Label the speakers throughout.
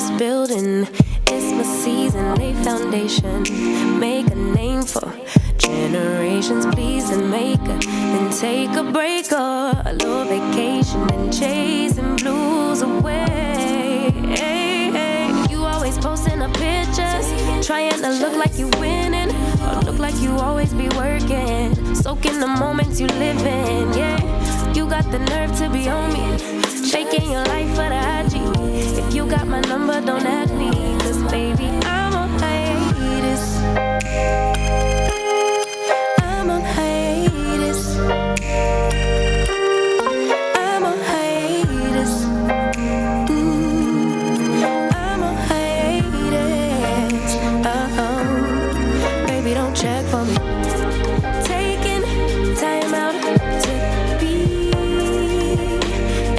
Speaker 1: this building. It's my season, lay foundation, make a name for generations. Please and make a, then take a break or a little vacation and chasing blues away. Hey, hey. You always posting up pictures, trying to look like you winning or look like you always be working, soaking the moments you live in. Yeah, you got the nerve to be on me, faking your life for the IG. If you got my number, don't add me, 'cause baby, I'm on hiatus. I'm on hiatus. I'm on hiatus. I'm on hiatus. Baby, don't check for me. Taking time out to be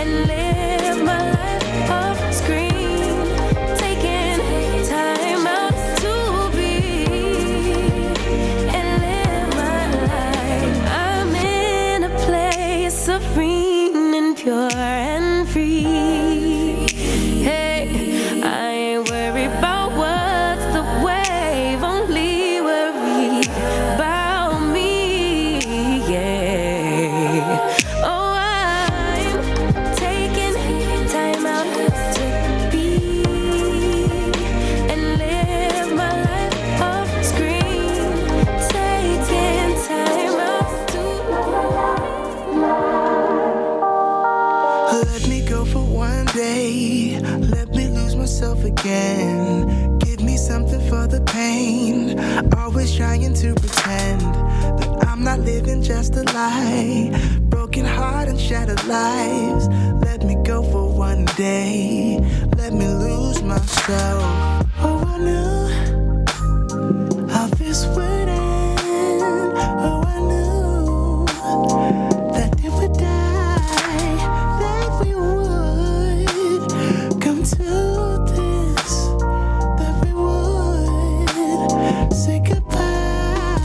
Speaker 1: and live my life off screen. Taking time out to be and live my life. I'm in a place serene and pure and free. Hey, I ain't worried about what's the wave, only worry about me. Yeah. Oh, I'm taking time out to be and live my life off screen. Taking time out to.
Speaker 2: Let me go for one day. Let me lose myself again. Give me something for the pain. Always trying to pretend that I'm not living just a lie. Broken heart and shattered lives. Let me go for one day. Let me lose myself. Oh, I knew how this would end. Oh, I knew that it would die, that we would come to this, that we would say goodbye.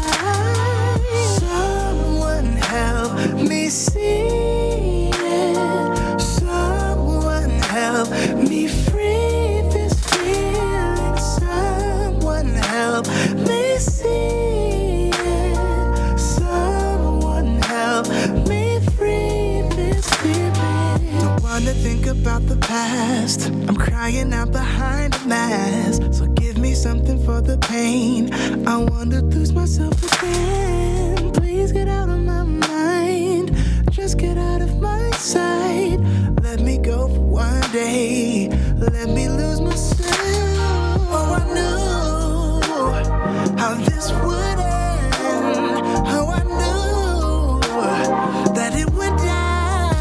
Speaker 2: Someone help me see it. Someone help me free this feeling. Someone help me see it. Someone help me free this feeling. Don't wanna think about the past. I'm crying out behind a mask. So give me something for the pain. I wanna lose myself again. Please get out of my mind. Just get out of my sight. Let me go for one day. Let me lose myself. Oh, I knew how this would end. Oh, I knew that it would die,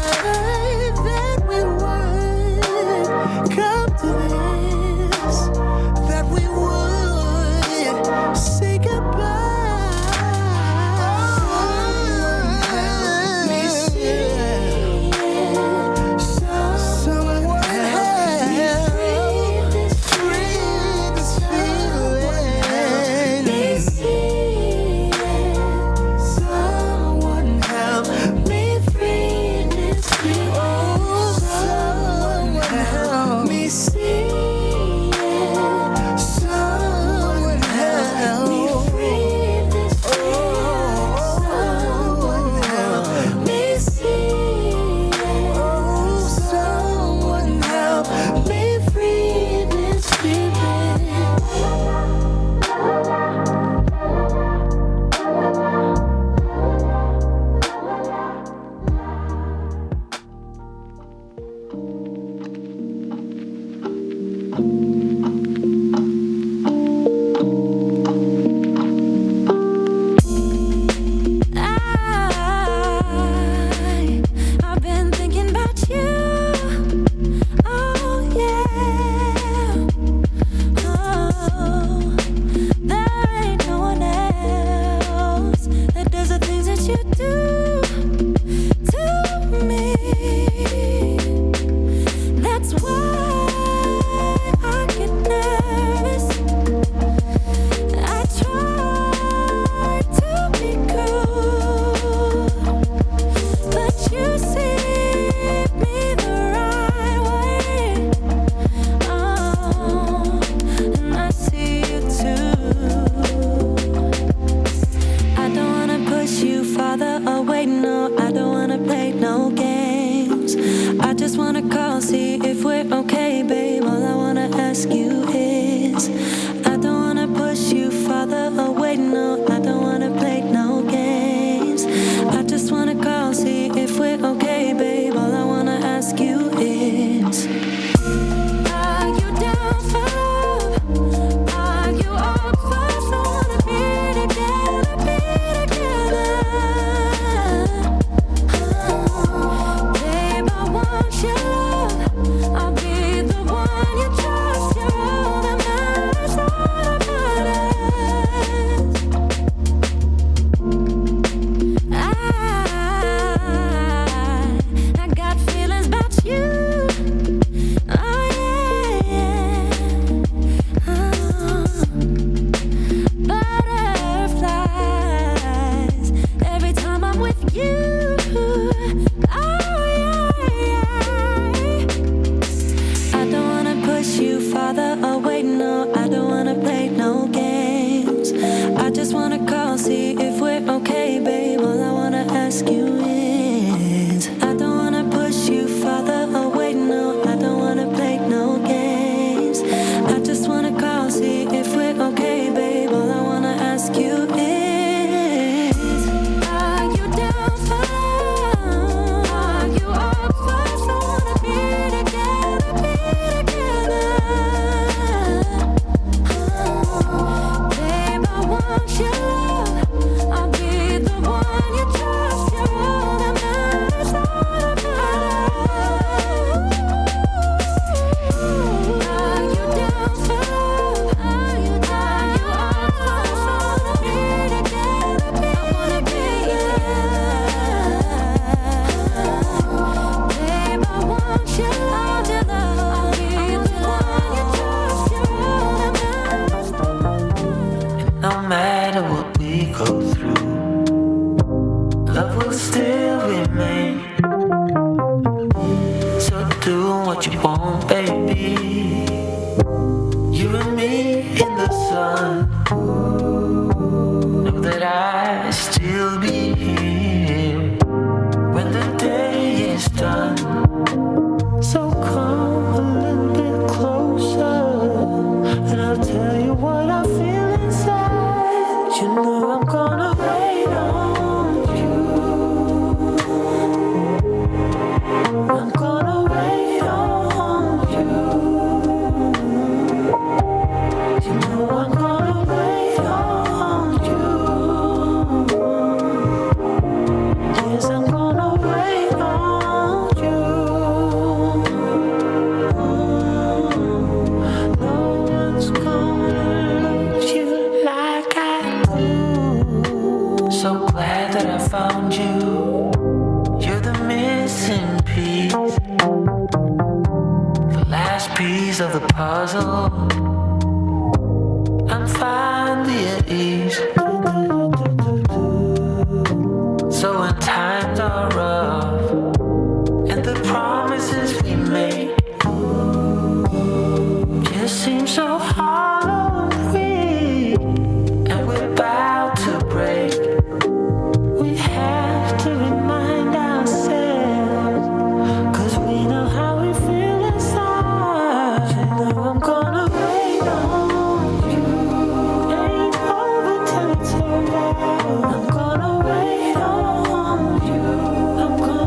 Speaker 2: that we would come to this, that we would say goodbye. Someone help me see. Someone help me free.
Speaker 1: farther away. No, I don't wanna play no games. I just wanna call, see if we're okay, babe. All I wanna ask you is, I don't wanna push you farther away. No, I don't wanna play no games. I just wanna call, see if we're okay, babe. All I wanna ask you is, are you down for love? Are you up for someone to be together, be together? Babe, I want your love. I'll be the one you trust. You're all that matters, all that matters. I got feelings about you. Oh yeah, butterflies every time I'm with you. Oh yeah, I don't wanna push you farther away. No, I don't wanna play no games. I just wanna call, see if we're okay, babe. All I wanna ask you is, I don't wanna push you farther away. No, I don't wanna play no games. I just wanna call, see if we're okay, babe. All I wanna ask you is, are you down for love? Are you up for someone to be together, be together? Babe, I want your love. I'll be the one you trust. You're all that matters, all that matters. Are you down for love? Are you up for someone to be together, be I wanna be Babe, I want your love, your love. I'll be the one you trust. You're all that matters.
Speaker 2: No matter what we go through, love will still remain. So do what you want, baby. You and me in the sun. Know that I still be here when the day is done. So come a little bit closer, and I'll tell you what I feel inside. You know I'm gonna wait on you. I'm gonna wait on you. You know I'm gonna wait on you. Yes, I'm gonna wait on you. No one's gonna love you like I do. So glad that I found you. You're the missing piece, the last piece of the puzzle. I'm finally at ease. So when times are rough and the promises we make just seem so hollow and weak, and we're about to break, we have to remind ourselves, 'cause we know how we feel inside. You know I'm gonna wait on you. Ain't over till it's over. I'm gonna wait on you. I'm gonna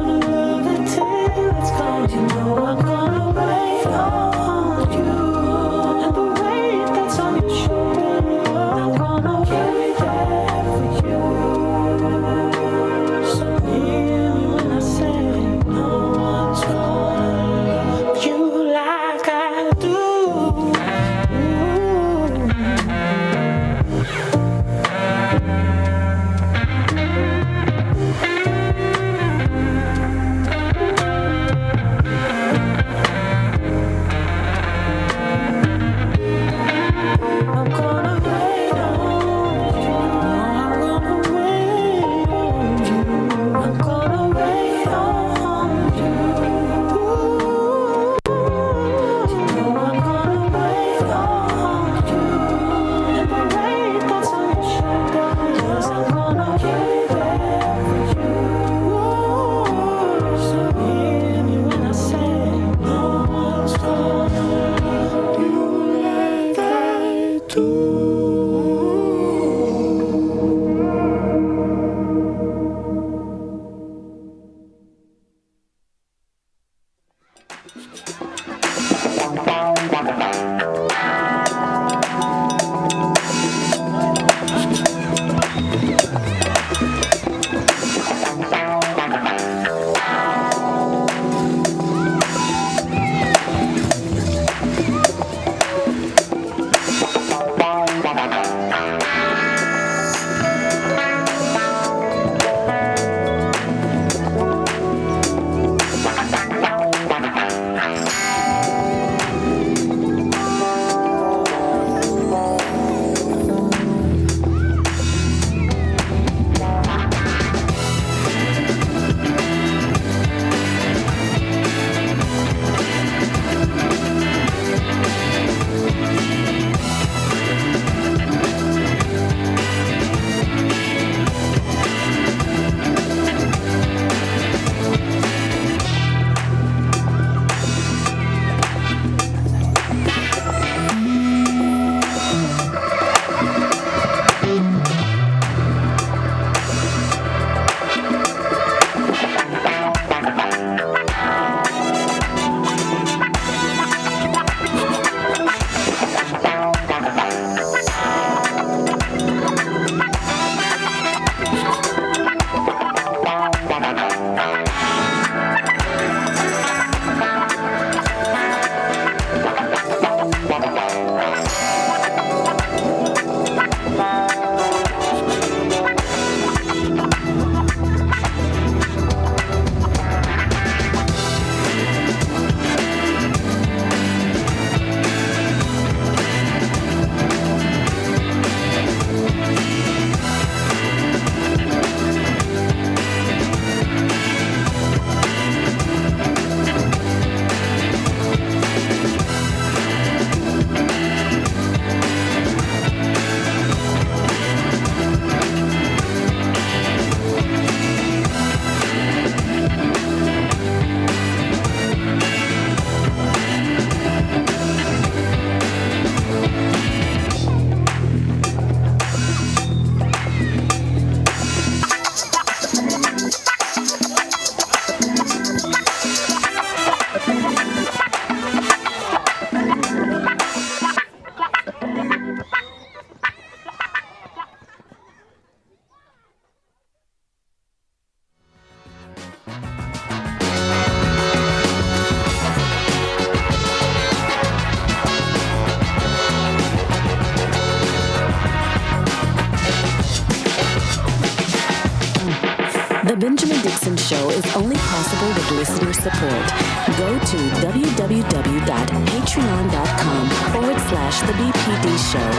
Speaker 3: The Benjamin Dixon Show is only possible with listener support. Go to www.patreon.com/The BPD Show.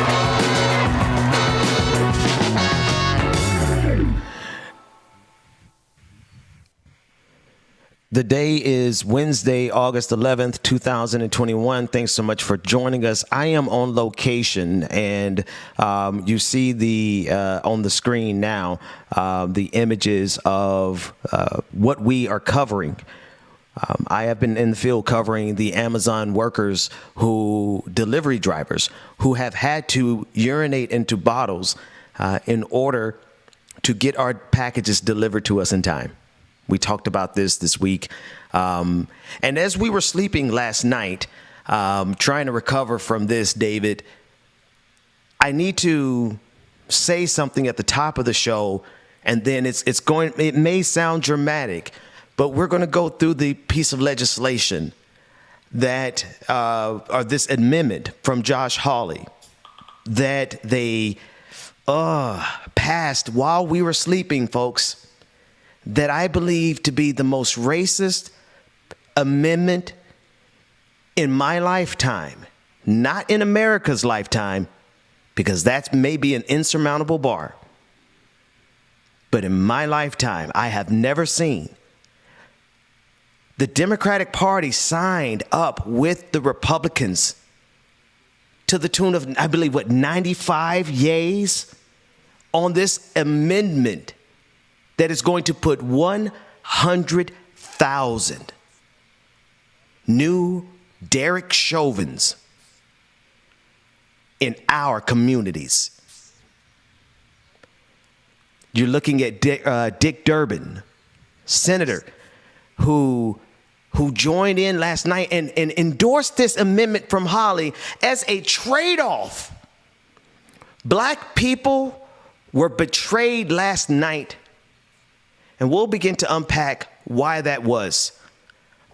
Speaker 4: The day is Wednesday, August 11th, 2021. Thanks so much for joining us. I am on location, and you see the on the screen now the images of what we are covering. I have been in the field covering the Amazon workers delivery drivers, who have had to urinate into bottles in order to get our packages delivered to us in time. We talked about this week. And as we were sleeping last night, trying to recover from this, David, I need to say something at the top of the show, and then it may sound dramatic, but we're going to go through the piece of legislation that, or this amendment from Josh Hawley that they passed while we were sleeping, folks, that I believe to be the most racist amendment in my lifetime, not in America's lifetime, because that's maybe an insurmountable bar. But in my lifetime, I have never seen the Democratic Party signed up with the Republicans to the tune of, I believe, 95 yays on this amendment that is going to put 100,000 new Derek Chauvins in our communities. You're looking at Dick Durbin, senator, who joined in last night and endorsed this amendment from Hawley as a trade-off. Black people were betrayed last night, and we'll begin to unpack why that was.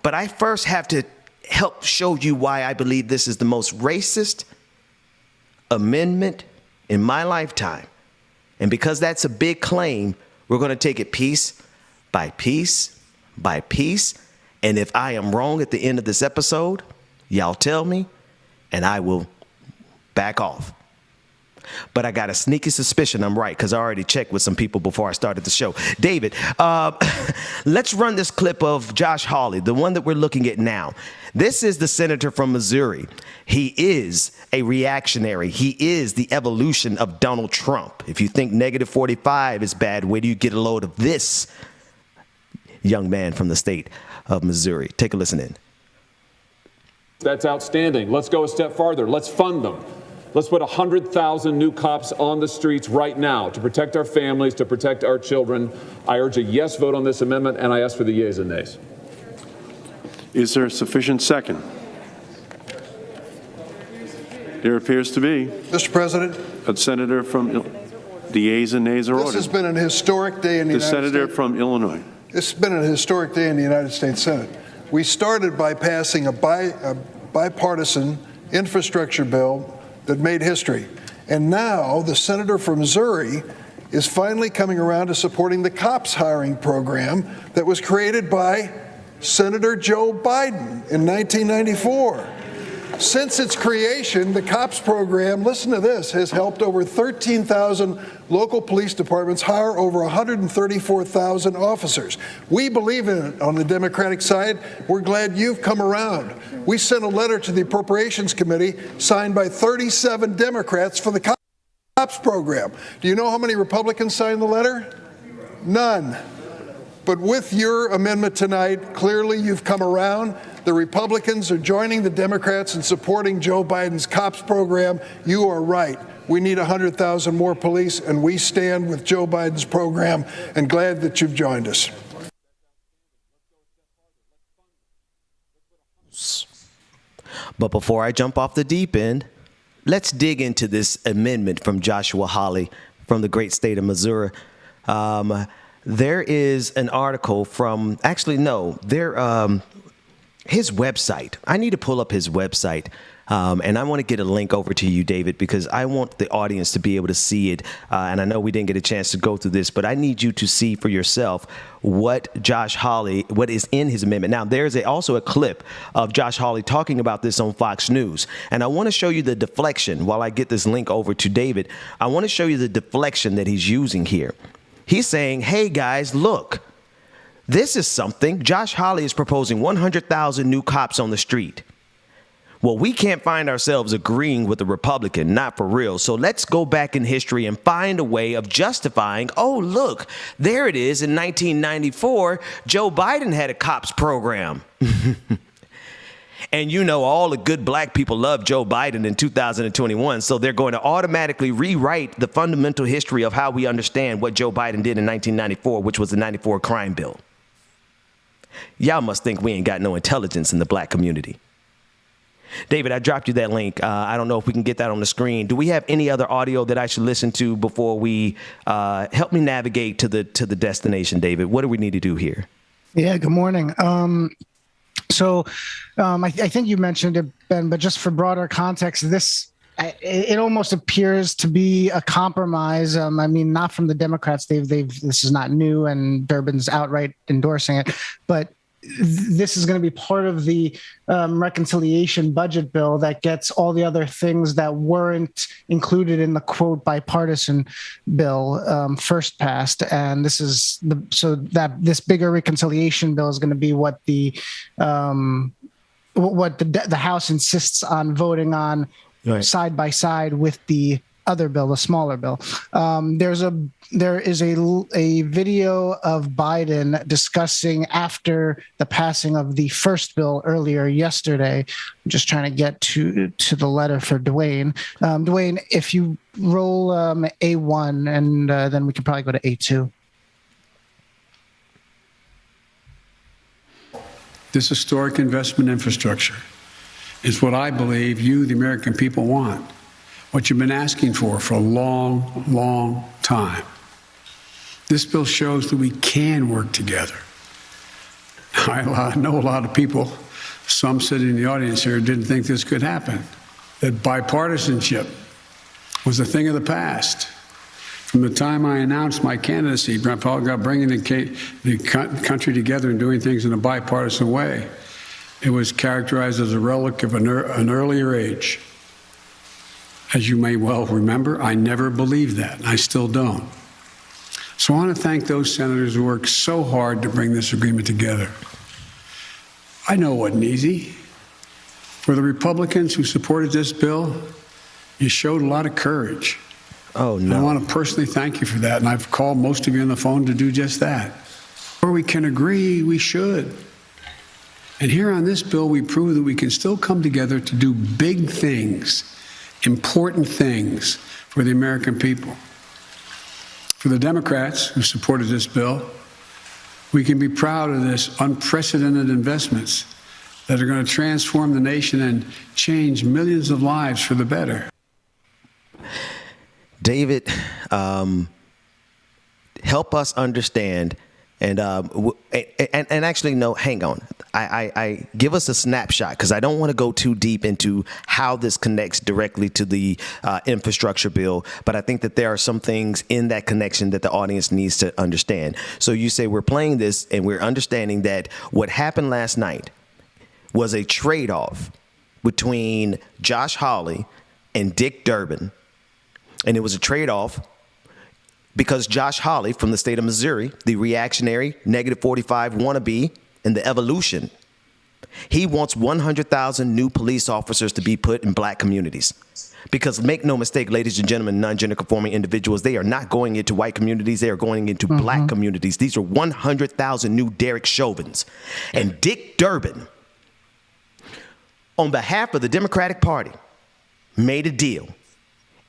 Speaker 4: But I first have to help show you why I believe this is the most racist amendment in my lifetime. And because that's a big claim, we're going to take it piece by piece by piece. And if I am wrong at the end of this episode, y'all tell me, and I will back off. But I got a sneaky suspicion I'm right, because I already checked with some people before I started the show. David, let's run this clip of Josh Hawley, the one that we're looking at now. This is the senator from Missouri. He is a reactionary. He is the evolution of Donald Trump. If you think negative 45 is bad, where do you get a load of this young man from the state of Missouri? Take a listen in.
Speaker 5: That's outstanding. Let's go a step farther. Let's fund them. Let's put 100,000 new cops on the streets right now to protect our families, to protect our children. I urge a yes vote on this amendment, and I ask for the yeas and nays.
Speaker 6: Is there a sufficient second? There appears to be.
Speaker 7: Mr. President.
Speaker 6: A senator from the yeas and nays are ordered.
Speaker 7: This has been an historic day in the United States.
Speaker 6: The senator from Illinois.
Speaker 7: This has been a historic day in the United States Senate. We started by passing a bipartisan infrastructure bill that made history. And now the senator from Missouri is finally coming around to supporting the cops hiring program that was created by Senator Joe Biden in 1994. Since its creation, the COPS program, listen to this, has helped over 13,000 local police departments hire over 134,000 officers. We believe in it on the Democratic side. We're glad you've come around. We sent a letter to the Appropriations Committee signed by 37 Democrats for the COPS program. Do you know how many Republicans signed the letter? None. But with your amendment tonight, clearly you've come around. The Republicans are joining the Democrats in supporting Joe Biden's COPS program. You are right. We need 100,000 more police, and we stand with Joe Biden's program, and glad that you've joined us.
Speaker 4: But before I jump off the deep end, let's dig into this amendment from Joshua Hawley from the great state of Missouri. There is an article from, his website. I need to pull up his website And I want to get a link over to you, David, because I want the audience to be able to see it. And I know we didn't get a chance to go through this, but I need you to see for yourself what is in his amendment. Now, there's also a clip of Josh Hawley talking about this on Fox News. And I want to show you the deflection while I get this link over to David. I want to show you the deflection that he's using here. He's saying, hey, guys, look, this is something. Josh Hawley is proposing 100,000 new cops on the street. Well, we can't find ourselves agreeing with a Republican, not for real. So let's go back in history and find a way of justifying, oh, look, there it is. In 1994, Joe Biden had a cops program. And you know, all the good black people love Joe Biden in 2021. So they're going to automatically rewrite the fundamental history of how we understand what Joe Biden did in 1994, which was the 94 crime bill. Y'all must think we ain't got no intelligence in the black community. David, I dropped you that link. I don't know if we can get that on the screen. Do we have any other audio that I should listen to before we help me navigate to the destination, David? What do we need to do here?
Speaker 8: Yeah, good morning. I think you mentioned it, Ben, but just for broader context, it almost appears to be a compromise. I mean, not from the Democrats. This is not new, and Durbin's outright endorsing it, but this is going to be part of the reconciliation budget bill that gets all the other things that weren't included in the quote bipartisan bill first passed. And this bigger reconciliation bill is going to be what the House insists on voting on side by side with the other bill, the smaller bill. There is a video of Biden discussing after the passing of the first bill earlier yesterday. I'm just trying to get to the letter for Dwayne. Dwayne, if you roll A1, and then we can probably go to A2.
Speaker 9: This historic investment infrastructure is what I believe you, the American people, want. What you've been asking for a long, long time. This bill shows that we can work together. I know a lot of people, some sitting in the audience here, didn't think this could happen. That bipartisanship was a thing of the past. From the time I announced my candidacy, about bringing the country together and doing things in a bipartisan way, it was characterized as a relic of an earlier age. As you may well remember, I never believed that, and I still don't. So I want to thank those senators who worked so hard to bring this agreement together. I know it wasn't easy. For the Republicans who supported this bill, you showed a lot of courage.
Speaker 4: Oh, no.
Speaker 9: And I want to personally thank you for that, and I've called most of you on the phone to do just that. Where we can agree, we should. And here on this bill, we prove that we can still come together to do big things, important things for the American people. For the Democrats who supported this bill, we can be proud of this unprecedented investments that are going to transform the nation and change millions of lives for the better.
Speaker 4: David, help us understand. And actually, no, hang on. I give us a snapshot, because I don't want to go too deep into how this connects directly to the infrastructure bill. But I think that there are some things in that connection that the audience needs to understand. So you say we're playing this and we're understanding that what happened last night was a trade-off between Josh Hawley and Dick Durbin. And it was a trade-off because Josh Hawley from the state of Missouri, the reactionary, -45 wannabe, and the evolution, he wants 100,000 new police officers to be put in black communities. Because make no mistake, ladies and gentlemen, non-gender conforming individuals, they are not going into white communities. They are going into black communities. These are 100,000 new Derek Chauvins. And Dick Durbin, on behalf of the Democratic Party, made a deal.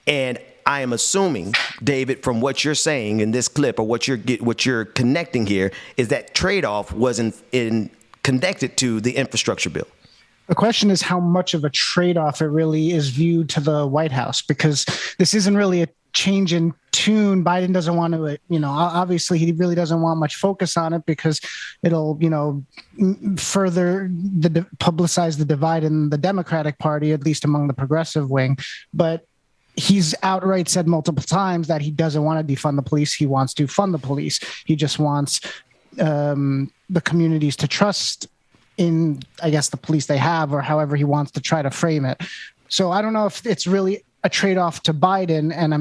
Speaker 4: And I am assuming, David, from what you're saying in this clip, or what you're connecting here, is that trade-off wasn't connected to the infrastructure bill.
Speaker 8: The question is how much of a trade-off it really is viewed to the White House, because this isn't really change in tune. Biden doesn't want to, obviously he really doesn't want much focus on it because it'll, further publicize the divide in the Democratic Party, at least among the progressive wing. But he's outright said multiple times that he doesn't want to defund the police. He wants to fund the police. He just wants the communities to trust in, I guess, the police they have, or however he wants to try to frame it. So I don't know if it's really a trade-off to Biden, and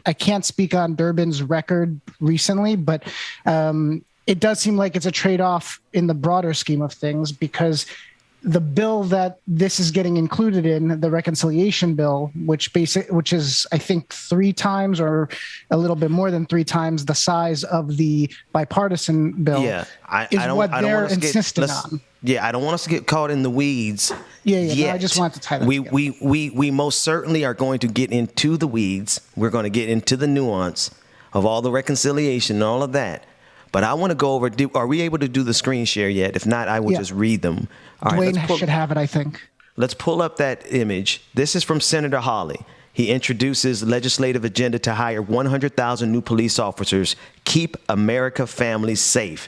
Speaker 8: I can't speak on Durbin's record recently, but it does seem like it's a trade-off in the broader scheme of things, because the bill that this is getting included in, the reconciliation bill, which is, I think, 3 times or a little bit more than 3 times the size of the bipartisan bill, they're insisting on.
Speaker 4: Yeah, I don't want us to get caught in the weeds.
Speaker 8: No, I just wanted to tie that together.
Speaker 4: We most certainly are going to get into the weeds. We're going to get into the nuance of all the reconciliation and all of that. But I want to go over, are we able to do the screen share yet? If not, I will just read them. All right,
Speaker 8: Dwayne should have it, I think.
Speaker 4: Let's pull up that image. This is from Senator Hawley. He introduces legislative agenda to hire 100,000 new police officers, keep America families safe.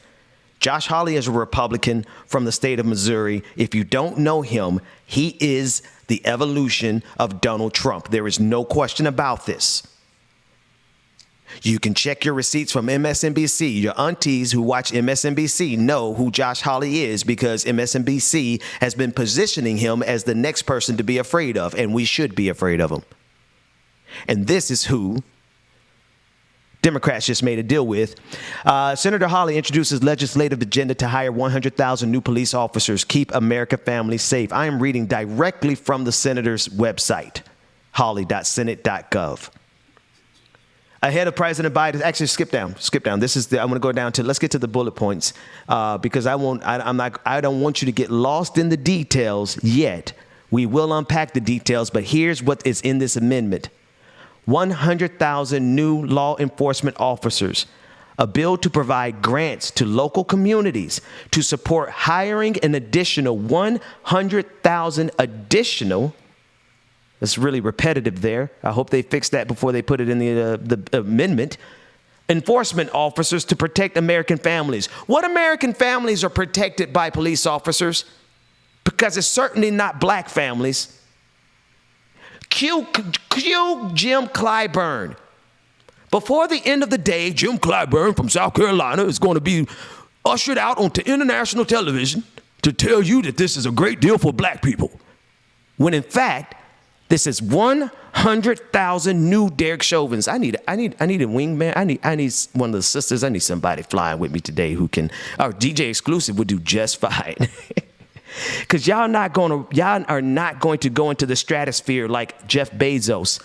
Speaker 4: Josh Hawley is a Republican from the state of Missouri. If you don't know him, he is the evolution of Donald Trump. There is no question about this. You can check your receipts from MSNBC. Your aunties who watch MSNBC know who Josh Hawley is, because MSNBC has been positioning him as the next person to be afraid of, and we should be afraid of him. And this is who Democrats just made a deal with. Senator Hawley introduces legislative agenda to hire 100,000 new police officers, keep America families safe. I am reading directly from the senator's website, hawley.senate.gov. Ahead of President Biden, actually skip down. This is I'm going to go down to, let's get to the bullet points, because I don't want you to get lost in the details yet. We will unpack the details, but here's what is in this amendment. 100,000 new law enforcement officers, a bill to provide grants to local communities to support hiring an additional 100,000 additional. It's really repetitive there. I hope they fix that before they put it in the amendment. Enforcement officers to protect American families. What American families are protected by police officers? Because it's certainly not black families. Cue Jim Clyburn. Before the end of the day, Jim Clyburn from South Carolina is going to be ushered out onto international television to tell you that this is a great deal for black people. When in fact, this is 100,000 new Derek Chauvins. I need a wingman. I need one of the sisters. I need somebody flying with me today who can. Our DJ Exclusive would do just fine. Because y'all are not going to go into the stratosphere like Jeff Bezos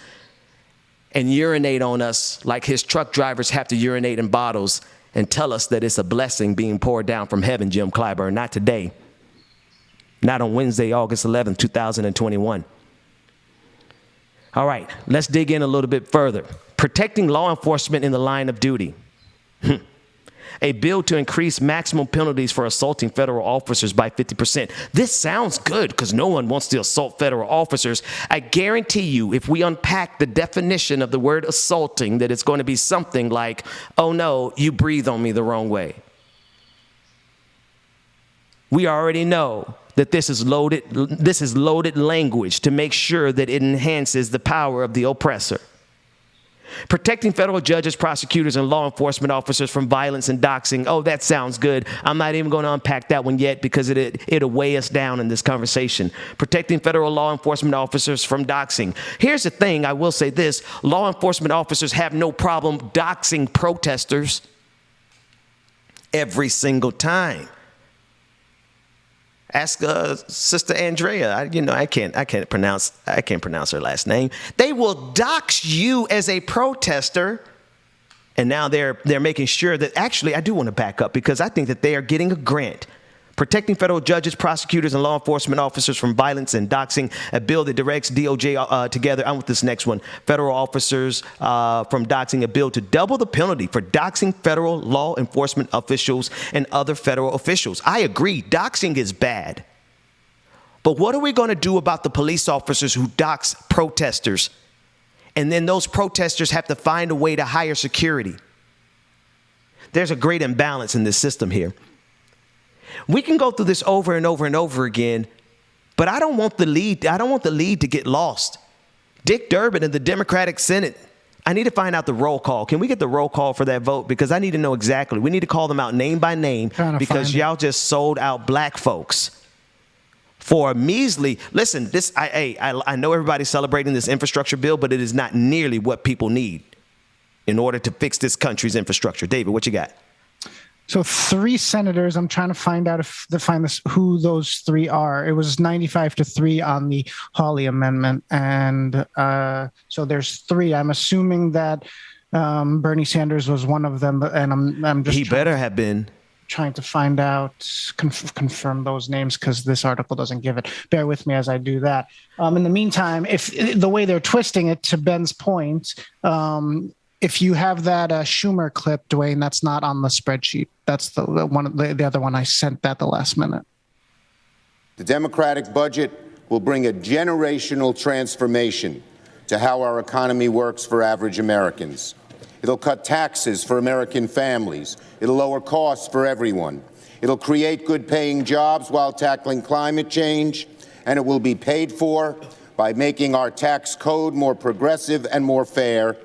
Speaker 4: and urinate on us like his truck drivers have to urinate in bottles and tell us that it's a blessing being poured down from heaven, Jim Clyburn. Not today. Not on Wednesday, August 11th, 2021. All right, let's dig in a little bit further. Protecting law enforcement in the line of duty. A bill to increase maximum penalties for assaulting federal officers by 50%. This sounds good because no one wants to assault federal officers. I guarantee you, if we unpack the definition of the word assaulting, that it's going to be something like, oh no, you breathe on me the wrong way. We already know that this is loaded language to make sure that it enhances the power of the oppressor. Protecting federal judges, prosecutors, and law enforcement officers from violence and doxing. Oh, that sounds good. I'm not even going to unpack that one yet because it'll weigh us down in this conversation. Protecting federal law enforcement officers from doxing. Here's the thing, I will say this. Law enforcement officers have no problem doxing protesters every single time. Ask Sister Andrea. I can't pronounce her last name. They will dox you as a protester, and now they're making sure that actually I do want to back up because I think that they are getting a grant. Protecting federal judges, prosecutors, and law enforcement officers from violence and doxing, a bill that directs DOJ together. I'm with this next one. Federal officers from doxing, a bill to double the penalty for doxing federal law enforcement officials and other federal officials. I agree, doxing is bad. But what are we going to do about the police officers who dox protesters And then those protesters have to find a way to hire security. There's a great imbalance in this system here. We can go through this over and over and over again, but I don't want the lead to get lost. Dick Durbin in the Democratic Senate. I need to find out the roll call. Can we get the roll call for that vote? Because I need to know exactly. We need to call them out name by name because y'all just sold out black folks for a measly. Listen, I know everybody's celebrating this infrastructure bill, but it is not nearly what people need in order to fix this country's infrastructure. David, what you got?
Speaker 8: So 3 senators. I'm trying to find out who those 3 are. It was 95-3 on the Hawley amendment, and so there's 3. I'm assuming that Bernie Sanders was one of them, and I'm just.
Speaker 4: He better have been.
Speaker 8: Trying to find out, confirm those names because this article doesn't give it. Bear with me as I do that. In the meantime, if the way they're twisting it, to Ben's point, if you have that Schumer clip, Dwayne, that's not on the spreadsheet. That's the other one I sent at the last minute.
Speaker 10: The Democratic budget will bring a generational transformation to how our economy works for average Americans. It'll cut taxes for American families. It'll lower costs for everyone. It'll create good-paying jobs while tackling climate change, and it will be paid for by making our tax code more progressive and more fair,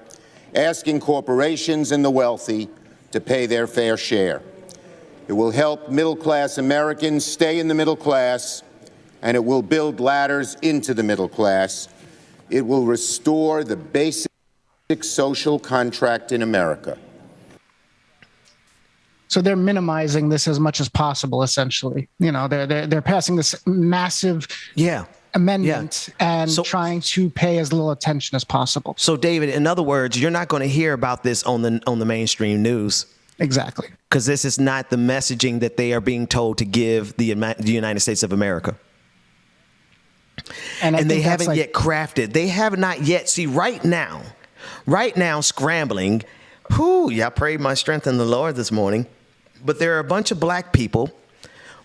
Speaker 10: asking corporations and the wealthy to pay their fair share. It will help middle-class Americans stay in the middle class, and it will build ladders into the middle class. It will restore the basic social contract in America.
Speaker 8: So they're minimizing this as much as possible, essentially. You know, they're passing this massive amendment and trying to pay as little attention as possible.
Speaker 4: So, David, in other words, you're not going to hear about this on the mainstream news.
Speaker 8: Exactly.
Speaker 4: Because this is not the messaging that they are being told to give the United States of America. And they haven't yet crafted. They have not yet. See, right now, scrambling. Y'all prayed my strength in the Lord this morning. But there are a bunch of black people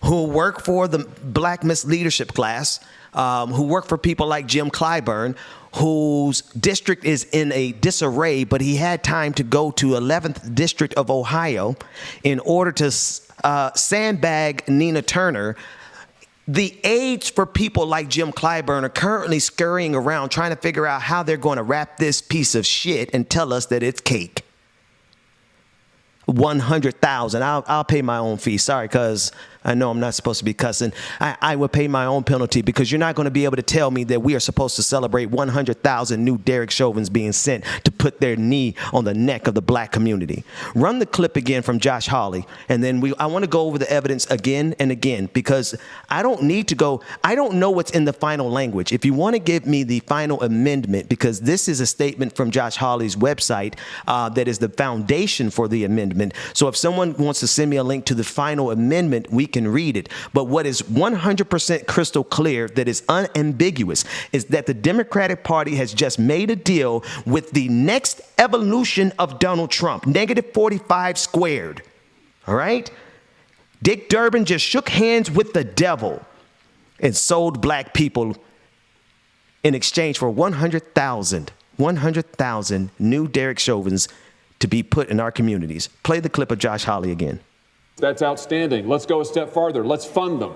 Speaker 4: who work for the Black Misleadership class, who work for people like Jim Clyburn, whose district is in a disarray, but he had time to go to 11th District of Ohio in order to sandbag Nina Turner. The aides for people like Jim Clyburn are currently scurrying around trying to figure out how they're going to wrap this piece of shit and tell us that it's cake. 100,000. I'll pay my own fee. Sorry, because I know I'm not supposed to be cussing. I will pay my own penalty because you're not going to be able to tell me that we are supposed to celebrate 100,000 new Derek Chauvins being sent to put their knee on the neck of the black community. Run the clip again from Josh Hawley, and then I want to go over the evidence again and again because I don't know what's in the final language. If you want to give me the final amendment, because this is a statement from Josh Hawley's website that is the foundation for the amendment. So if someone wants to send me a link to the final amendment, we can read it. But what is 100% crystal clear, that is unambiguous, is that the Democratic Party has just made a deal with the next evolution of Donald Trump, -45 squared. All right? Dick Durbin just shook hands with the devil and sold black people in exchange for 100,000 new Derek Chauvins to be put in our communities. Play the clip of Josh Hawley again.
Speaker 5: That's outstanding. Let's go a step farther. Let's fund them.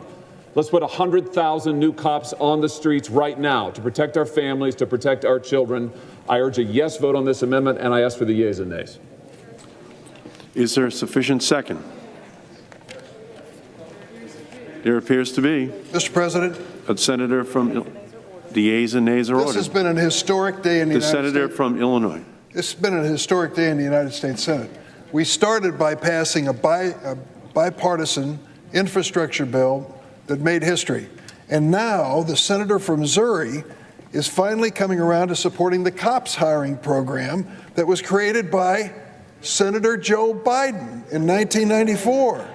Speaker 5: Let's put 100,000 new cops on the streets right now to protect our families, to protect our children. I urge a yes vote on this amendment, and I ask for the yeas and nays.
Speaker 6: Is there a sufficient second? There appears to be.
Speaker 7: Mr. President.
Speaker 6: Senator from the yeas and nays are ordered.
Speaker 7: This has been an historic day in the United States.
Speaker 6: The senator from Illinois.
Speaker 7: This has been a historic day in the United States Senate. We started by passing a bipartisan infrastructure bill that made history. And now the senator from Missouri is finally coming around to supporting the cops hiring program that was created by Senator Joe Biden in 1994.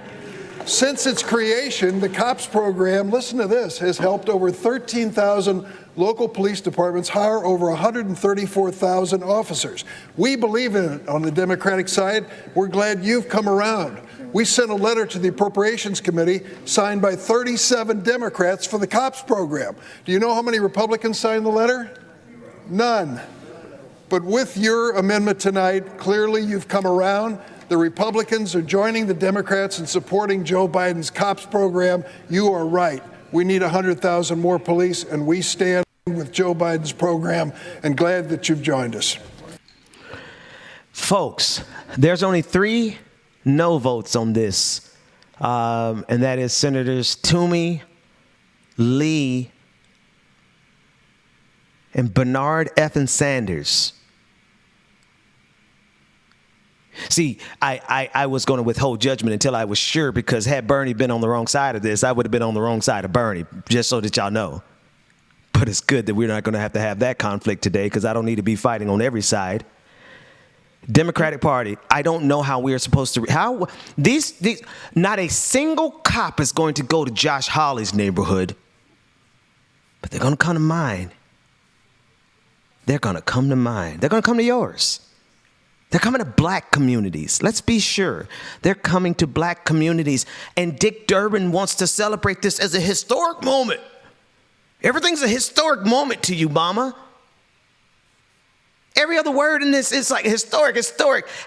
Speaker 7: Since its creation, the COPS program, listen to this, has helped over 13,000 local police departments hire over 134,000 officers. We believe in it on the Democratic side. We're glad you've come around. We sent a letter to the Appropriations Committee signed by 37 Democrats for the COPS program. Do you know how many Republicans signed the letter? None. But with your amendment tonight, clearly you've come around. The Republicans are joining the Democrats in supporting Joe Biden's COPS program. You are right. We need 100,000 more police, and we stand with Joe Biden's program, and glad that you've joined us.
Speaker 4: Folks, there's only 3 no votes on this, and that is Senators Toomey, Lee, and Bernard Effin Sanders. See, I was going to withhold judgment until I was sure, because had Bernie been on the wrong side of this, I would have been on the wrong side of Bernie, just so that y'all know. But it's good that we're not going to have that conflict today, because I don't need to be fighting on every side. Democratic Party, I don't know how we are supposed to, these not a single cop is going to go to Josh Hawley's neighborhood, but they're going to come to mine. They're going to come to mine. They're going to come to yours. They're coming to black communities. Let's be sure. They're coming to black communities. And Dick Durbin wants to celebrate this as a historic moment. Everything's a historic moment to you, mama. Every other word in this is like historic.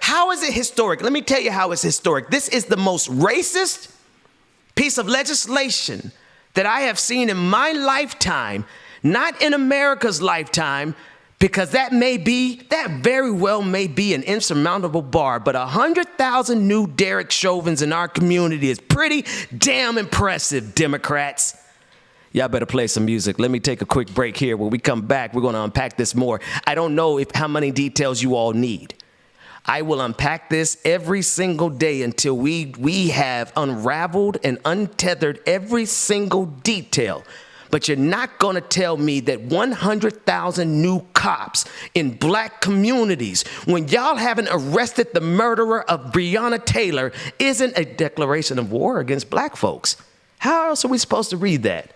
Speaker 4: How is it historic? Let me tell you how it's historic. This is the most racist piece of legislation that I have seen in my lifetime, not in America's lifetime, because that very well may be an insurmountable bar, but 100,000 new Derek Chauvins in our community is pretty damn impressive, Democrats. Y'all better play some music. Let me take a quick break here. When we come back, we're going to unpack this more. I don't know how many details you all need. I will unpack this every single day until we have unraveled and untethered every single detail. But you're not going to tell me that 100,000 new cops in black communities, when y'all haven't arrested the murderer of Breonna Taylor, isn't a declaration of war against black folks. How else are we supposed to read that?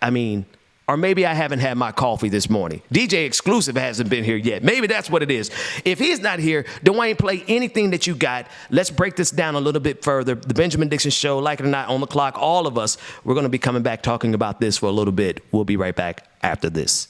Speaker 4: I mean, or maybe I haven't had my coffee this morning. DJ Exclusive hasn't been here yet. Maybe that's what it is. If he's not here, Dwayne, play anything that you got. Let's break this down a little bit further. The Benjamin Dixon Show, like it or not, on the clock. All of us, we're going to be coming back talking about this for a little bit. We'll be right back after this.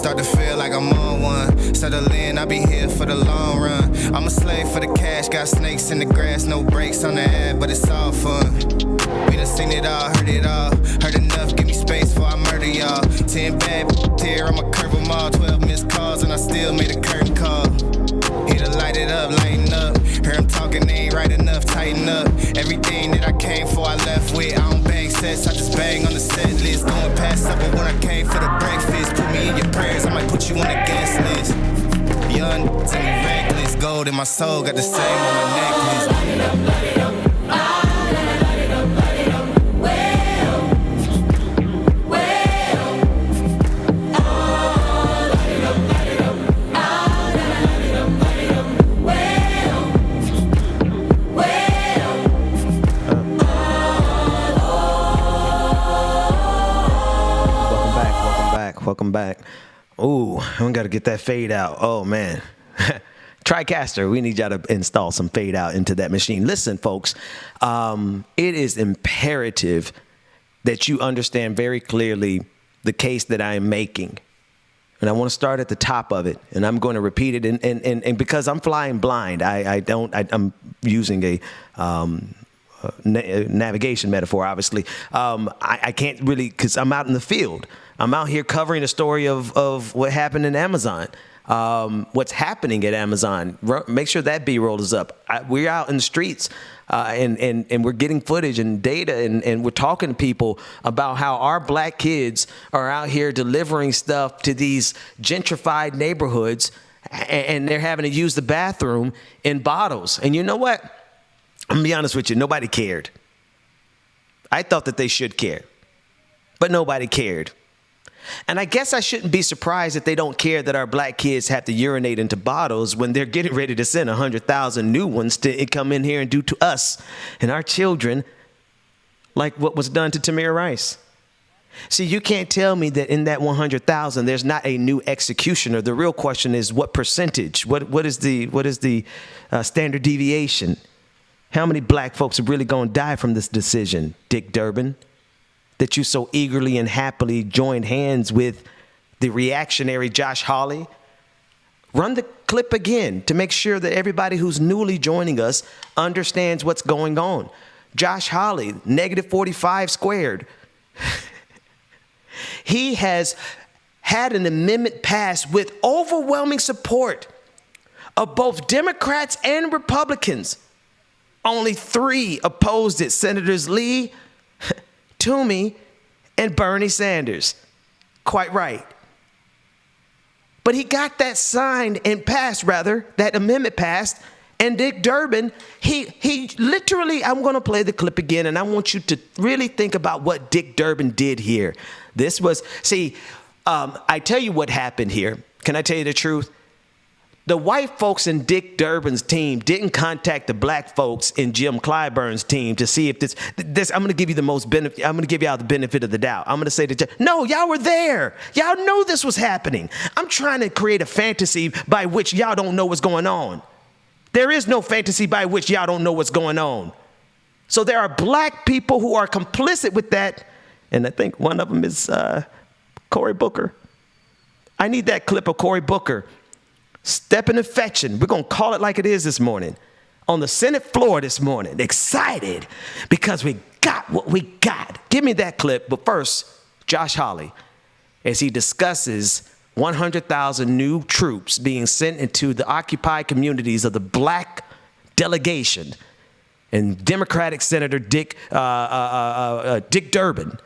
Speaker 2: Start to feel like I'm on one. Settle in, I'll be here for the long run. I'm a slave for the cash, got snakes in the grass, no brakes on the ad, but it's all fun. We done seen it all, heard it all. Heard enough, give me space before I murder y'all. 10 bad here, I'ma curve them all. 12 missed calls, and I still made a curtain call. Here to light it up, lighten up. Hear him talking, they ain't right enough, tighten up. Everything that I came for, I left with. I don't bang sets, I just bang on the set list. Going past supper when I came for the breakfast. Put me in your prayers, I might put you on the guest list. Young, tell me reckless. Gold in my soul, got the same on my necklace. Light it up, light it up.
Speaker 4: Welcome back. Ooh, I got to get that fade out. Oh, man. TriCaster, we need y'all to install some fade out into that machine. Listen, folks, it is imperative that you understand very clearly the case that I am making. And I want to start at the top of it, and I'm going to repeat it. And because I'm flying blind, I'm using a navigation metaphor, obviously. I can't really, because I'm out in the field. I'm out here covering the story of what happened in Amazon. What's happening at Amazon. Make sure that B-roll is up. We're out in the streets and we're getting footage and data and we're talking to people about how our black kids are out here delivering stuff to these gentrified neighborhoods and they're having to use the bathroom in bottles. And you know what? I'm going to be honest with you. Nobody cared. I thought that they should care, but nobody cared. And I guess I shouldn't be surprised that they don't care that our black kids have to urinate into bottles when they're getting ready to send 100,000 new ones to come in here and do to us and our children like what was done to Tamir Rice. See, you can't tell me that in that 100,000 there's not a new executioner. The real question is what percentage? What is the standard deviation? How many black folks are really going to die from this decision, Dick Durbin? That you so eagerly and happily joined hands with the reactionary Josh Hawley? Run the clip again to make sure that everybody who's newly joining us understands what's going on. Josh Hawley, -45 squared. He has had an amendment passed with overwhelming support of both Democrats and Republicans. Only 3 opposed it, Senators Lee, Toomey, and Bernie Sanders. Quite right. But he got that signed and passed, that amendment passed. And Dick Durbin, he literally, I'm going to play the clip again, and I want you to really think about what Dick Durbin did here. This was, I tell you what happened here. Can I tell you the truth? The white folks in Dick Durbin's team didn't contact the black folks in Jim Clyburn's team to see if this I'm going to give you the most benefit. I'm going to give y'all the benefit of the doubt. I'm going to say that, no, y'all were there. Y'all know this was happening. I'm trying to create a fantasy by which y'all don't know what's going on. There is no fantasy by which y'all don't know what's going on. So there are black people who are complicit with that. And I think one of them is Cory Booker. I need that clip of Cory Booker stepping and fetching. We're going to call it like it is this morning. On the Senate floor this morning. Excited because we got what we got. Give me that clip. But first, Josh Hawley, as he discusses 100,000 new troops being sent into the occupied communities of the black delegation. And Democratic Senator Dick Durbin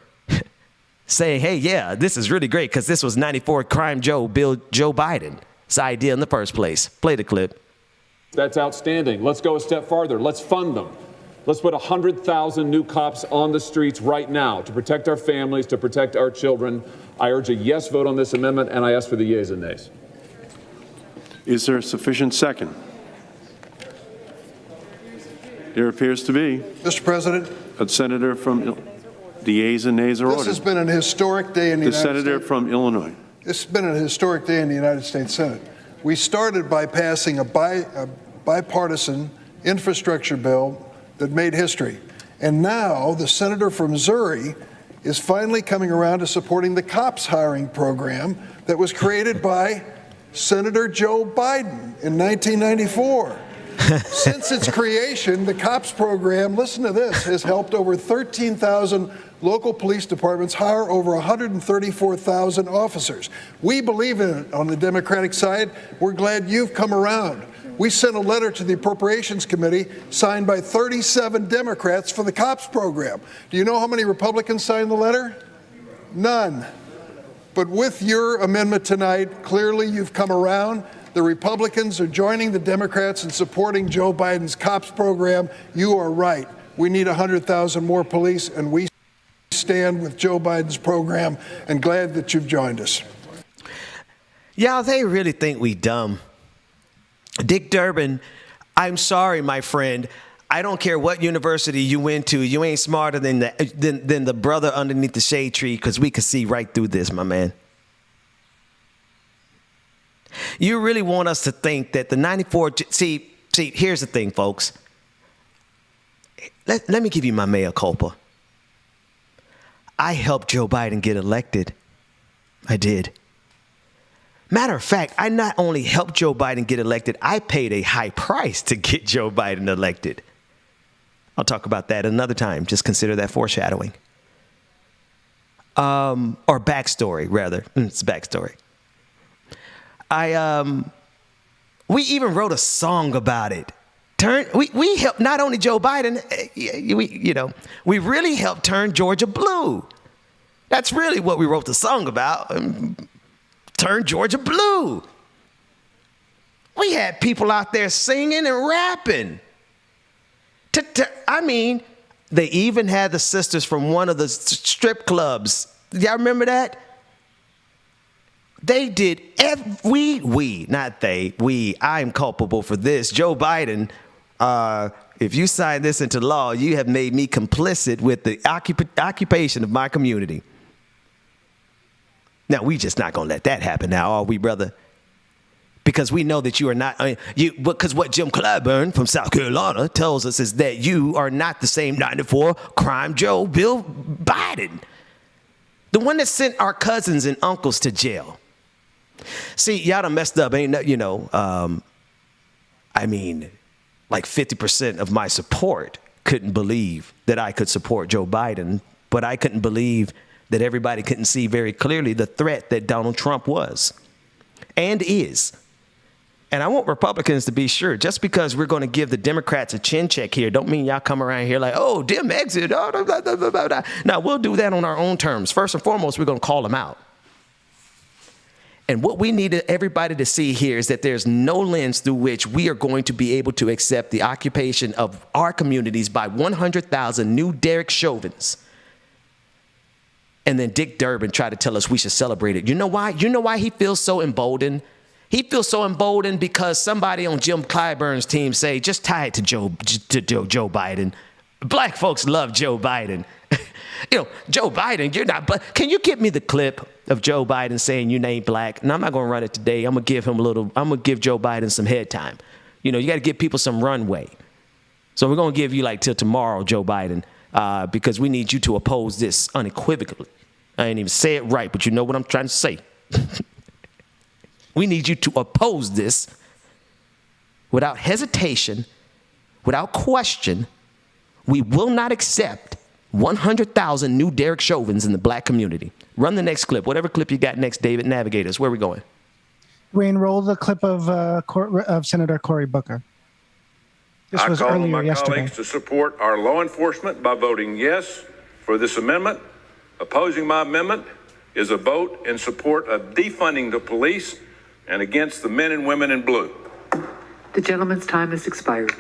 Speaker 4: saying, hey, yeah, this is really great because this was 94 Crime Joe Biden's idea in the first place. Play the clip.
Speaker 5: That's outstanding. Let's go a step farther. Let's fund them. Let's put 100,000 new cops on the streets right now to protect our families, to protect our children. I urge a yes vote on this amendment, and I ask for the yeas and nays.
Speaker 6: Is there a sufficient second? There appears to be.
Speaker 7: Mr. President.
Speaker 6: A senator from the yeas and nays are ordered.
Speaker 7: This has been an historic day in the United States.
Speaker 6: The senator from Illinois.
Speaker 7: This has been a historic day in the United States Senate. We started by passing a bipartisan infrastructure bill that made history. And now the senator from Missouri is finally coming around to supporting the cops hiring program that was created by Senator Joe Biden in 1994. Since its creation, the COPS program, listen to this, has helped over 13,000 local police departments hire over 134,000 officers. We believe in it on the Democratic side. We're glad you've come around. We sent a letter to the Appropriations Committee signed by 37 Democrats for the COPS program. Do you know how many Republicans signed the letter? None. But with your amendment tonight, clearly you've come around. The Republicans are joining the Democrats in supporting Joe Biden's COPS program. You are right. We need 100,000 more police, and we stand with Joe Biden's program, and glad that you've joined us.
Speaker 4: Y'all, they really think we dumb. Dick Durbin, I'm sorry, my friend. I don't care what university you went to. You ain't smarter than the brother underneath the shade tree, because we can see right through this, my man. You really want us to think that the 94... See, here's the thing, folks. Let me give you my mea culpa. I helped Joe Biden get elected. I did. Matter of fact, I not only helped Joe Biden get elected, I paid a high price to get Joe Biden elected. I'll talk about that another time. Just consider that foreshadowing. Or backstory, rather. It's backstory. We even wrote a song about it. We helped not only Joe Biden, we really helped turn Georgia blue. That's really what we wrote the song about. Turn Georgia blue. We had people out there singing and rapping. They even had the sisters from one of the strip clubs. Y'all remember that? They did, I am culpable for this. Joe Biden, if you sign this into law, you have made me complicit with the occupation of my community. Now, we just not going to let that happen now, are we, brother? Because we know that you are not, because what Jim Clyburn from South Carolina tells us is that you are not the same 94 crime Joe Bill Biden. The one that sent our cousins and uncles to jail. See, y'all done messed up, like 50% of my support couldn't believe that I could support Joe Biden, but I couldn't believe that everybody couldn't see very clearly the threat that Donald Trump was and is. And I want Republicans to be sure, just because we're going to give the Democrats a chin check here, don't mean y'all come around here like, oh, Dem exit. Oh, blah, blah, blah, blah, blah. Now, we'll do that on our own terms. First and foremost, we're going to call them out. And what we need everybody to see here is that there's no lens through which we are going to be able to accept the occupation of our communities by 100,000 new Derek Chauvins. And then Dick Durbin tried to tell us we should celebrate it. You know why? You know why he feels so emboldened? He feels so emboldened because somebody on Jim Clyburn's team say, just tie it to Joe Biden. Black folks love Joe Biden. Joe Biden, you're not, but can you give me the clip of Joe Biden saying you ain't black? And I'm not going to run it today. I'm going to give Joe Biden some head time. You got to give people some runway. So we're going to give you till tomorrow, Joe Biden, because we need you to oppose this unequivocally. I ain't even say it right, but you know what I'm trying to say. We need you to oppose this without hesitation, without question. We will not accept 100,000 new Derek Chauvins in the black community. Run the next clip. Whatever clip you got next, David, navigate us. Where are we going?
Speaker 8: Wayne, roll the clip of Senator Cory Booker. This was
Speaker 11: I call on
Speaker 8: earlier
Speaker 11: my
Speaker 8: yesterday.
Speaker 11: colleagues to support our law enforcement by voting yes for this amendment. Opposing my amendment is a vote in support of defunding the police and against the men and women in blue.
Speaker 12: The gentleman's time has expired.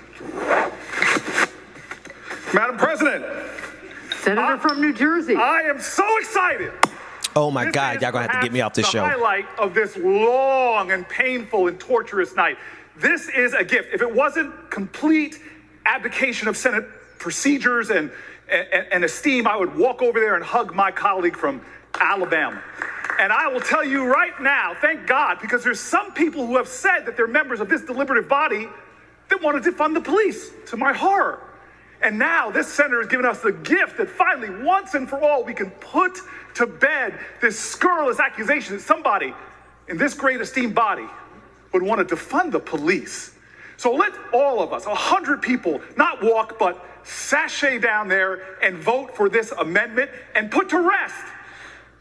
Speaker 13: Madam President.
Speaker 12: Senator from New Jersey.
Speaker 13: I am so excited.
Speaker 4: Oh, my God. Y'all going to have to get me off this show.
Speaker 13: The highlight of this long and painful and torturous night. This is a gift. If it wasn't complete abdication of Senate procedures and esteem, I would walk over there and hug my colleague from Alabama. And I will tell you right now, thank God, because there's some people who have said that they're members of this deliberative body that wanted to defund the police, to my horror. And now this senator has given us the gift that finally, once and for all, we can put to bed this scurrilous accusation that somebody in this great esteemed body would want to defund the police. So let all of us, 100 people, not walk, but sashay down there and vote for this amendment and put to rest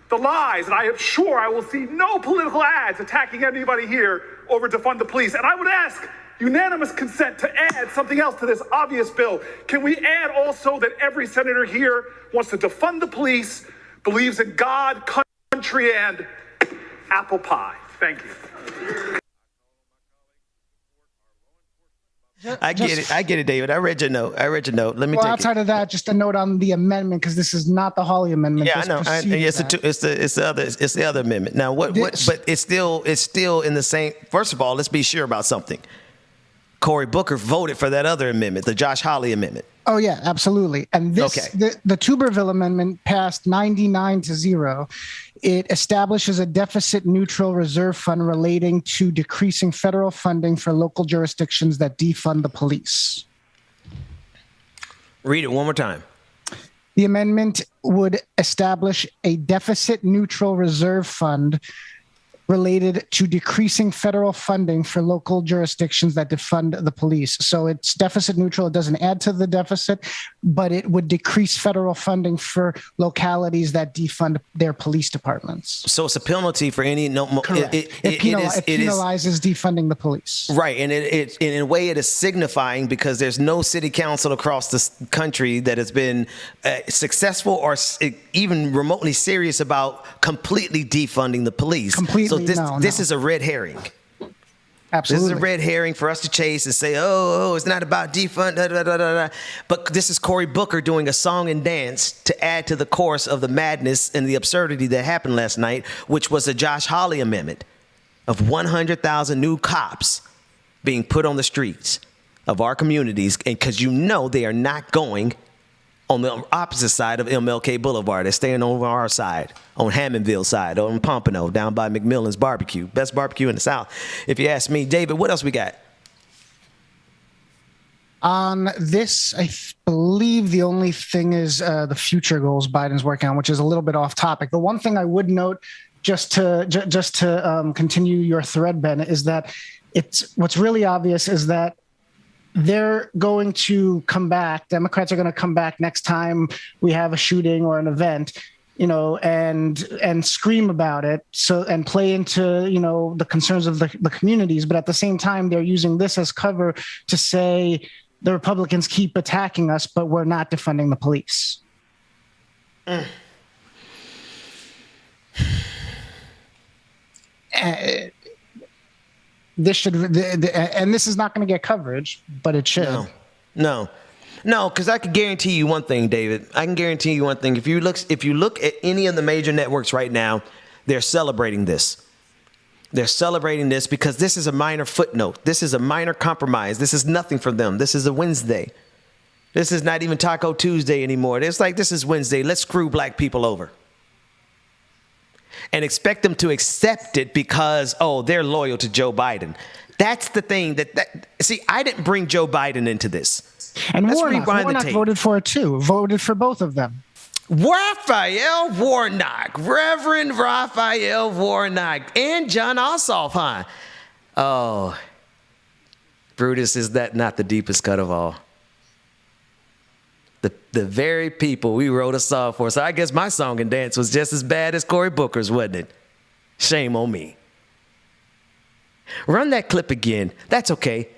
Speaker 13: the lies. And I am sure I will see no political ads attacking anybody here over defund the police. And I would ask unanimous consent to add something else to this obvious bill. Can we add also that every senator here wants to defund the police, believes in God, country, and apple pie? Thank you.
Speaker 4: I get it, David. I read your note. Let me
Speaker 8: well,
Speaker 4: take
Speaker 8: outside of that, just a note on the amendment, because this is not the Hawley amendment.
Speaker 4: Yeah, I know. It's the other amendment. Now, but it's still in the same. First of all, let's be sure about something. Cory Booker voted for that other amendment, the Josh Hawley amendment.
Speaker 8: Oh yeah, absolutely. And this, the Tuberville amendment passed 99-0. It establishes a deficit-neutral reserve fund relating to decreasing federal funding for local jurisdictions that defund the police.
Speaker 4: Read it one more time.
Speaker 8: The amendment would establish a deficit-neutral reserve fund related to decreasing federal funding for local jurisdictions that defund the police. So it's deficit neutral. It doesn't add to the deficit, but it would decrease federal funding for localities that defund their police departments.
Speaker 4: So it's a penalty for any
Speaker 8: Correct. It penalizes defunding the police.
Speaker 4: Right, and it in a way it is signifying, because there's no city council across the country that has been successful or even remotely serious about completely defunding the police. So this is a red herring.
Speaker 8: Absolutely.
Speaker 4: This is a red herring for us to chase and say, oh, it's not about defund, da, da, da, da, da. But this is Cory Booker doing a song and dance to add to the chorus of the madness and the absurdity that happened last night, which was the Josh Hawley amendment of 100,000 new cops being put on the streets of our communities, and because they are not going on the opposite side of MLK Boulevard. They're staying over our side, on Hammondville side, on Pompano, down by McMillan's Barbecue. Best barbecue in the South, if you ask me. David, what else we got?
Speaker 8: On this, I believe the only thing is the future goals Biden's working on, which is a little bit off topic. The one thing I would note, just to continue your thread, Ben, is that what's really obvious is that they're going to come back. Democrats are going to come back next time we have a shooting or an event, and scream about it. So, and play into, the concerns of the communities. But at the same time, they're using this as cover to say the Republicans keep attacking us, but we're not defunding the police. This should, and this is not going to get coverage, but it should.
Speaker 4: No, because I can guarantee you one thing, David. I can guarantee you one thing. If you look at any of the major networks right now, they're celebrating this. They're celebrating this because this is a minor footnote. This is a minor compromise. This is nothing for them. This is a Wednesday. This is not even Taco Tuesday anymore. It's like, this is Wednesday. Let's screw black people over. And expect them to accept it because, they're loyal to Joe Biden. That's the thing see, I didn't bring Joe Biden into this.
Speaker 8: And Warnock voted for it too, voted for both of them.
Speaker 4: Raphael Warnock, Reverend Raphael Warnock, and John Ossoff, huh? Oh, Brutus, is that not the deepest cut of all? The very people we wrote a song for. So I guess my song and dance was just as bad as Cory Booker's, wasn't it? Shame on me. Run that clip again. That's okay.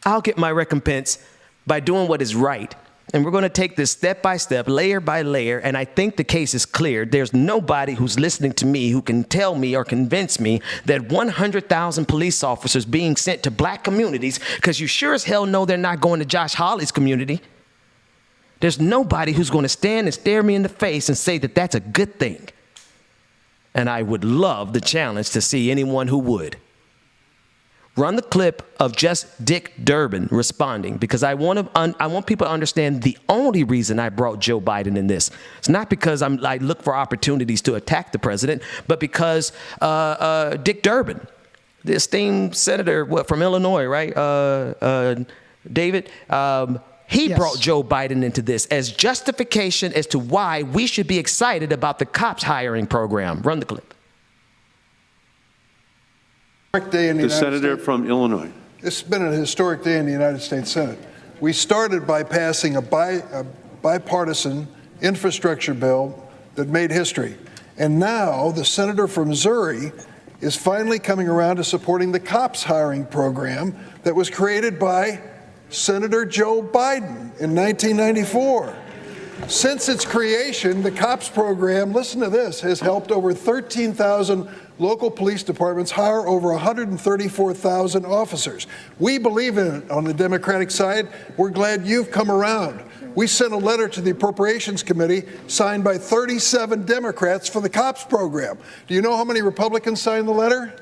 Speaker 4: I'll get my recompense by doing what is right. And we're going to take this step by step, layer by layer. And I think the case is clear. There's nobody who's listening to me who can tell me or convince me that 100,000 police officers being sent to black communities, because you sure as hell know they're not going to Josh Hawley's community. There's nobody who's going to stand and stare me in the face and say that that's a good thing. And I would love the challenge to see anyone who would. Run the clip of just Dick Durbin responding, because I want people to understand the only reason I brought Joe Biden in this. It's not because I look for opportunities to attack the president, but because Dick Durbin, the esteemed senator from Illinois, right, David, He
Speaker 8: Yes.
Speaker 4: brought Joe Biden into this as justification as to why we should be excited about the cops hiring program. Run the clip.
Speaker 7: Day in the
Speaker 6: The
Speaker 7: United
Speaker 6: senator
Speaker 7: States.
Speaker 6: from Illinois.
Speaker 7: It's been a historic day in the United States Senate. We started by passing a bipartisan infrastructure bill that made history. And now the senator from Missouri is finally coming around to supporting the cops hiring program that was created by Senator Joe Biden in 1994. Since its creation, the COPS program, listen to this, has helped over 13,000 local police departments hire over 134,000 officers. We believe in it on the Democratic side. We're glad you've come around. We sent a letter to the Appropriations Committee signed by 37 Democrats for the COPS program. Do you know how many Republicans signed the letter?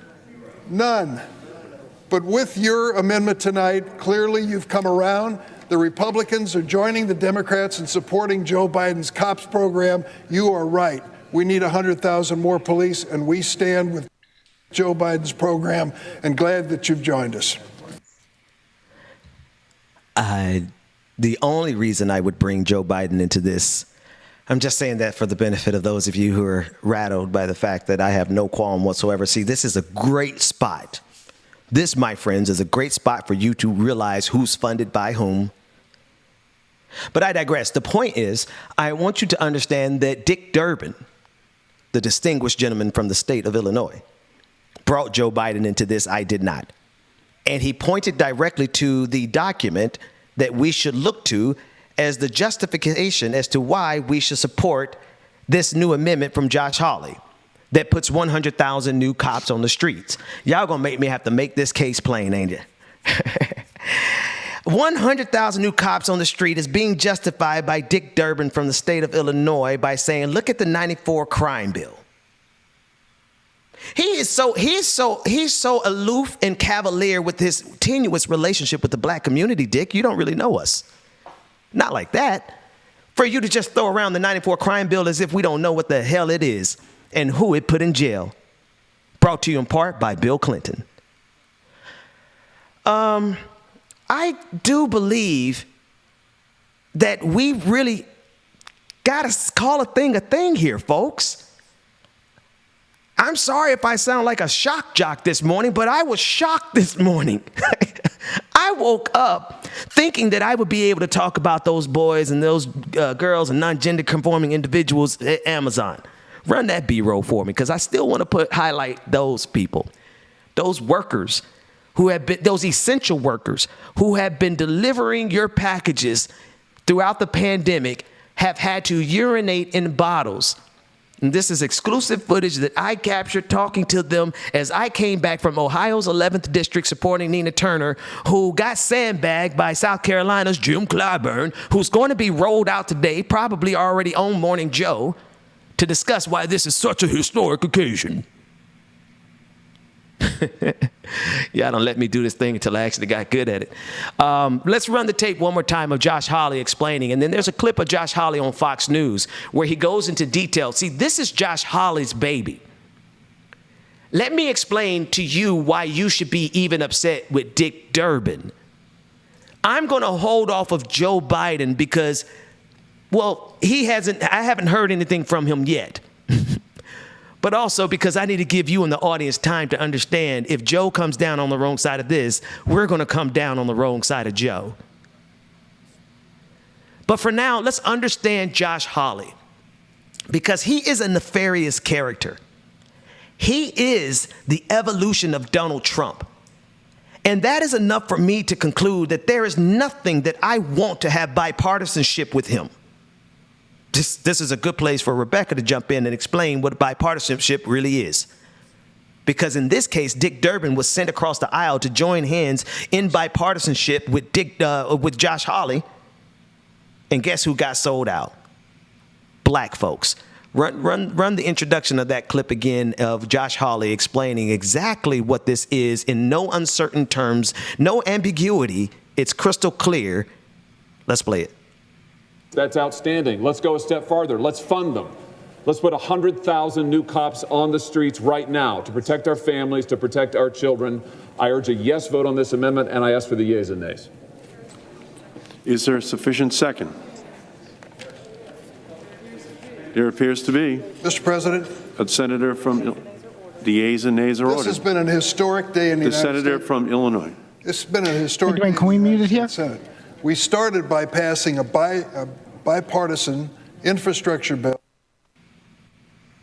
Speaker 7: None. But with your amendment tonight, clearly you've come around. The Republicans are joining the Democrats in supporting Joe Biden's COPS program. You are right. We need 100,000 more police, and we stand with Joe Biden's program, and glad that you've joined us.
Speaker 4: The only reason I would bring Joe Biden into this, I'm just saying that for the benefit of those of you who are rattled by the fact that I have no qualm whatsoever. See, this is a great spot. This, my friends, is a great spot for you to realize who's funded by whom. But I digress. The point is, I want you to understand that Dick Durbin, the distinguished gentleman from the state of Illinois, brought Joe Biden into this. I did not. And he pointed directly to the document that we should look to as the justification as to why we should support this new amendment from Josh Hawley that puts 100,000 new cops on the streets. Y'all gonna make me have to make this case plain, ain't you? 100,000 new cops on the street is being justified by Dick Durbin from the state of Illinois by saying, look at the 94 crime bill. He's so aloof and cavalier with his tenuous relationship with the black community, Dick. You don't really know us. Not like that. For you to just throw around the 94 crime bill as if we don't know what the hell it is and who it put in jail. Brought to you in part by Bill Clinton. I do believe that we really got to call a thing here, folks. I'm sorry if I sound like a shock jock this morning, but I was shocked this morning. I woke up thinking that I would be able to talk about those boys and those girls and non-gender conforming individuals at Amazon. Run that B-roll for me, because I still want to highlight those people, those workers who have been, those essential workers who have been delivering your packages throughout the pandemic, have had to urinate in bottles. And this is exclusive footage that I captured talking to them as I came back from Ohio's 11th District supporting Nina Turner, who got sandbagged by South Carolina's Jim Clyburn, who's going to be rolled out today, probably already on Morning Joe, to discuss why this is such a historic occasion. Y'all don't let me do this thing until I actually got good at it. Let's run the tape one more time of Josh Hawley explaining. And then there's a clip of Josh Hawley on Fox News where he goes into detail. See, this is Josh Hawley's baby. Let me explain to you why you should be even upset with Dick Durbin. I'm going to hold off of Joe Biden because, well, I haven't heard anything from him yet. But also because I need to give you and the audience time to understand if Joe comes down on the wrong side of this, we're going to come down on the wrong side of Joe. But for now, let's understand Josh Hawley, because he is a nefarious character. He is the evolution of Donald Trump. And that is enough for me to conclude that there is nothing that I want to have bipartisanship with him. This is a good place for Rebecca to jump in and explain what bipartisanship really is. Because in this case, Dick Durbin was sent across the aisle to join hands in bipartisanship with Josh Hawley. And guess who got sold out? Black folks. Run the introduction of that clip again of Josh Hawley explaining exactly what this is in no uncertain terms, no ambiguity. It's crystal clear. Let's play it.
Speaker 5: That's outstanding. Let's go a step farther. Let's fund them. Let's put 100,000 new cops on the streets right now to protect our families, to protect our children. I urge a yes vote on this amendment, and I ask for the yeas and nays.
Speaker 6: Is there sufficient second? There appears to be.
Speaker 7: Mr. President,
Speaker 6: A senator from the yeas and nays are
Speaker 7: this
Speaker 6: ordered.
Speaker 7: has been an historic day in the
Speaker 6: The
Speaker 7: United
Speaker 6: senator
Speaker 7: States.
Speaker 6: from Illinois.
Speaker 7: This has been an historic
Speaker 8: Dwayne,
Speaker 7: day
Speaker 8: can we
Speaker 7: in the
Speaker 8: mute it
Speaker 7: United
Speaker 8: here?
Speaker 7: States Senate. We started by passing a bipartisan infrastructure bill.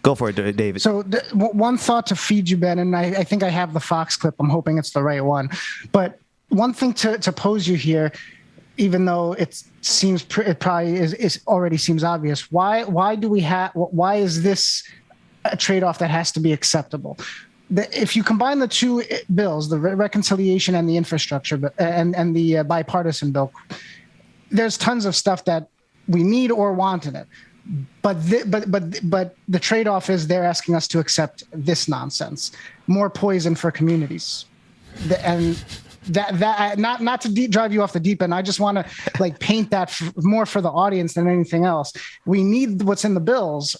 Speaker 4: Go for it, David.
Speaker 8: So one thought to feed you, Ben, and I think I have the Fox clip. I'm hoping it's the right one. But one thing to pose you here, even though it probably is already seems obvious. Why is this a trade-off that has to be acceptable? If you combine the two bills, the reconciliation and the infrastructure and the bipartisan bill, there's tons of stuff that we need or want in it. But the trade-off is they're asking us to accept this nonsense, more poison for communities, and that not to drive you off the deep end. I just want to paint that more for the audience than anything else. We need what's in the bills,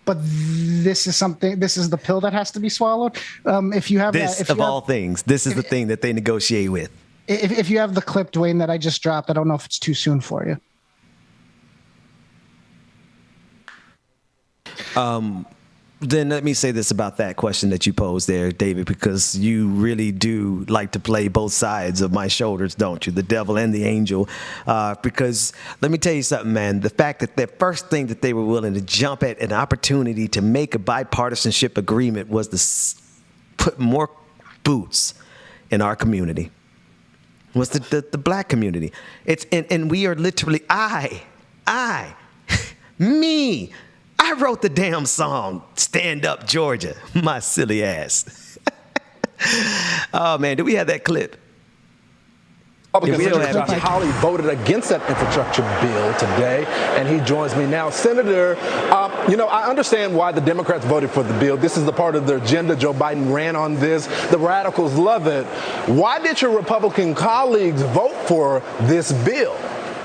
Speaker 8: but this is the pill that has to be swallowed. If you have
Speaker 4: all things, this is the thing that they negotiate with.
Speaker 8: If you have the clip, Dwayne, that I just dropped, I don't know if it's too soon for you.
Speaker 4: Then let me say this about that question that you posed there, David, because you really do like to play both sides of my shoulders, don't you? The devil and the angel. Because let me tell you something, man. The fact that the first thing that they were willing to jump at an opportunity to make a bipartisanship agreement was to put more boots in our community. Was the black community. And we are literally, me. I wrote the damn song, Stand Up Georgia, my silly ass. Oh, man, do we have that clip?
Speaker 14: Senator Josh Hawley voted against that infrastructure bill today, and he joins me now. Senator, I understand why the Democrats voted for the bill. This is the part of their agenda. Joe Biden ran on this. The radicals love it. Why did your Republican colleagues vote for this bill?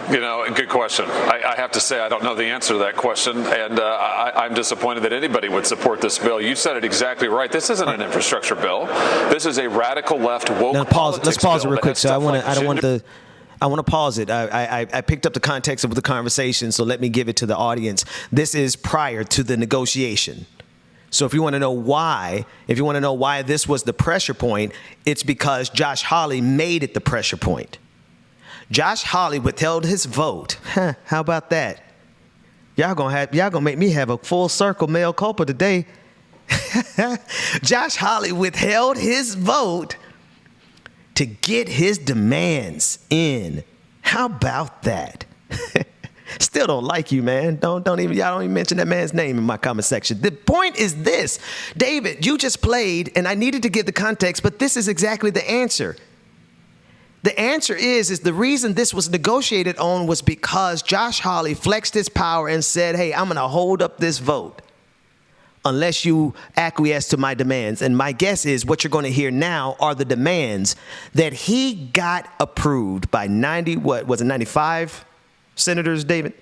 Speaker 5: Good question. I have to say I don't know the answer to that question, and I'm disappointed that anybody would support this bill. You said it exactly right. This isn't an infrastructure bill. This is a radical left woke politics.
Speaker 4: Let's pause it
Speaker 5: bill
Speaker 4: real quick. So I want to pause it. I picked up the context of the conversation, so let me give it to the audience. This is prior to the negotiation. So if you want to know why this was the pressure point, it's because Josh Hawley made it the pressure point. Josh Hawley withheld his vote. How about that? Y'all gonna make me have a full circle mea culpa today. Josh Hawley withheld his vote to get his demands in. How about that? Still don't like you, man. Y'all don't even mention that man's name in my comment section. The point is this, David, you just played, and I needed to give the context, but this is exactly the answer. The answer is the reason this was negotiated on was because Josh Hawley flexed his power and said, hey, I'm going to hold up this vote unless you acquiesce to my demands. And my guess is what you're going to hear now are the demands that he got approved by 95 senators, David?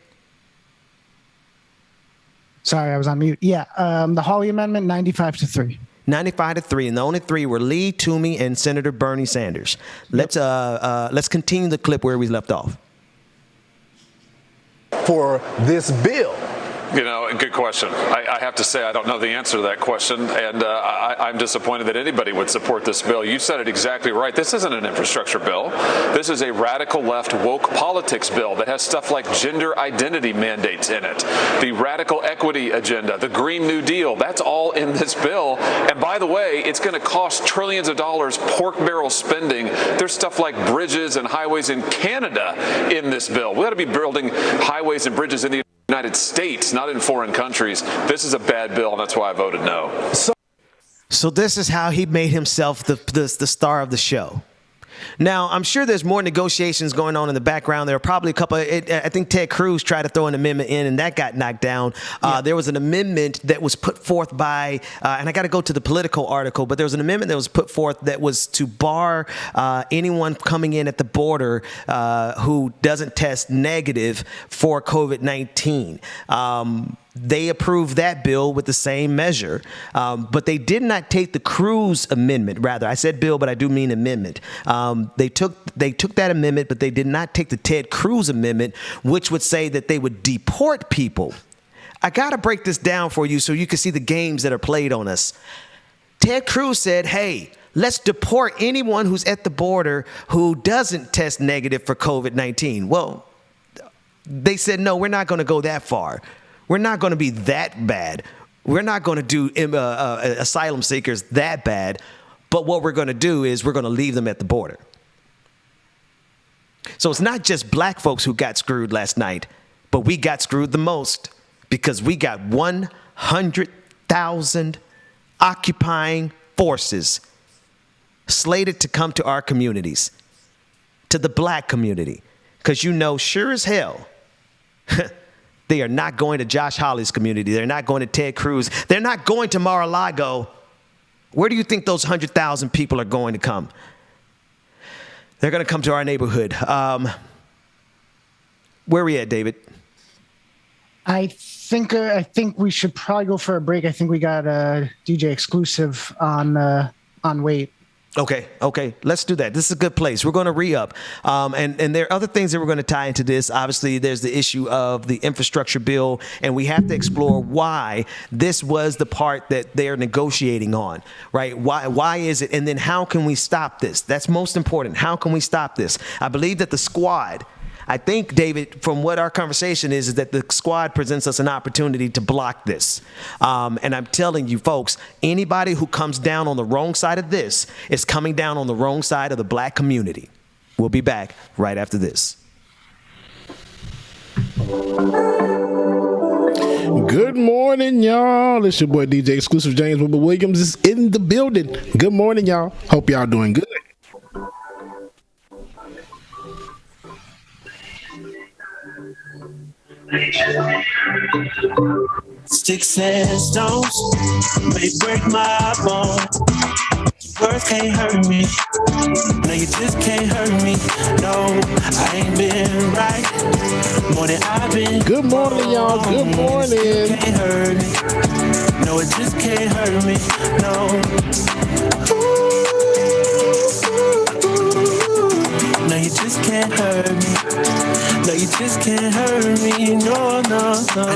Speaker 8: Sorry, I was on mute. Yeah, the Hawley Amendment, 95-3.
Speaker 4: 95-3, and the only three were Lee, Toomey, and Senator Bernie Sanders. Let's continue the clip where we left off.
Speaker 14: For this bill.
Speaker 5: Good question. I have to say I don't know the answer to that question, and I'm disappointed that anybody would support this bill. You said it exactly right. This isn't an infrastructure bill. This is a radical left woke politics bill that has stuff like gender identity mandates in it, the radical equity agenda, the Green New Deal. That's all in this bill. And by the way, it's going to cost trillions of dollars pork barrel spending. There's stuff like bridges and highways in Canada in this bill. We ought to be building highways and bridges in the United States, not in foreign countries. This is a bad bill, and that's why I voted no.
Speaker 4: So this is how he made himself the star of the show. Now, I'm sure there's more negotiations going on in the background. There are probably a couple. I think Ted Cruz tried to throw an amendment in, and that got knocked down. There was an amendment that was put forth by, and I got to go to the Politico article, but there was an amendment that was put forth that was to bar anyone coming in at the border who doesn't test negative for COVID-19. They approved that bill with the same measure, but they did not take the Cruz amendment. Rather, I said bill, but I do mean amendment. They took that amendment, but they did not take the Ted Cruz amendment, which would say that they would deport people. I got to break this down for you so you can see the games that are played on us. Ted Cruz said, hey, let's deport anyone who's at the border who doesn't test negative for COVID-19. Well, they said, no, we're not going to go that far. We're not going to be that bad. We're not going to do asylum seekers that bad. But what we're going to do is we're going to leave them at the border. So it's not just black folks who got screwed last night, but we got screwed the most because we got 100,000 occupying forces slated to come to our communities, to the black community, because sure as hell, they are not going to Josh Hawley's community. They're not going to Ted Cruz. They're not going to Mar-a-Lago. Where do you think those 100,000 people are going to come? They're going to come to our neighborhood. Where are we at, David?
Speaker 8: I think we should probably go for a break. I think we got a DJ exclusive on Wait.
Speaker 4: Okay. Let's do that. This is a good place. We're going to re-up. And there are other things that we're going to tie into this. Obviously, there's the issue of the infrastructure bill, and we have to explore why this was the part that they're negotiating on, right? Why is it? And then how can we stop this? That's most important. How can we stop this? I believe that the squad, I think, David, from what our conversation is that the squad presents us an opportunity to block this. And I'm telling you, folks, anybody who comes down on the wrong side of this is coming down on the wrong side of the black community. We'll be back right after this.
Speaker 15: Good morning, y'all. It's your boy DJ Exclusive James Wilbur Williams is in the building. Good morning, y'all. Hope y'all doing good.
Speaker 2: Sticks and stones may break my bones. Words can't hurt me. No, you just can't hurt me. No, I ain't been right more than I've been.
Speaker 15: Good morning, y'all. Good morning.
Speaker 2: It can't hurt me. No, it just can't hurt me. No. No, you just can't hurt me. No, you just can't hurt me. No. I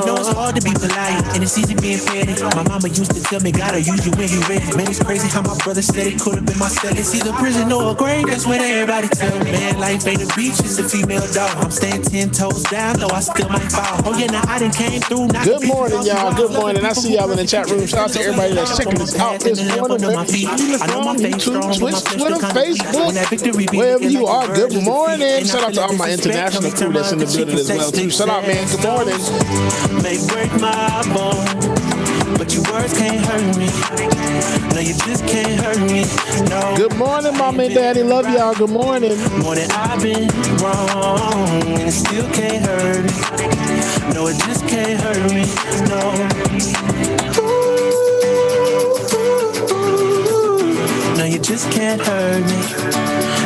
Speaker 2: know it's hard to be polite, and it's easy being petty. My mama used to tell me, gotta use you when you ready. Man, it's crazy how my brother said it could have been my cell. It's either prison or a grave, that's what everybody tell me. Man, life ain't a beach, it's a female dog. I'm staying 10 toes down, though I still might fall. Oh yeah, now I done came through.
Speaker 15: Good morning, y'all. Good morning. I see y'all in the chat room. Shout out to everybody that's checking us out this morning. YouTube, Twitch, Twitter, Facebook, wherever you are. Good morning. Shout out to all my international crew that's in the building as well too. Shout out, man. Good morning.
Speaker 2: May break my bone, but your words can't hurt me. No, you just can't hurt me. No.
Speaker 15: Good morning, mom and daddy. Love y'all. Good morning.
Speaker 2: More than I've been wrong, and it still can't hurt me. No, it just can't hurt me. No. No, you just can't hurt me.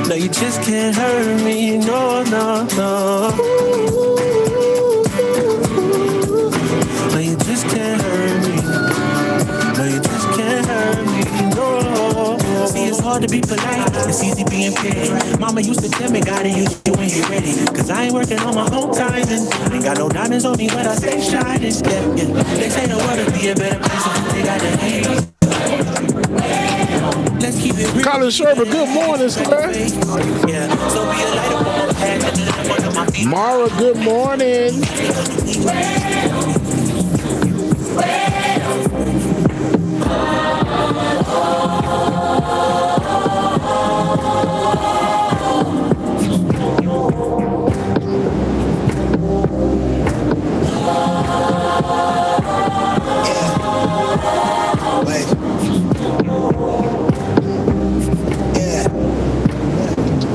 Speaker 2: No, you just can't hurt me. No. No, you just can't hurt me. No, you just can't hurt me. No. See, it's hard to be polite. It's easy being petty. Mama used to tell me, gotta use you when you're ready. Cause I ain't working on my own time. And ain't got no diamonds on me, but I stay shining. Yeah. They say the world will be a better place if they got the hate. Let's keep it real.
Speaker 15: Colin Sherber, good morning, sir.
Speaker 2: Yeah. So be a light up on my path and then one of my feet.
Speaker 15: Mara, good morning.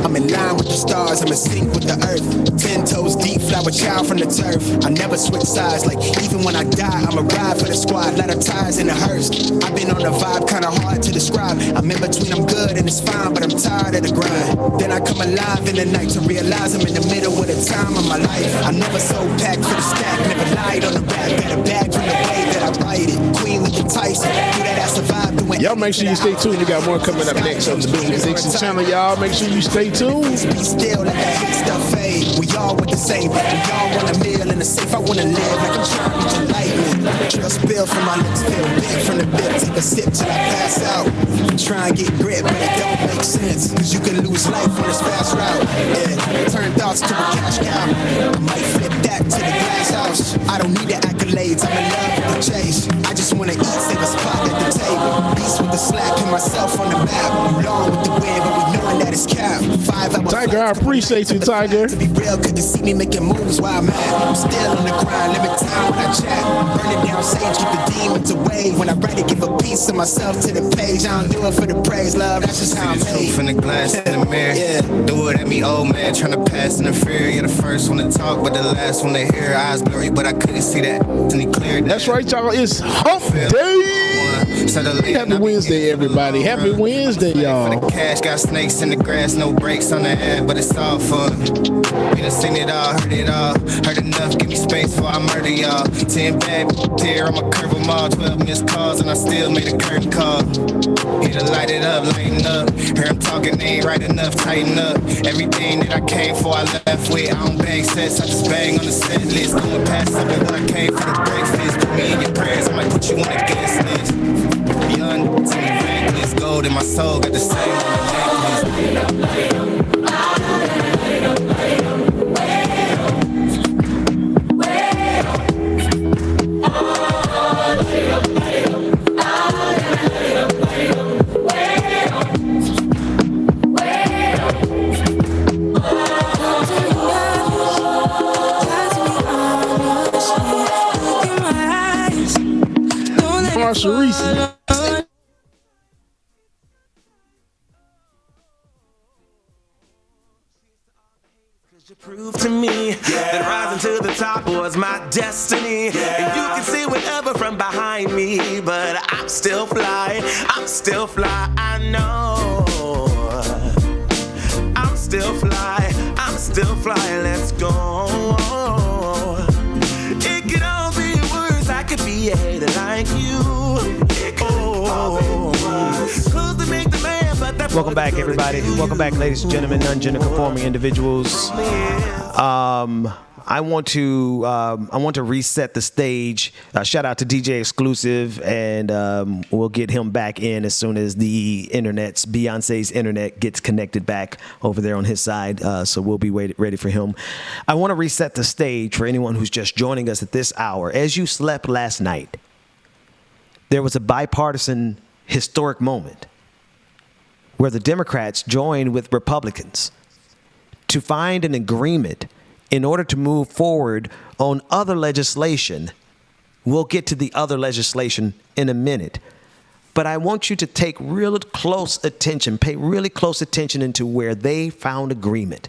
Speaker 2: I'm in line with the stars, I'm in sync with the earth. 10 toes deep, fly a child from the turf. I never switch sides, like even when I die, I'ma ride for the squad. Let her ties in the hearse. I've been on the vibe, kinda hard to describe. I'm in between, I'm good and it's fine, but I'm tired of the grind. Then I come alive in the night to realize I'm in the middle of the time of my life. I never so packed for the stack, never lied on the rap. Got a bag from the way that I write it. Queen looking Tyson, do that ass survive doing.
Speaker 15: Y'all make sure you stay tuned. We got more coming up next on the Business Dixon channel. Y'all make sure you stay tuned.
Speaker 2: Be still, let that hate stuff fade. We all want the same. We all want a meal in the safe. I wanna live like I'm trying to enlighten. Trail spill from my lips, feel big from the bit. Take a sip till I pass out. Try and get grit, but it don't make sense. Cause you can lose life on this fast route. Yeah, turn thoughts to a cash cow. I might flip that to the glass house. I don't need the accolades, I'm in love with the chase. I just wanna eat, save a spot at the table. Beast with the slap, put myself on the map. I'm long with the wind, but we knowing that it's capped. 5 hours.
Speaker 15: Tiger, I appreciate you, Tiger.
Speaker 2: To be real, couldn't see me making moves while I'm at. I'm still on the grind, limit time when I chat. Burn it down, sage, keep the demons away. When I write it, give a piece of myself to the page. I don't do it for the praise, love, that's just how I'm made.
Speaker 16: From the glass in the mirror, yeah. Do it at me, old man, tryna pass in the fear. You're the first one to talk, but the last one to hear. Eyes blurry, but I couldn't see that. Any clear.
Speaker 15: That's right, y'all. It's Hump Day. Happy Wednesday, everybody. Happy Wednesday, y'all.
Speaker 16: For the cash, got snakes in the grass, no brakes on the ad, but it's all fun. We done seen it all, heard it all. Heard enough, give me space before I murder y'all. 10 bad here, I'ma curve them all. 12 missed calls, and I still made a curtain call. Here to light it up, lighten up. Hear him talking, they ain't right enough, tighten up. Everything that I came for, I left with. I don't bang sets, I just bang on the set list. Going past something when I came for the breakfast. Put me in your prayers, I might put you on the guest list. Young, to me, reckless, gold in my soul, got the same on the necklace.
Speaker 15: Sharice.
Speaker 17: You proved to me that rising to the top was my destiny. And you can see whatever from behind me, but I'm still fly, I know. I'm still fly, let's go. It could all be worse, I could be a hater like you.
Speaker 4: Welcome back, everybody. Welcome back, ladies and gentlemen, non-gender conforming individuals. I want to reset the stage. Shout out to DJ Exclusive, and we'll get him back in as soon as the Beyonce's internet gets connected back over there on his side. So we'll be ready for him. I want to reset the stage for anyone who's just joining us at this hour. As you slept last night, there was a bipartisan historic moment where the Democrats joined with Republicans to find an agreement in order to move forward on other legislation. We'll get to the other legislation in a minute. But I want you to take real close attention, pay really close attention into where they found agreement.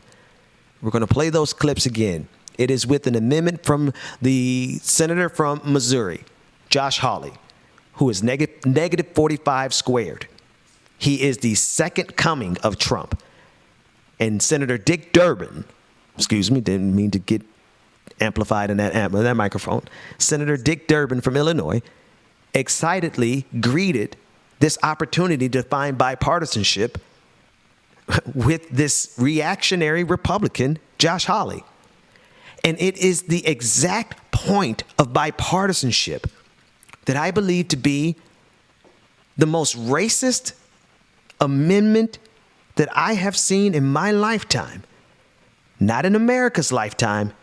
Speaker 4: We're going to play those clips again. It is with an amendment from the senator from Missouri, Josh Hawley, who is negative 45 squared. He is the second coming of Trump. And Senator Dick Durbin, didn't mean to get amplified in that microphone. Senator Dick Durbin from Illinois excitedly greeted this opportunity to find bipartisanship with this reactionary Republican, Josh Hawley. And it is the exact point of bipartisanship that I believe to be the most racist amendment that I have seen in my lifetime. Not in America's lifetime,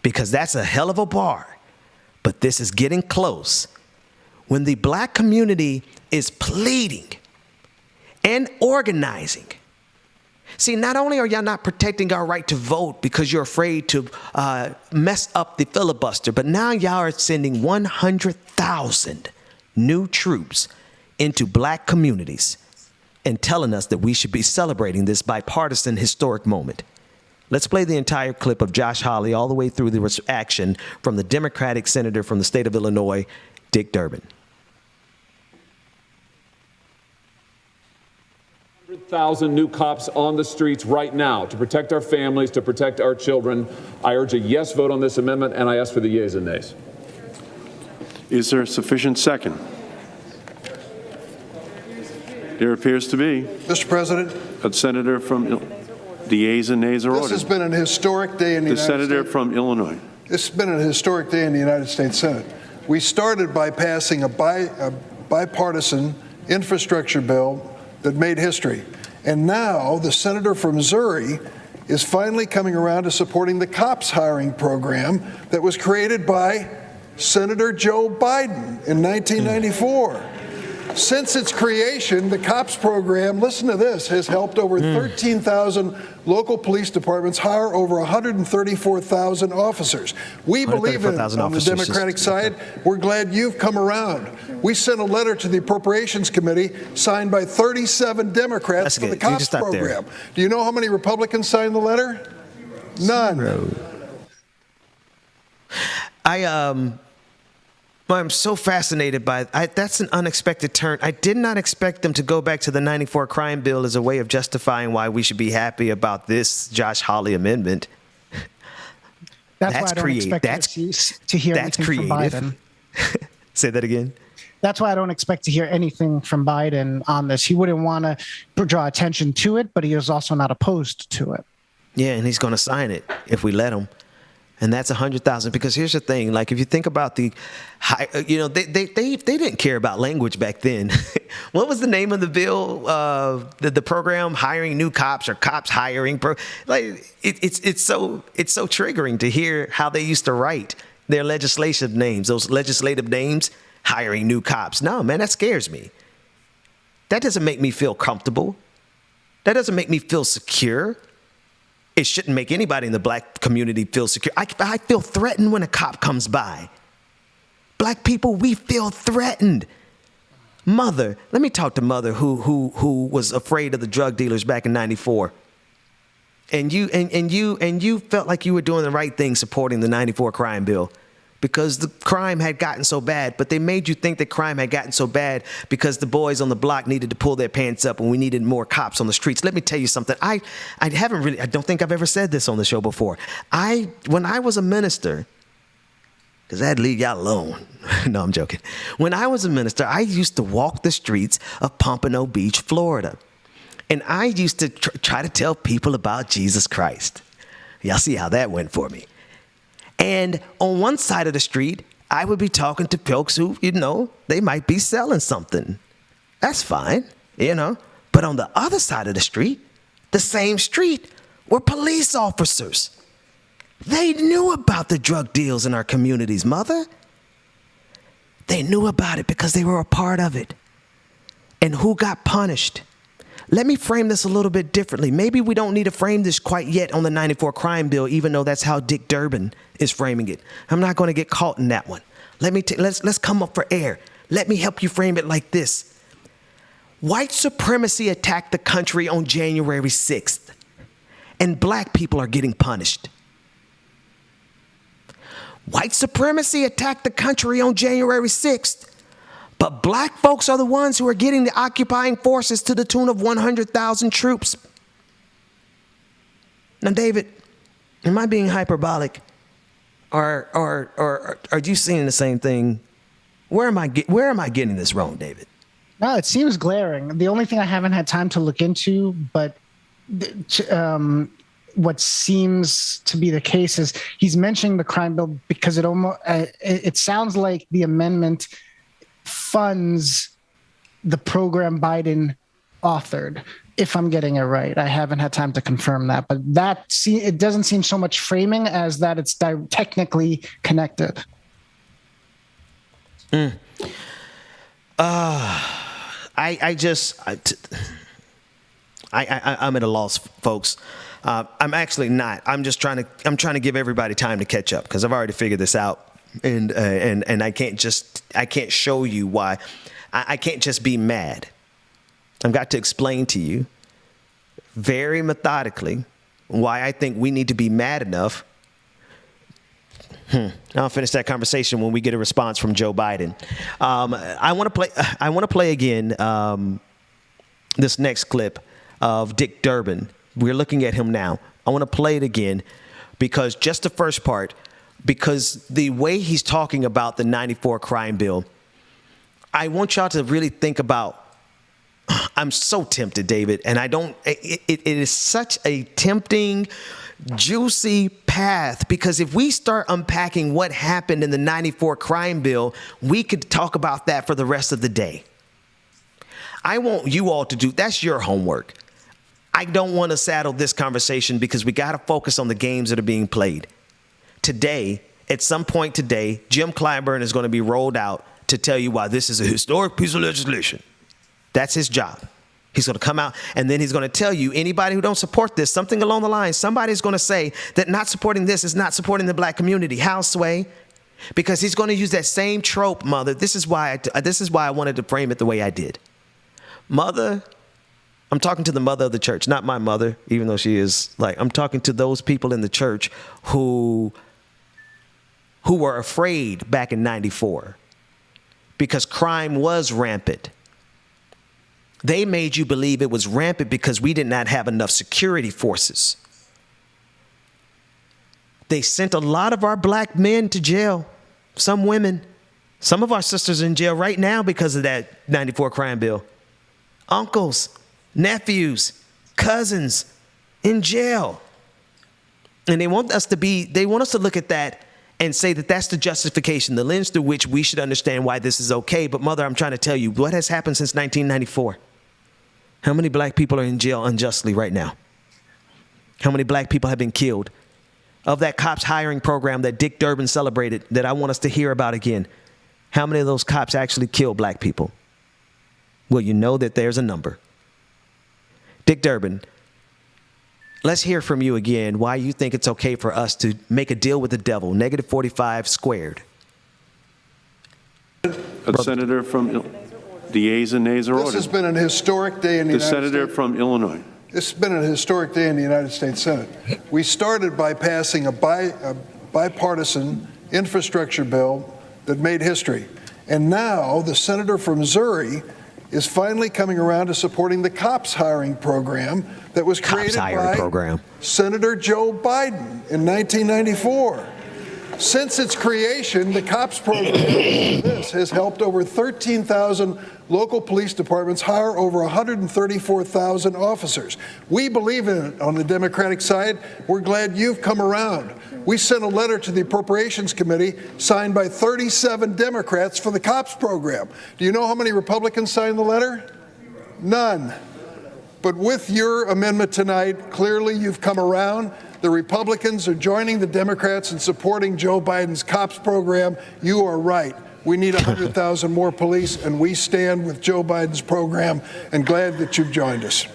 Speaker 4: because that's a hell of a bar. But this is getting close. When the black community is pleading and organizing. See, not only are y'all not protecting our right to vote because you're afraid to mess up the filibuster, but now y'all are sending 100,000 new troops into black communities and telling us that we should be celebrating this bipartisan historic moment. Let's play the entire clip of Josh Hawley all the way through the action from the Democratic senator from the state of Illinois, Dick Durbin.
Speaker 5: 100,000 new cops on the streets right now to protect our families, to protect our children. I urge a yes vote on this amendment, and I ask for the yeas and nays.
Speaker 6: Is there a sufficient second? There appears to be.
Speaker 7: Mr. President.
Speaker 6: A senator from the yeas and nays are ordered.
Speaker 7: This has been an historic day in the United States.
Speaker 6: The senator from Illinois.
Speaker 7: This has been a historic day in the United States Senate. We started by passing a bipartisan infrastructure bill that made history. And now the senator from Missouri is finally coming around to supporting the cops hiring program that was created by Senator Joe Biden in 1994. Since its creation, the COPS program, listen to this, has helped over 13,000 local police departments hire over 134,000 officers. We believe in it on the Democratic side. We're glad you've come around. We sent a letter to the Appropriations Committee signed by 37 Democrats for the COPS program. Do you know how many Republicans signed the letter? None.
Speaker 4: I'm so fascinated by that's an unexpected turn. I did not expect them to go back to the 94 crime bill as a way of justifying why we should be happy about this Josh Hawley amendment.
Speaker 8: That's why I don't expect to hear anything from Biden.
Speaker 4: Say that again.
Speaker 8: That's why I don't expect to hear anything from Biden on this. He wouldn't want to draw attention to it, but he is also not opposed to it.
Speaker 4: Yeah, and he's going to sign it if we let him. And that's 100,000. Because here's the thing: like, if you think about they didn't care about language back then. What was the name of the bill? The program, hiring new cops or cops hiring. It's so triggering to hear how they used to write their legislative names. Those legislative names, hiring new cops. No, man, that scares me. That doesn't make me feel comfortable. That doesn't make me feel secure. It shouldn't make anybody in the black community feel secure. I feel threatened when a cop comes by. Black people, we feel threatened. Mother, let me talk to Mother, who was afraid of the drug dealers back in '94. And you felt like you were doing the right thing supporting the '94 crime bill, because the crime had gotten so bad, but they made you think that crime had gotten so bad because the boys on the block needed to pull their pants up and we needed more cops on the streets. Let me tell you something. I don't think I've ever said this on the show before. When I was a minister, because I'd leave y'all alone. No, I'm joking. When I was a minister, I used to walk the streets of Pompano Beach, Florida. And I used to try to tell people about Jesus Christ. Y'all see how that went for me. And on one side of the street, I would be talking to folks who, they might be selling something. That's fine, But on the other side of the street, the same street, were police officers. They knew about the drug deals in our communities, Mother. They knew about it because they were a part of it. And who got punished? Let me frame this a little bit differently. Maybe we don't need to frame this quite yet on the '94 crime bill, even though that's how Dick Durbin is framing it. I'm not going to get caught in that one. Let's come up for air. Let me help you frame it like this. White supremacy attacked the country on January 6th, and black people are getting punished. White supremacy attacked the country on January 6th. But black folks are the ones who are getting the occupying forces to the tune of 100,000 troops. Now, David, am I being hyperbolic? Or are you seeing the same thing? Where am I getting this wrong, David?
Speaker 8: No, it seems glaring. The only thing I haven't had time to look into, but what seems to be the case is he's mentioning the crime bill because it sounds like the amendment funds the program Biden authored, if I'm getting it right. I haven't had time to confirm that, but it doesn't seem so much framing as that it's technically connected.
Speaker 4: I'm at a loss, folks. I'm actually not. I'm trying to give everybody time to catch up because I've already figured this out. And I can't show you why. I can't just be mad. I've got to explain to you very methodically why I think we need to be mad enough. I'll finish that conversation when we get a response from Joe Biden. I want to play again this next clip of Dick Durbin. We're looking at him now. I want to play it again because just the first part, because the way he's talking about the 94 crime bill, I want y'all to really think about. I'm so tempted, David, and it is such a tempting, juicy path, because if we start unpacking what happened in the 94 crime bill, we could talk about that for the rest of the day. I want you all to do, that's your homework. I don't want to saddle this conversation because we got to focus on the games that are being played. Today, at some point today, Jim Clyburn is going to be rolled out to tell you why this is a historic piece of legislation. That's his job. He's going to come out and then he's going to tell you, anybody who don't support this, something along the line, somebody's going to say that not supporting this is not supporting the black community. How, Sway? Because he's going to use that same trope, Mother. This is why I wanted to frame it the way I did. Mother, I'm talking to the mother of the church, not my mother, even though she is I'm talking to those people in the church who were afraid back in 94 because crime was rampant. They made you believe it was rampant because we did not have enough security forces. They sent a lot of our black men to jail, some women. Some of our sisters are in jail right now because of that 94 crime bill. Uncles, nephews, cousins in jail. And they want us to look at that and say that that's the justification, the lens through which we should understand why this is okay. But Mother, I'm trying to tell you, what has happened since 1994? How many black people are in jail unjustly right now? How many black people have been killed? Of that cops hiring program that Dick Durbin celebrated, that I want us to hear about again, how many of those cops actually killed black people? Well, you know that there's a number. Dick Durbin, let's hear from you again why you think it's okay for us to make a deal with the devil, negative 45 squared.
Speaker 6: Senator from the yeas and nays are ordered.
Speaker 7: This has been an historic day in the United States.
Speaker 6: The senator from Illinois.
Speaker 7: This has been a historic day in the United States Senate. We started by passing a bipartisan infrastructure bill that made history. And now the senator from Missouri is finally coming around to supporting the cops hiring program that was created by Senator Joe Biden in 1994. Since its creation, the COPS program has helped over 13,000 local police departments hire over 134,000 officers. We believe in it on the Democratic side. We're glad you've come around. We sent a letter to the Appropriations Committee signed by 37 Democrats for the COPS program. Do you know how many Republicans signed the letter? None. But with your amendment tonight, clearly you've come around. The Republicans are joining the Democrats in supporting Joe Biden's COPS program. You are right. We need 100,000 more police, and we stand with Joe Biden's program, and glad that you've joined us.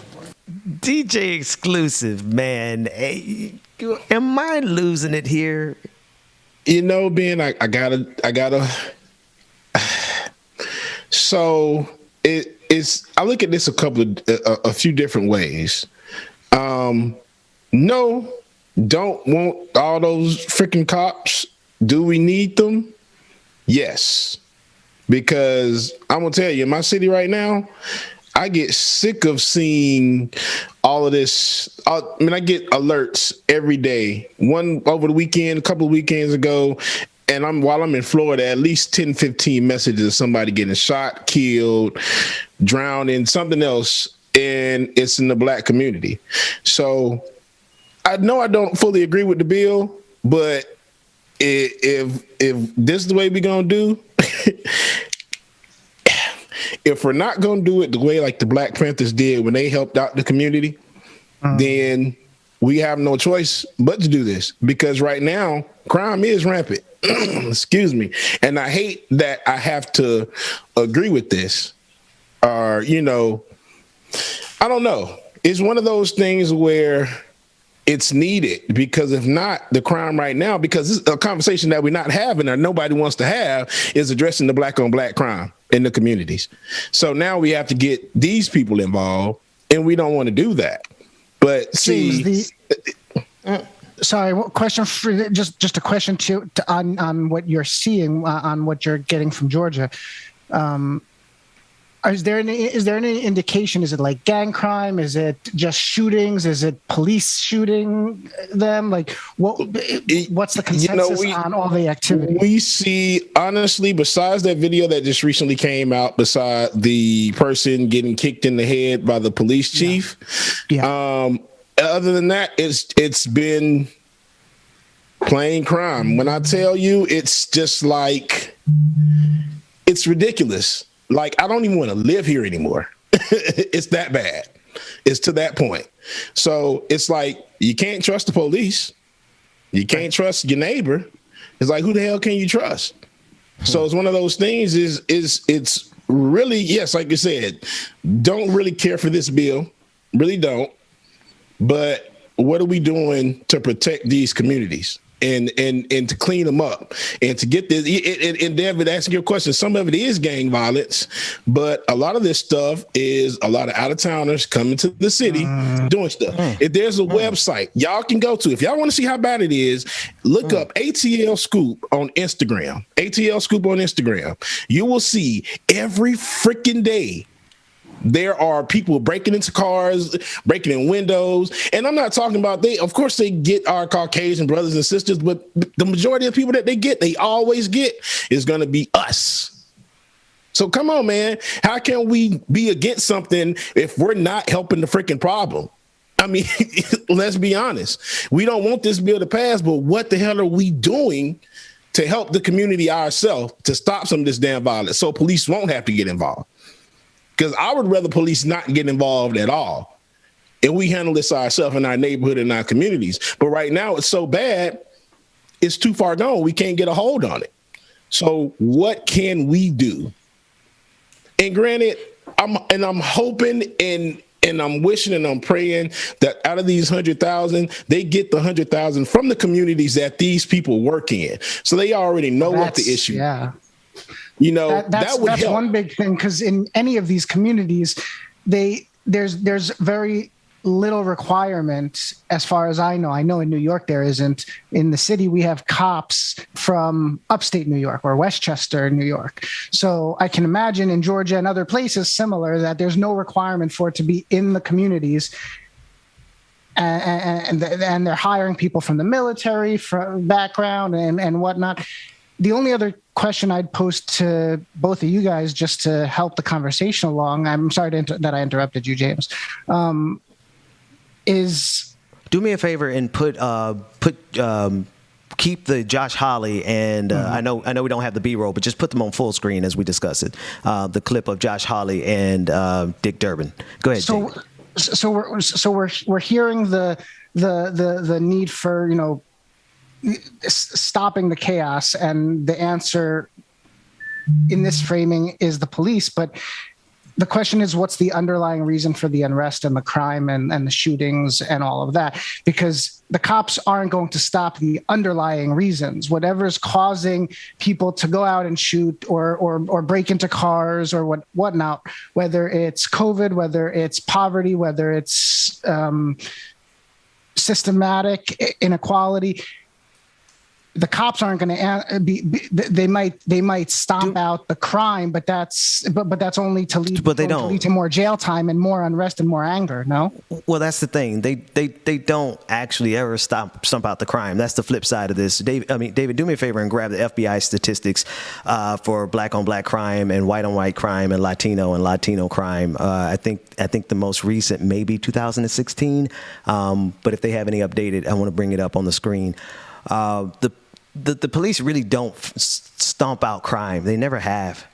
Speaker 4: DJ Exclusive, man. Hey, am I losing it here?
Speaker 15: You know, Ben, I gotta. So it's. I look at this a few different ways. No, don't want all those freaking cops. Do we need them? Yes, because I'm gonna tell you, in my city right now, I get sick of seeing all of this. I get alerts every day. One over the weekend, a couple of weekends ago, and while I'm in Florida, at least 10, 15 messages of somebody getting shot, killed, drowned in something else, and it's in the black community. So I know I don't fully agree with the bill, but if this is the way we're gonna do, if we're not gonna do it the way like the Black Panthers did when they helped out the community, then we have no choice but to do this, because right now crime is rampant. Excuse me. And I hate that I have to agree with this. Or, I don't know. It's one of those things where it's needed, because if not, the crime right now, because this is a conversation that we're not having or nobody wants to have, is addressing the black on black crime in the communities. So now we have to get these people involved, and we don't want to do that. But see,
Speaker 8: sorry, question for just a question on what you're seeing, on what you're getting from Georgia. Is there any indication? Is it like gang crime? Is it just shootings? Is it police shooting them? Like what's the consensus on all the activity?
Speaker 15: We see, honestly, besides that video that just recently came out, beside the person getting kicked in the head by the police chief, other than that, it's been plain crime. When I tell you, it's just like, it's ridiculous. Like, I don't even want to live here anymore. It's that bad. It's to that point. So it's like, you can't trust the police. You can't trust your neighbor. It's like, who the hell can you trust? So it's one of those things it's really, yes, like you said, don't really care for this bill. Really don't. But what are we doing to protect these communities? And to clean them up and to get this. And David, asking your question, some of it is gang violence, but a lot of this stuff is a lot of out-of-towners coming to the city doing stuff. If there's a website y'all can go to, if y'all want to see how bad it is, look up ATL Scoop on Instagram. ATL Scoop on Instagram. You will see every freaking day there are people breaking into cars, breaking in windows. And I'm not talking about of course they get our Caucasian brothers and sisters, but the majority of people that they always get is going to be us. So come on, man. How can we be against something if we're not helping the freaking problem? I mean, let's be honest. We don't want this bill to pass, but what the hell are we doing to help the community ourselves to stop some of this damn violence so police won't have to get involved? Because I would rather police not get involved at all. And we handle this ourselves in our neighborhood and our communities. But right now it's so bad, it's too far gone. We can't get a hold on it. So what can we do? And granted, I'm hoping and I'm wishing and I'm praying that out of these 100,000, they get the 100,000 from the communities that these people work in. So they already know what the issue is.
Speaker 8: Yeah.
Speaker 15: You know,
Speaker 8: that's
Speaker 15: help.
Speaker 8: One big thing, because in any of these communities, there's very little requirement, as far as I know. I know in New York there isn't. In the city, we have cops from upstate New York or Westchester, New York. So I can imagine in Georgia and other places similar that there's no requirement for it to be in the communities. And they're hiring people from the military, from background and whatnot. The only other question I'd pose to both of you guys, just to help the conversation along, I'm sorry that I interrupted you, James, is
Speaker 4: do me a favor and keep the Josh Hawley and I know we don't have the B-roll, but just put them on full screen as we discuss it. The clip of Josh Hawley and Dick Durbin. Go ahead.
Speaker 8: So we're hearing the need for stopping the chaos, and the answer in this framing is the police. But the question is, what's the underlying reason for the unrest and the crime and the shootings and all of that? Because the cops aren't going to stop the underlying reasons. Whatever is causing people to go out and shoot or break into cars or whatnot, whether it's COVID, whether it's poverty, whether it's systematic inequality, the cops aren't going to be. They might stomp out the crime, but that's only to lead.
Speaker 4: But they don't.
Speaker 8: To lead to more jail time and more unrest and more anger. No.
Speaker 4: Well, that's the thing. They don't actually ever stomp out the crime. That's the flip side of this. David, do me a favor and grab the FBI statistics for black on black crime and white on white crime and Latino crime. I think the most recent maybe 2016. But if they have any updated, I want to bring it up on the screen. The police really don't stomp out crime. They never have.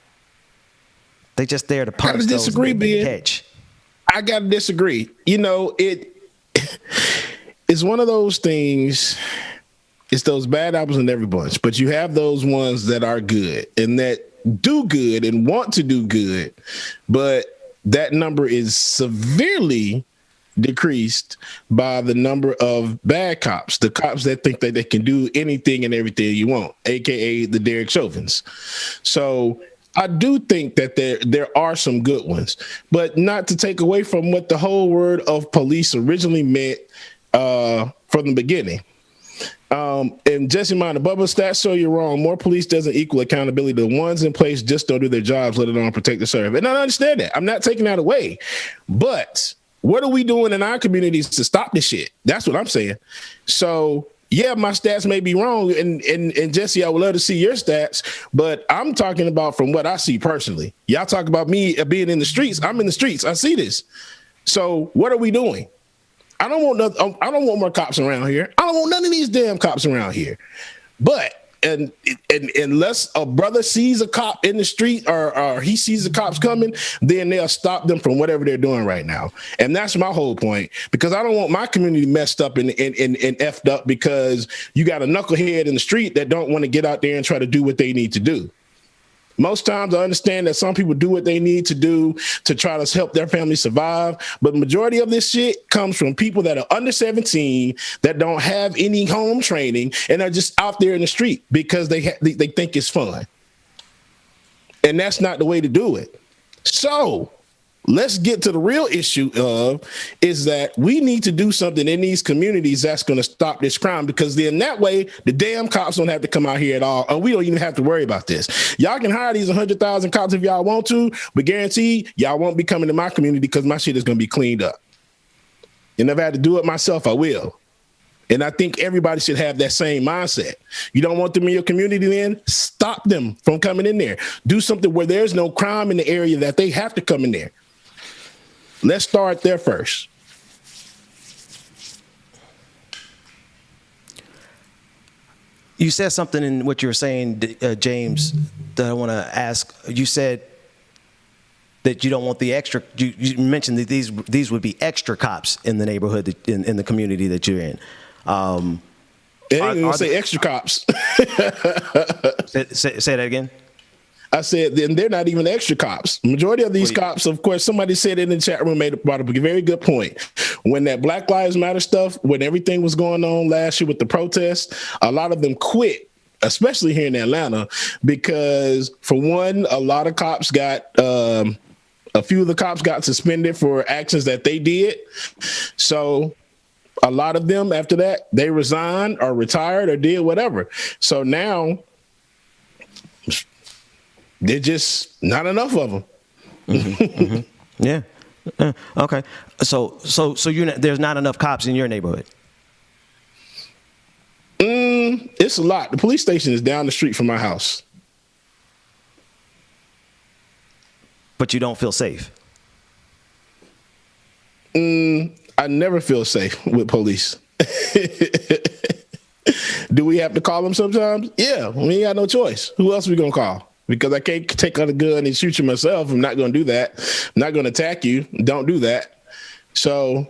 Speaker 4: They just there to punish those that they catch.
Speaker 15: I gotta disagree. It's one of those things. It's those bad apples in every bunch, but you have those ones that are good and that do good and want to do good, but that number is severely decreased by the number of bad cops, the cops that think that they can do anything and everything you want, aka the Derek Chauvins. So I do think that there are some good ones, but not to take away from what the whole word of police originally meant from the beginning. And Jesse Mind, the bubble stats show you're wrong. More police doesn't equal accountability. The ones in place just don't do their jobs, let alone protect the serve. And I understand that. I'm not taking that away. But what are we doing in our communities to stop this shit? That's what I'm saying. So, yeah, my stats may be wrong. And Jesse, I would love to see your stats. But I'm talking about from what I see personally. Y'all talk about me being in the streets. I'm in the streets. I see this. So what are we doing? I don't want more cops around here. I don't want none of these damn cops around here. But and unless a brother sees a cop in the street or he sees the cops coming, then they'll stop them from whatever they're doing right now. And that's my whole point, because I don't want my community messed up and effed up because you got a knucklehead in the street that don't want to get out there and try to do what they need to do. Most times I understand that some people do what they need to do to try to help their family survive. But the majority of this shit comes from people that are under 17 that don't have any home training and are just out there in the street because they think it's fun. And that's not the way to do it. So let's get to the real issue is that we need to do something in these communities that's going to stop this crime, because then that way the damn cops don't have to come out here at all. And we don't even have to worry about this. Y'all can hire these 100,000 cops if y'all want to, but guarantee y'all won't be coming to my community because my shit is going to be cleaned up. And if I had to do it myself, I will. And I think everybody should have that same mindset. You don't want them in your community, then stop them from coming in there. Do something where there's no crime in the area that they have to come in there. Let's start there first.
Speaker 4: You said something in what you were saying, James, that I want to ask. You said that you don't want the extra. You mentioned that these would be extra cops in the neighborhood, in the community that you're in.
Speaker 15: They ain't even say extra cops.
Speaker 4: Say that again.
Speaker 15: I said, then they're not even extra cops. Majority of these cops, of course, somebody said in the chat room, brought up a very good point. When that Black Lives Matter stuff, when everything was going on last year with the protests, a lot of them quit, especially here in Atlanta, because for one, a lot of cops got, a few of the cops got suspended for actions that they did. So a lot of them after that, they resigned or retired or did whatever. So now, they're just not enough of them.
Speaker 4: Mm-hmm. Yeah. Okay. So there's not enough cops in your neighborhood.
Speaker 15: It's a lot. The police station is down the street from my house.
Speaker 4: But you don't feel safe.
Speaker 15: I never feel safe with police. Do we have to call them sometimes? Yeah, we ain't got no choice. Who else are we gonna call? Because I can't take out a gun and shoot you myself. I'm not going to do that. I'm not going to attack you. Don't do that. So.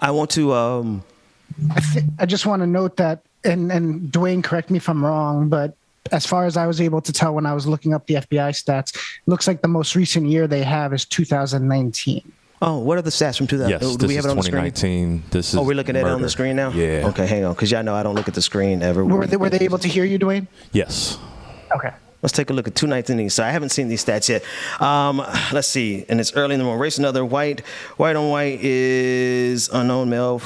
Speaker 4: I want to.
Speaker 8: I just want to note that, and Dwayne, correct me if I'm wrong, but as far as I was able to tell when I was looking up the FBI stats, it looks like the most recent year they have is 2019.
Speaker 4: Oh, what are the stats from 2000?
Speaker 18: Yes,
Speaker 4: do we have it on the screen?
Speaker 18: 2019. This is
Speaker 4: we're looking at it on the screen now?
Speaker 18: Yeah.
Speaker 4: Okay, hang on, because y'all know I don't look at the screen ever.
Speaker 8: Were they able to hear you, Dwayne?
Speaker 18: Yes.
Speaker 8: Okay.
Speaker 4: Let's take a look at 219. So I haven't seen these stats yet. Let's see. And it's early in the morning. Race another. White on white is unknown male.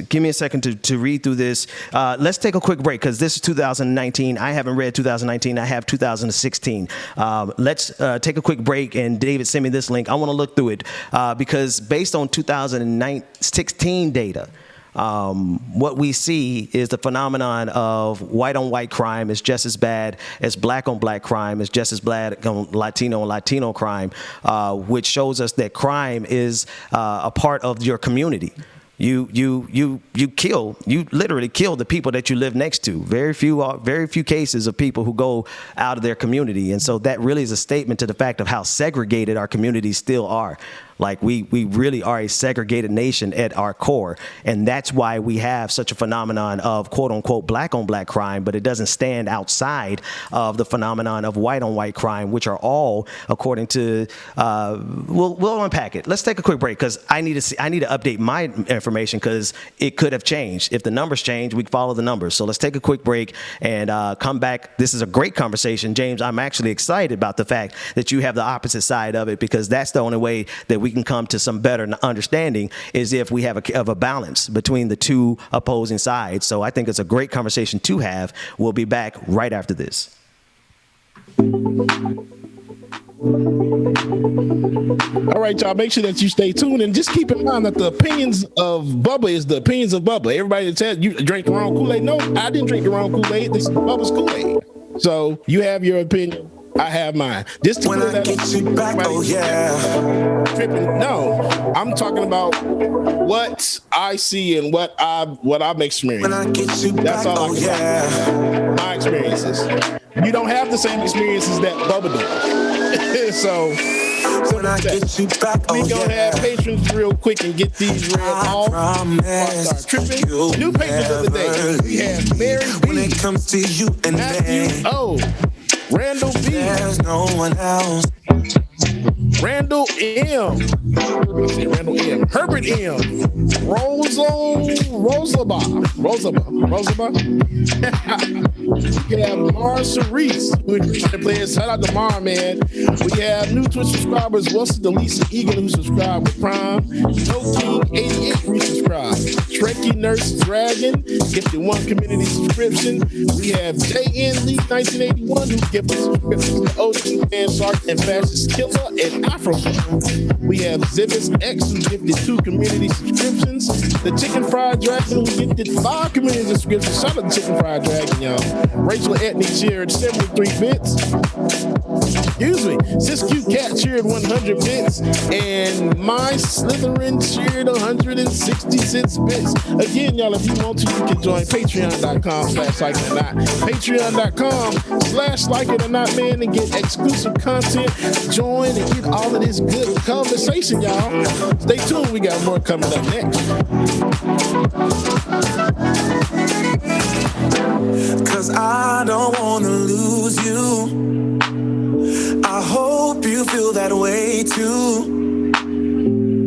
Speaker 4: Give me a second to read through this. Let's take a quick break because this is 2019. I haven't read 2019. I have 2016. Let's take a quick break. And David, send me this link. I want to look through it because based on 2016 data, what we see is the phenomenon of white on white crime is just as bad as black on black crime, is just as bad on Latino crime, which shows us that crime is a part of your community. You literally kill the people that you live next to. Very few cases of people who go out of their community. And so that really is a statement to the fact of how segregated our communities still are. Like we really are a segregated nation at our core, and that's why we have such a phenomenon of quote unquote black on black crime, but it doesn't stand outside of the phenomenon of white on white crime, which are all according to. We'll unpack it. Let's take a quick break because I need to update my information because it could have changed. If the numbers change, we follow the numbers. So let's take a quick break and come back. This is a great conversation, James. I'm actually excited about the fact that you have the opposite side of it, because that's the only way that we can come to some better understanding is if we have a balance between the two opposing sides. So I think it's a great conversation to have. We'll be back right after this.
Speaker 15: All right, y'all, make sure that you stay tuned and just keep in mind that the opinions of Bubba is the opinions of Bubba. Everybody that says you drank the wrong Kool-Aid, no, I didn't drink the wrong Kool-Aid. This is Bubba's Kool-Aid. So you have your opinion, I have mine. Just to
Speaker 17: when I get you back, oh yeah.
Speaker 15: Tripping. No, I'm talking about what I see and what I've experienced.
Speaker 17: When I get you
Speaker 15: That's
Speaker 17: back,
Speaker 15: all
Speaker 17: oh yeah.
Speaker 15: My experiences. You don't have the same experiences that Bubba does. so
Speaker 17: when I get you back, oh
Speaker 15: we gonna have patrons real quick and get these read off. Start tripping. New patrons of the day. We have Mary B.
Speaker 17: When it comes to you and
Speaker 15: Matthew
Speaker 17: me.
Speaker 15: O. Randall B.
Speaker 17: There's no one else.
Speaker 15: Randall M. Randall M. Herbert M. Rosaba. We have Mars Cerise, who is trying to play us. Shout out to Mar, man. We have new Twitch subscribers, Wilson Delisa Egan, who subscribed with Prime. No King 88 resubscribed. Trekkie Nurse Dragon gifted 1 community subscription. We have JN Lee 1981, who gifted subscriptions to OG Man Shark and Fastest Killer and Afro. We have Zivis X, who gifted 2 community subscriptions. The Chicken Fried Dragon, who gifted 5 community subscriptions. Shout out to Chicken Fried Dragon, y'all. Rachel Etney cheered 73 bits. Excuse me. Siskiyou Cat cheered 100 bits. And My Slytherin cheered 166 bits. Again, y'all, if you want to, you can join patreon.com/likeItOrNot. Patreon.com/likeItOrNot, man, and get exclusive content. Join and get all of this good conversation, y'all. Stay tuned. We got more coming up next.
Speaker 17: Cause I don't wanna lose you. I hope you feel that way too.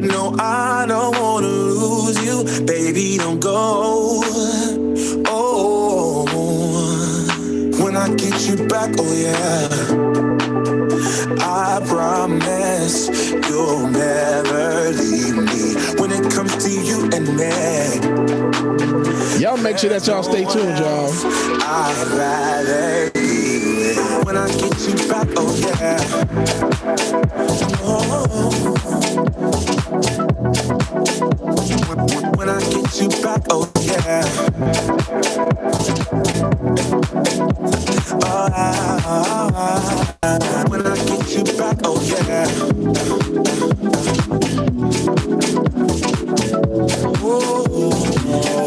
Speaker 17: No, I don't wanna lose you. Baby, don't go. Oh, when I get you back, oh yeah, I promise you'll never leave me. When it comes to you and me,
Speaker 15: y'all make sure that y'all stay tuned, y'all.
Speaker 17: I'd rather be with. When I get you back, oh yeah. Oh. When I get you back, oh yeah. When I get you back, oh yeah.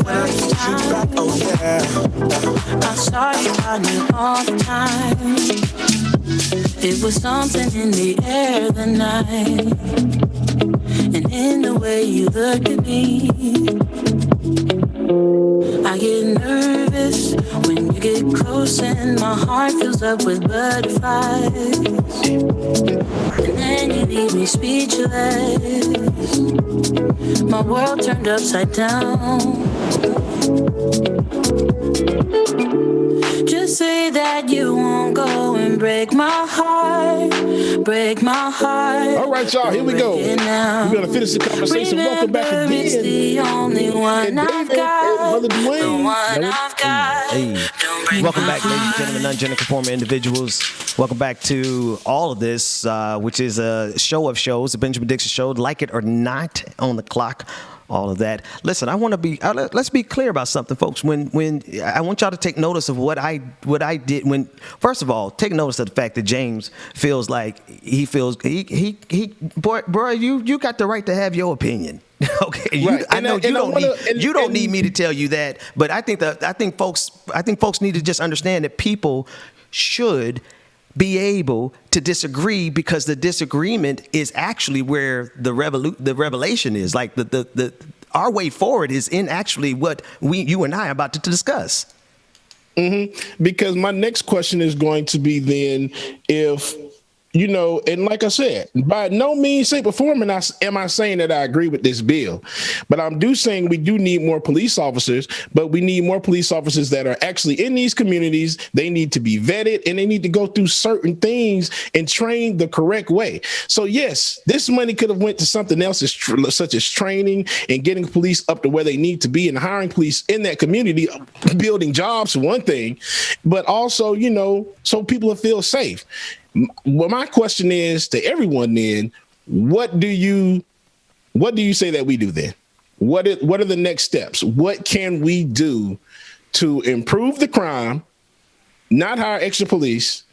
Speaker 17: When I get you back, oh yeah.
Speaker 1: I saw you, I knew all the time. It was something in the air that night, and in the way you looked at me. I get nervous when you get close and my heart fills up with butterflies. And then you leave me speechless. My world turned upside down. Just say that you won't go and break my heart. Break my heart.
Speaker 15: All right, y'all, here we go. We're going to finish the conversation. Welcome back again.
Speaker 1: It's the only one I've got. The one I've got.
Speaker 4: Hey. Welcome back, ladies and gentlemen, non-gender conforming individuals. Welcome back to all of this, which is a show of shows, the Benjamin Dixon Show, Like It or Not, on the clock. All of that. Listen, I want to be. Let's be clear about something, folks. When I want y'all to take notice of what I did. When first of all, take notice of the fact that James feels like he boy, bro, you got the right to have your opinion. Okay,
Speaker 15: right.
Speaker 4: I know you don't need me to tell you that, but I think folks need to just understand that people should be able to disagree, because the disagreement is actually where the revelation is. Like our way forward is in actually what you and I are about to discuss.
Speaker 15: Mm-hmm. Because my next question is going to be then, if, you know, and like I said, by no means, shape, or form am I saying that I agree with this bill, but I'm saying we do need more police officers, but we need more police officers that are actually in these communities. They need to be vetted, and they need to go through certain things and train the correct way. So yes, this money could have went to something else, such as training and getting police up to where they need to be and hiring police in that community, building jobs for one thing, but also, you know, so people will feel safe. Well, my question is to everyone then, what do you say that we do then? What are the next steps? What can we do to improve the crime, not hire extra police,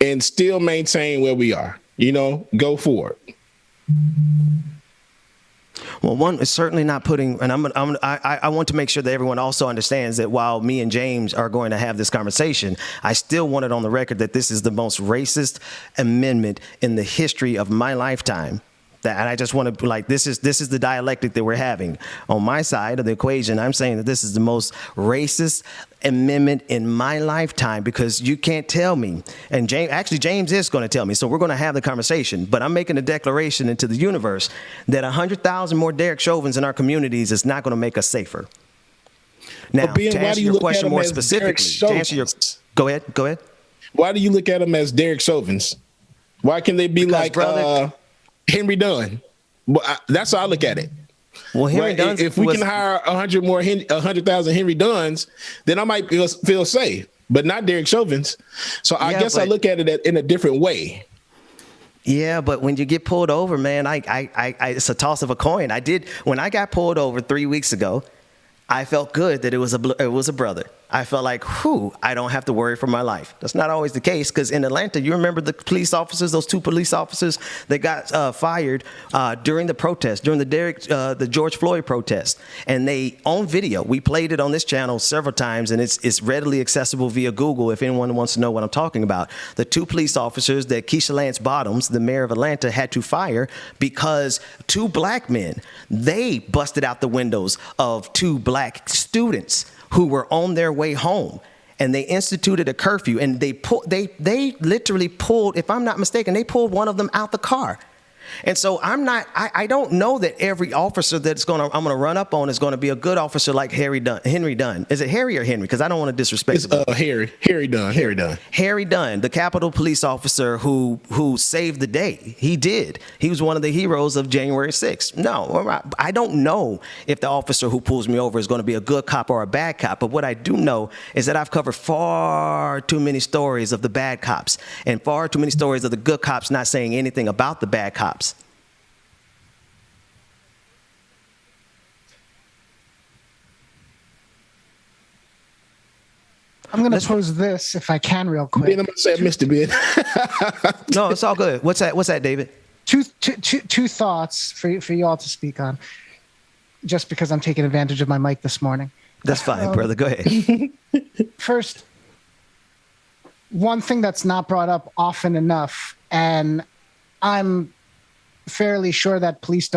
Speaker 15: and still maintain where we are? You know, go forward.
Speaker 4: Well, one is certainly not putting, and I want to make sure that everyone also understands that while me and James are going to have this conversation, I still want it on the record that this is the most racist amendment in the history of my lifetime. And I just want to, like, this is the dialectic that we're having. On my side of the equation, I'm saying that this is the most racist amendment in my lifetime, because you can't tell me, and James is going to tell me, so we're going to have the conversation, but I'm making a declaration into the universe that 100,000 more Derek Chauvins in our communities is not going to make us safer. Now, to answer your question more specifically, go ahead.
Speaker 15: Why do you look at them as Derek Chauvins? Why can they be Henry Dunn? Well, that's how I look at it.
Speaker 4: Well, Henry Dunn,
Speaker 15: if we can hire 100,000 Henry Dunns, then I might feel safe, but not Derek Chauvins. So I guess I look at it in a different way.
Speaker 4: Yeah, but when you get pulled over, man, it's a toss of a coin. When I got pulled over 3 weeks ago, I felt good that it was a brother. I felt like, I don't have to worry for my life. That's not always the case, because in Atlanta, you remember the police officers, those two police officers that got fired during the protest, during the George Floyd protest. And they, on video, we played it on this channel several times, and it's readily accessible via Google if anyone wants to know what I'm talking about. The two police officers that Keisha Lance Bottoms, the mayor of Atlanta, had to fire because two black men, they busted out the windows of two black students who were on their way home, and they instituted a curfew, and they literally pulled, if I'm not mistaken, they pulled one of them out the car. And so I don't know that every officer I'm going to run up on is going to be a good officer like Henry Dunn. Is it Harry or Henry? Because I don't want to disrespect
Speaker 15: Harry Dunn.
Speaker 4: Harry Dunn, the Capitol police officer who saved the day. He did. He was one of the heroes of January 6th. No, I don't know if the officer who pulls me over is going to be a good cop or a bad cop. But what I do know is that I've covered far too many stories of the bad cops and far too many stories of the good cops not saying anything about the bad cops.
Speaker 8: I'm going to pose this, if I can, real quick.
Speaker 15: Ben, I'm going to say Mr. Ben.
Speaker 4: No, it's all good. What's that, David?
Speaker 8: Two thoughts for you all to speak on, just because I'm taking advantage of my mic this morning.
Speaker 4: That's fine, brother. Go ahead.
Speaker 8: First, one thing that's not brought up often enough, and I'm fairly sure that police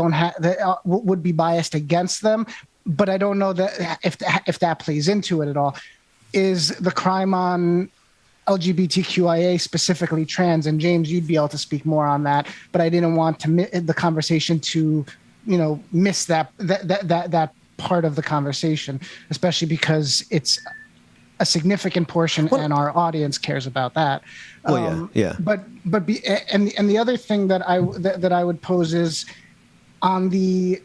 Speaker 8: would be biased against them, but I don't know that if that plays into it at all, is the crime on LGBTQIA, specifically trans. And James, you'd be able to speak more on that, but I didn't want the conversation to, miss that part of the conversation, especially because it's a significant portion and our audience cares about that.
Speaker 4: Yeah.
Speaker 8: But the other thing that I would pose is on the.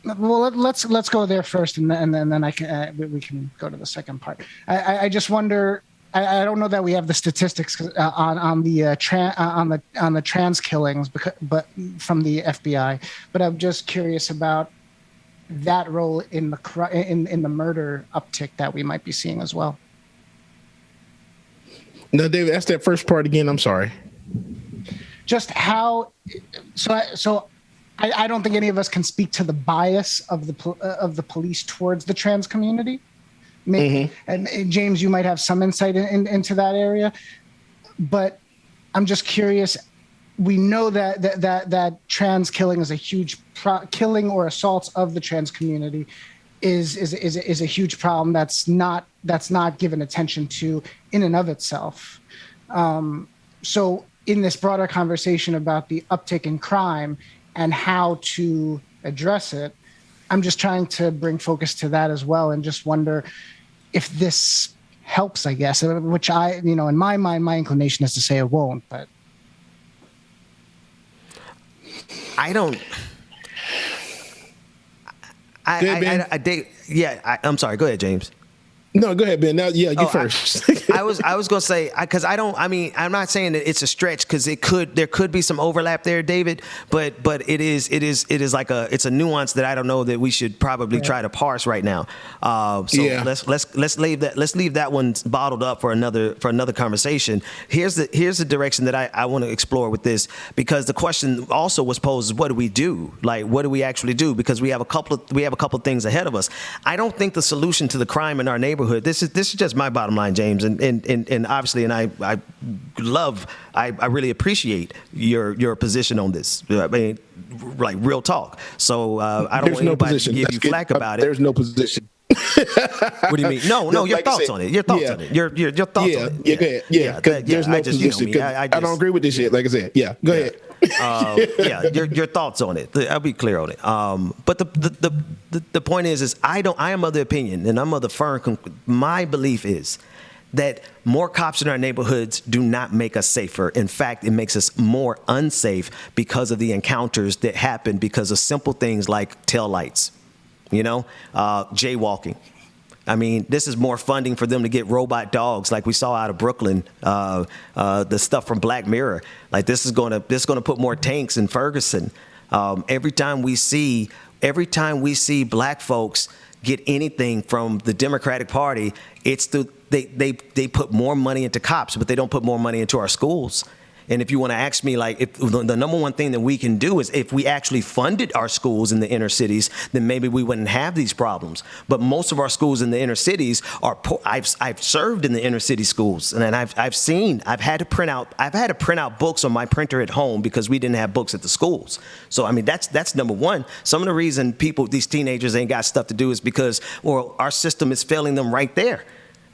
Speaker 8: Well, let's go there first, and then we can go to the second part. I just wonder. I don't know that we have the statistics on the trans killings, but from the FBI. But I'm just curious about that role in the murder uptick that we might be seeing as well.
Speaker 15: No, David, that's that first part again. I'm sorry.
Speaker 8: Just how. So. I don't think any of us can speak to the bias of the police towards the trans community, And James, you might have some insight into that area, but I'm just curious. We know that trans killing is a huge killing or assaults of the trans community is a huge problem that's not given attention to in and of itself. So in this broader conversation about the uptick in crime and how to address it, I'm just trying to bring focus to that as well, and just wonder if this helps, I guess, which in my mind, my inclination is to say it won't, but I don't. I'm sorry. Go ahead, James.
Speaker 15: No, go ahead, Ben. Now, you first.
Speaker 4: I was gonna say, because I'm not saying that it's a stretch, because there could be some overlap there, David. But it is like it's a nuance that I don't know that we should probably try to parse right now. Let's leave that one bottled up for another conversation. Here's the direction that I want to explore with this, because the question also was posed is, what do we do? Like, what do we actually do? Because we have a couple of things ahead of us. I don't think the solution to the crime in our neighborhood. This is just my bottom line, James, and obviously, and I really appreciate your position on this. I mean, like, real talk. So I don't want anybody to give you flack about it.
Speaker 15: There's no position.
Speaker 4: What do you mean? No, your thoughts on it. Your thoughts on it. Your thoughts on it.
Speaker 15: Yeah, go ahead. Yeah, because there's no position. I don't agree with this shit. Like I said, go ahead.
Speaker 4: Your thoughts on it. I'll be clear on it. But the point is I am of the opinion, and I'm of the firm. My belief is that more cops in our neighborhoods do not make us safer. In fact, it makes us more unsafe because of the encounters that happen because of simple things like tail lights, jaywalking. I mean, this is more funding for them to get robot dogs, like we saw out of Brooklyn, the stuff from Black Mirror. Like, this is going to put more tanks in Ferguson. Every time we see black folks get anything from the Democratic Party, it's they put more money into cops, but they don't put more money into our schools. And if you want to ask me, like, if the number one thing that we can do is if we actually funded our schools in the inner cities, then maybe we wouldn't have these problems. But most of our schools in the inner cities are poor. I've served in the inner city schools, and I've had to print out books on my printer at home because we didn't have books at the schools. So I mean, that's number one. Some of the reason these teenagers ain't got stuff to do is because, well, our system is failing them right there.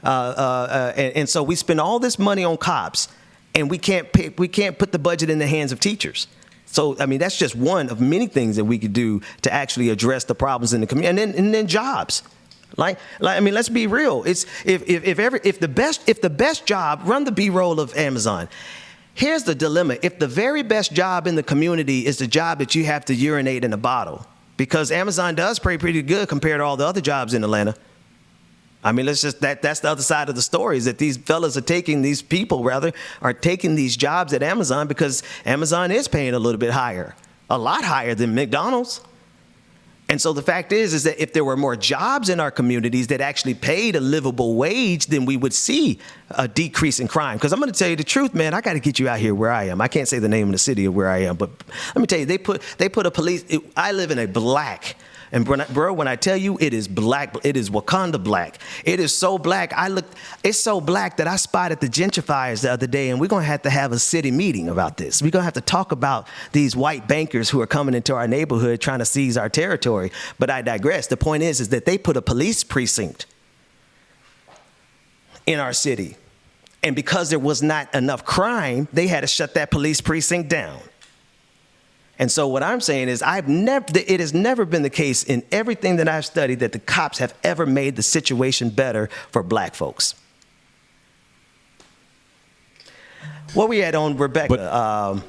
Speaker 4: And so we spend all this money on cops, and we can't put the budget in the hands of teachers. So, I mean, that's just one of many things that we could do to actually address the problems in the community. And then jobs. Like, I mean, let's be real. It's if the best job, run the B-roll of Amazon. Here's the dilemma. If the very best job in the community is the job that you have to urinate in a bottle, because Amazon does pay pretty good compared to all the other jobs in Atlanta. I mean, that's the other side of the story, is that these fellas are taking these jobs at Amazon because Amazon is paying a little bit higher, a lot higher than McDonald's. And so the fact is that if there were more jobs in our communities that actually paid a livable wage, then we would see a decrease in crime. Because I'm going to tell you the truth, man, I got to get you out here where I am. I can't say the name of the city of where I am, but let me tell you, they put a police. I live in a black. And when I tell you it is black, it is Wakanda black. It is so black. It's so black that I spotted the gentrifiers the other day, and we're going to have a city meeting about this. We're going to have to talk about these white bankers who are coming into our neighborhood trying to seize our territory. But I digress. The point is that they put a police precinct in our city. And because there was not enough crime, they had to shut that police precinct down. And so what I'm saying is it has never been the case in everything that I've studied that the cops have ever made the situation better for black folks. What we had on Rebecca.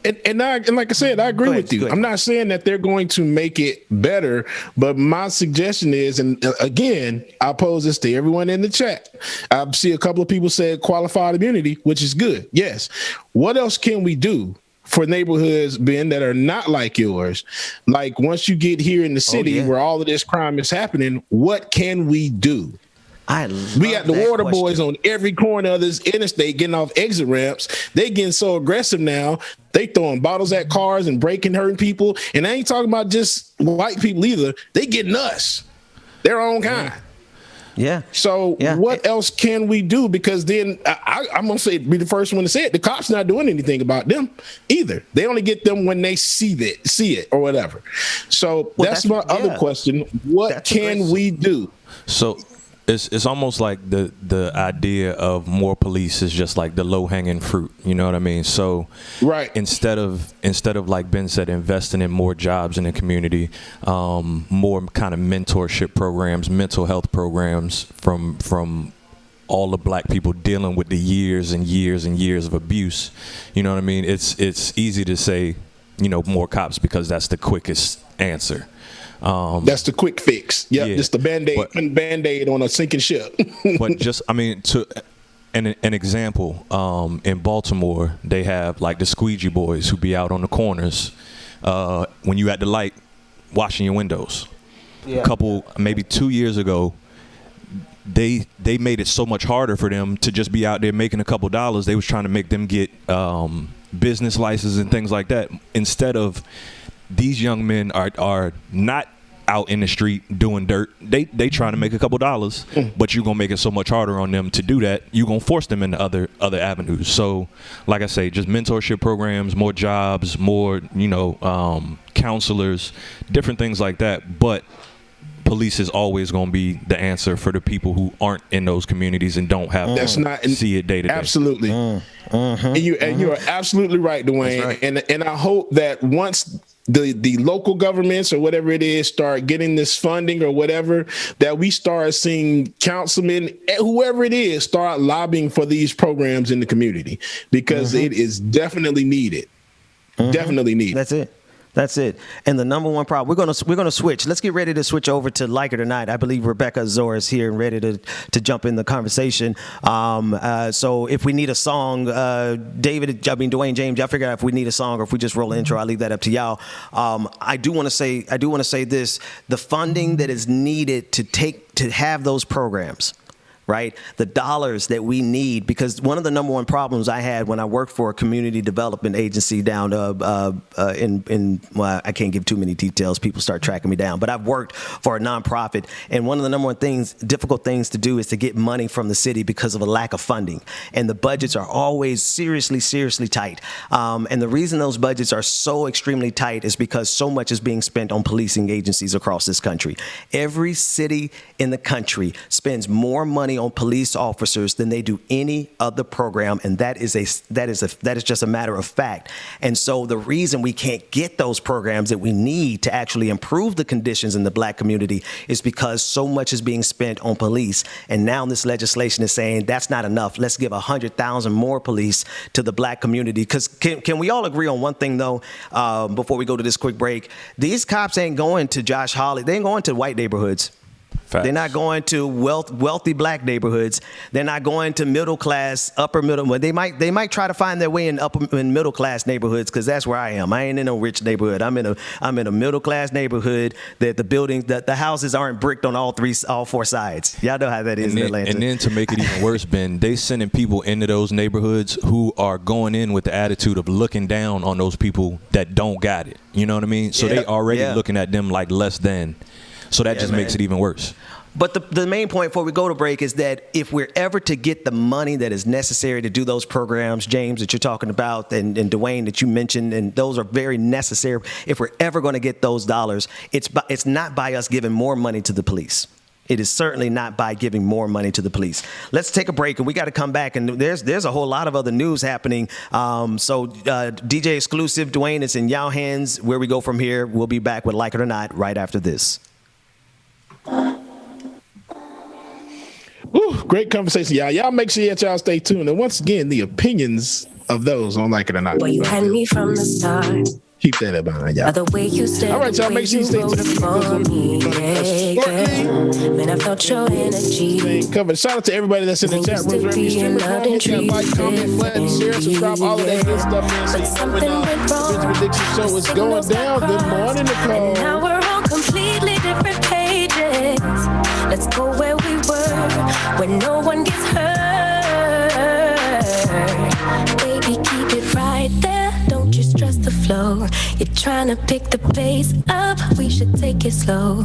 Speaker 15: And like I said, I agree with you. I'm not saying that they're going to make it better, but my suggestion is, and again, I pose this to everyone in the chat. I see a couple of people said qualified immunity, which is good. Yes. What else can we do for neighborhoods, Ben, that are not like yours? Like, once you get here in the city where all of this crime is happening, what can we do? We got the water boys on every corner of this interstate getting off exit ramps. They getting so aggressive now. They throwing bottles at cars and hurting people. And I ain't talking about just white people either. They getting us, their own kind.
Speaker 4: Yeah.
Speaker 15: So what else can we do? Because then I'm going to be the first one to say it. The cops not doing anything about them either. They only get them when they see it or whatever. So that's my other question. What can we do?
Speaker 18: So it's almost like the idea of more police is just like the low hanging fruit. You know what I mean? So instead of like Ben said, investing in more jobs in the community, more kind of mentorship programs, mental health programs from all the black people dealing with the years and years and years of abuse. You know what I mean? It's easy to say, more cops because that's the quickest answer.
Speaker 15: That's the quick fix. Yep, just the band-aid on a sinking ship.
Speaker 18: But just, to an example, in Baltimore, they have like the squeegee boys who be out on the corners when you at the light washing your windows. Maybe 2 years ago, they made it so much harder for them to just be out there making a couple dollars. They was trying to make them get business licenses and things like that. Instead of these young men are not out in the street doing dirt. They trying to make a couple dollars, but you're gonna make it so much harder on them to do that. You're gonna force them into other avenues. So, like I say, just mentorship programs, more jobs, more counselors, different things like that. But police is always going to be the answer for the people who aren't in those communities and don't have see it day to day.
Speaker 15: Absolutely. And you are absolutely right, Dwayne. Right. And I hope that once the local governments or whatever it is start getting this funding or whatever, that we start seeing councilmen, whoever it is, start lobbying for these programs in the community, because it is definitely needed. Definitely needed.
Speaker 4: That's it. And the number one problem, we're gonna switch. Let's get ready to switch over to Like It or Not. I believe Rebecca Zora is here and ready to jump in the conversation. So if we need a song, Dwayne James, y'all figure out if we need a song or if we just roll an intro. I'll leave that up to y'all. I do want to say this: the funding that is needed to have those programs. Right, the dollars that we need, because one of the number one problems I had when I worked for a community development agency down I can't give too many details. People start tracking me down, but I've worked for a nonprofit, and one of the number one difficult things to do is to get money from the city because of a lack of funding, and the budgets are always seriously tight. And the reason those budgets are so extremely tight is because so much is being spent on policing agencies across this country. Every city in the country spends more money on police officers than they do any other program, and that is just a matter of fact. And so the reason we can't get those programs that we need to actually improve the conditions in the black community is because so much is being spent on police. And now this legislation is saying that's not enough. Let's give 100,000 more police to the black community. Because can we all agree on one thing though? Before we go to this quick break, these cops ain't going to Josh Hawley. They ain't going to white neighborhoods. Facts. They're not going to wealthy black neighborhoods. They're not going to middle class, upper middle. But they might try to find their way in middle class neighborhoods, because that's where I am. I ain't in a rich neighborhood. I'm in a middle class neighborhood that the houses aren't bricked on all four sides. Y'all know how that is in Atlanta.
Speaker 18: And then to make it even worse, Ben, they sending people into those neighborhoods who are going in with the attitude of looking down on those people that don't got it. You know what I mean? So they already looking at them like less than. So that just makes it even worse.
Speaker 4: But the main point before we go to break is that if we're ever to get the money that is necessary to do those programs, James, that you're talking about, and Dwayne that you mentioned, and those are very necessary. If we're ever going to get those dollars, it's not by us giving more money to the police. It is certainly not by giving more money to the police. Let's take a break, and we got to come back. And there's a whole lot of other news happening. So DJ Exclusive, Dwayne, it's in y'all hands. Where we go from here, we'll be back with Like It or Not right after this.
Speaker 15: Ooh, great conversation, y'all. Y'all make sure that y'all stay tuned. And once again, the opinions of those on Like It or Not.
Speaker 1: Well, you had me from the start.
Speaker 15: Keep that in mind, y'all.
Speaker 1: The way you said, all right, y'all, make sure you stay tuned. Man, I felt your energy.
Speaker 15: Covered. Shout out to everybody that's in the chat room. Like, comment, button, share, subscribe, all of that good stuff. The Dixon show is going down. Good morning, Nicole.
Speaker 1: Now we're on completely different pages. Let's go where we were, where no one gets hurt. Baby, keep it right there. Don't you stress the flow. You're trying to pick the pace up. We should take it slow.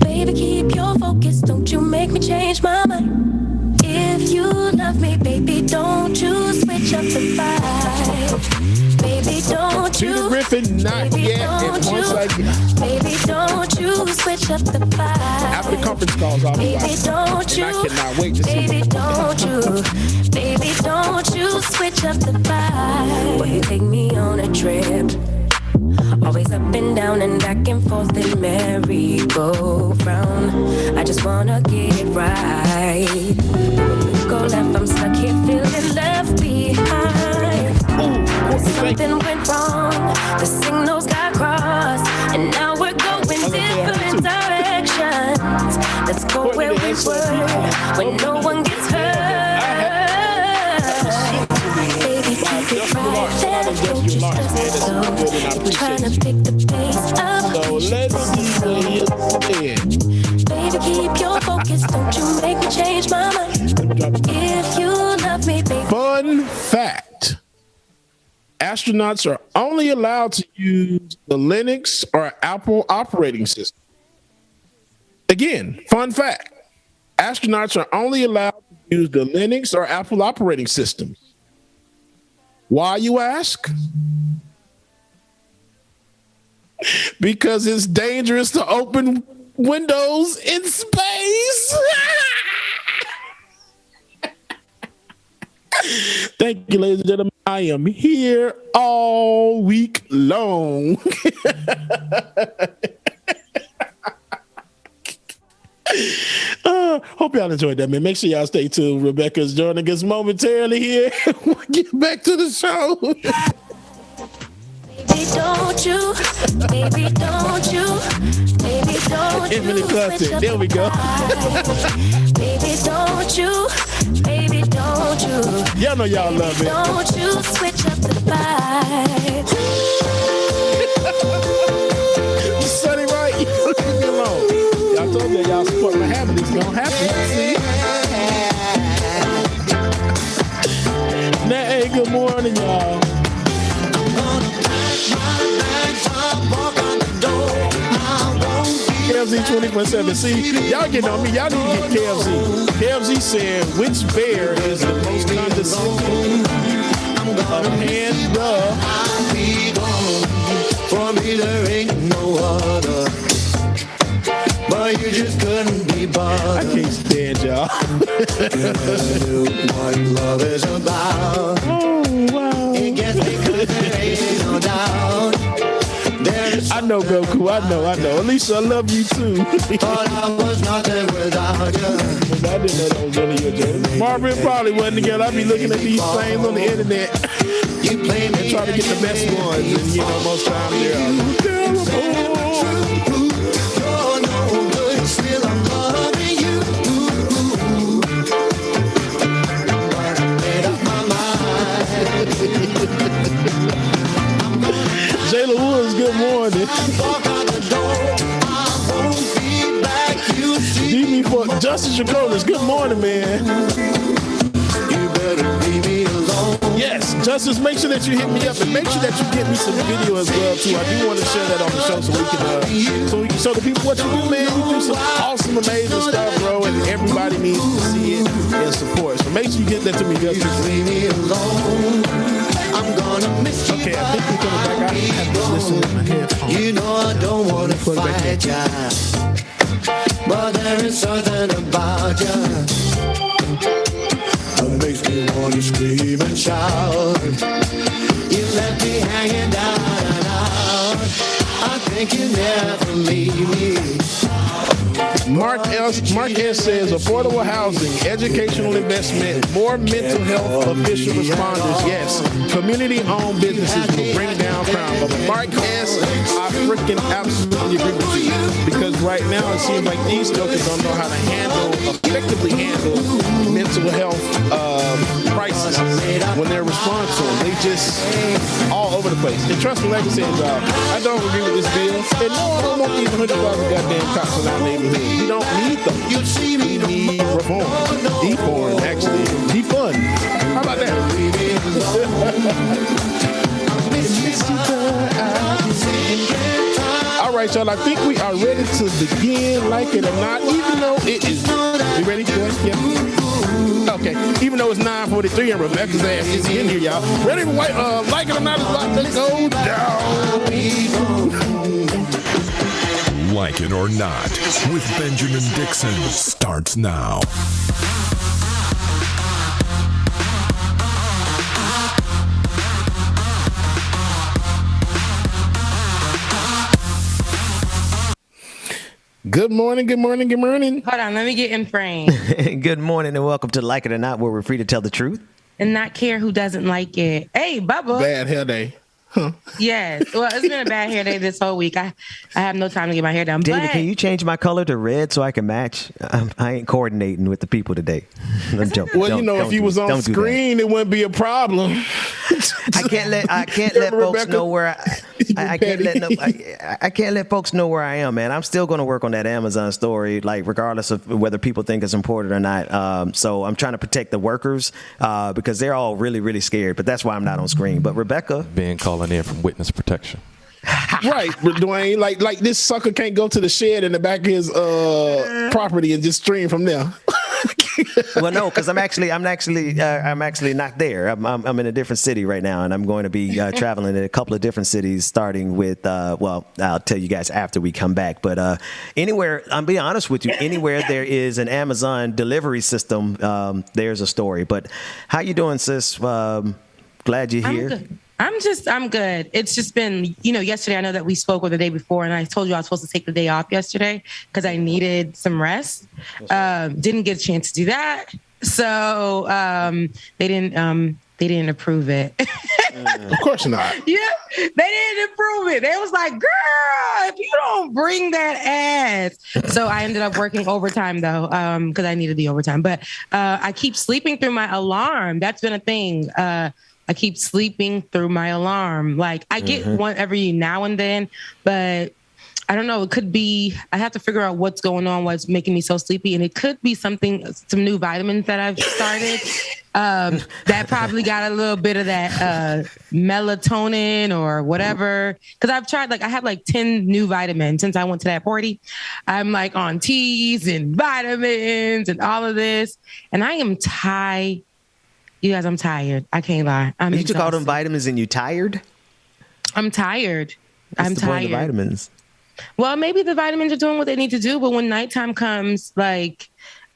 Speaker 1: Baby, Baby, keep your focus, don't you make me change my mind. If you love me, baby, don't you switch up the vibe. Baby, don't
Speaker 15: Peter
Speaker 1: you,
Speaker 15: Griffin, not
Speaker 1: baby,
Speaker 15: yet. And
Speaker 1: don't
Speaker 15: once
Speaker 1: you,
Speaker 15: I get
Speaker 1: baby, don't you switch up the vibe.
Speaker 15: after conference calls, I'll be
Speaker 1: Baby,
Speaker 15: watching.
Speaker 1: don't you,
Speaker 15: And I cannot wait to see
Speaker 1: baby,
Speaker 15: what
Speaker 1: don't you, baby, don't you switch up the vibe. Will you take me on a trip? Always up and down and back and forth in merry-go-round. I just wanna get it right. When you go left, I'm stuck here feeling left behind. Something went wrong, the signals got crossed, and now we're going different directions. Let's go where we were, when no one gets hurt. Baby, keep it right there, don't you stress it out. Trying to pick the pace up.
Speaker 15: So let's see what he said.
Speaker 1: Baby, keep your focus, don't you make me change my mind. If you love me, baby.
Speaker 15: Fun fact. Astronauts are only allowed to use the Linux or Apple operating system. Again, fun fact. Astronauts are only allowed to use the Linux or Apple operating systems. Why, you ask? Because it's dangerous to open windows in space. Thank you, ladies and gentlemen. I am here all week long. Hope y'all enjoyed that, man. Make sure y'all stay tuned. Rebecca's joining us momentarily here. We'll get back to the show.
Speaker 1: Baby, don't you, baby, don't you, baby, don't
Speaker 15: Infinite content. There we go.
Speaker 1: Baby, don't you, baby, don't you.
Speaker 15: Y'all know y'all love it.
Speaker 1: Don't you switch up the vibe.
Speaker 15: Sonny, right? Leave me alone. Y'all told me y'all support my habit. It's gonna happen. See? Nah, hey, good morning, y'all. KFZ 24/7. See, y'all getting on me. Y'all need to get KFZ. KFZ said, which bear is the most condescending? Panda.
Speaker 2: For me, there ain't no other. But you just couldn't be bothered.
Speaker 15: I can't stand y'all.
Speaker 2: What love is about.
Speaker 15: Oh, wow.
Speaker 2: It gets me 'cause there ain't no doubt.
Speaker 15: I know, Goku. I know. Alicia, I love you too.
Speaker 2: Thought I was nothing without you.
Speaker 15: I didn't know that was one of your jokes. Marvin probably wasn't together. I'd be looking at these things on the internet and trying to get the best ones. And you know, most times they're terrible.
Speaker 2: You're no good, still I'm loving you. But I made up my mind.
Speaker 15: Jayla Woods, good morning. DB for Justice Jacolas, good morning, man.
Speaker 2: You better leave me alone.
Speaker 15: Yes, Justice, make sure that you hit me up and make sure that you get me some video as well too. I do want to share that on the show so we can show the people what you do, man. You do some awesome, amazing stuff, bro, and everybody needs to see it and support. So make sure you get that to me, Justice.
Speaker 2: Leave me alone. I'm gonna miss you.
Speaker 15: Okay, I think we're coming back. I have to listen to my headphones.
Speaker 2: You know I don't wanna fight ya, but there is something about ya that makes me wanna scream and shout. You left me hanging down and out. I think you never leave me.
Speaker 15: Mark S. says affordable housing, educational investment, more mental health official responders. Yes, community-owned businesses will bring down crime. But Mark S., I freaking absolutely agree with you. Because right now it seems like these jokers don't know how to effectively handle mental health crisis when they're responding to them. They just all over the place. And trust me, like I said, y'all, I don't agree with this bill. And no, I don't want these 100,000 goddamn cops in our neighborhood. We don't need them. We need reform. Deform, actually. Defund. How about that? All right, right, y'all. I think we are ready to begin, like it or not, even though it is. You ready? Go ahead. Yeah. Okay. Even though it's 9:43 and Rebecca's ass is in here, y'all. Ready to like it or not is about to go down.
Speaker 19: Like It or Not with Benjamin Dixon starts now.
Speaker 15: Good morning, good morning, good morning.
Speaker 20: Hold on, let me get in frame.
Speaker 4: Good morning and welcome to Like It or Not, where we're free to tell the truth
Speaker 20: and not care who doesn't like it. Hey, Bubba.
Speaker 15: Bad hair day. Huh.
Speaker 20: Yes. Well, it's been a bad hair day this whole week. I have no time to get my hair done.
Speaker 4: David,
Speaker 20: but
Speaker 4: can you change my color to red so I can match? I ain't coordinating with the people today.
Speaker 15: Well, if you was on screen, it wouldn't be a problem.
Speaker 4: I can't let folks know where I can't let folks know where I am, man. I'm still going to work on that Amazon story, like regardless of whether people think it's important or not. So I'm trying to protect the workers because they're all really, really scared. But that's why I'm not on screen. But Rebecca,
Speaker 18: being calling in from witness protection.
Speaker 15: Right, Dwayne. Like this sucker can't go to the shed in the back of his property and just stream from there.
Speaker 4: Well, no, because I'm actually not there. I'm in a different city right now, and I'm going to be traveling in a couple of different cities, starting with I'll tell you guys after we come back. But anywhere, I'm being honest with you, anywhere there is an Amazon delivery system, there's a story. But how you doing, sis? Glad you're here.
Speaker 20: Good. I'm good. It's just been, yesterday I know that we spoke or the day before, and I told you I was supposed to take the day off yesterday because I needed some rest. Didn't get a chance to do that. So they didn't approve it.
Speaker 15: Of course not.
Speaker 20: Yeah, they didn't approve it. They was like, girl, if you don't bring that ass. So I ended up working overtime though, because I needed the overtime. But I keep sleeping through my alarm. That's been a thing. I keep sleeping through my alarm. Like I get one every now and then, but I don't know. It could be, I have to figure out what's going on, what's making me so sleepy. And it could be some new vitamins that I've started that probably got a little bit of that melatonin or whatever. Because I've tried, I have 10 new vitamins since I went to that party. I'm on teas and vitamins and all of this. And I am tired. You guys, I'm tired. I can't lie.
Speaker 4: You took all them vitamins and you tired?
Speaker 20: I'm tired.
Speaker 4: What's the point of the vitamins?
Speaker 20: Well, maybe the vitamins are doing what they need to do, but when nighttime comes, I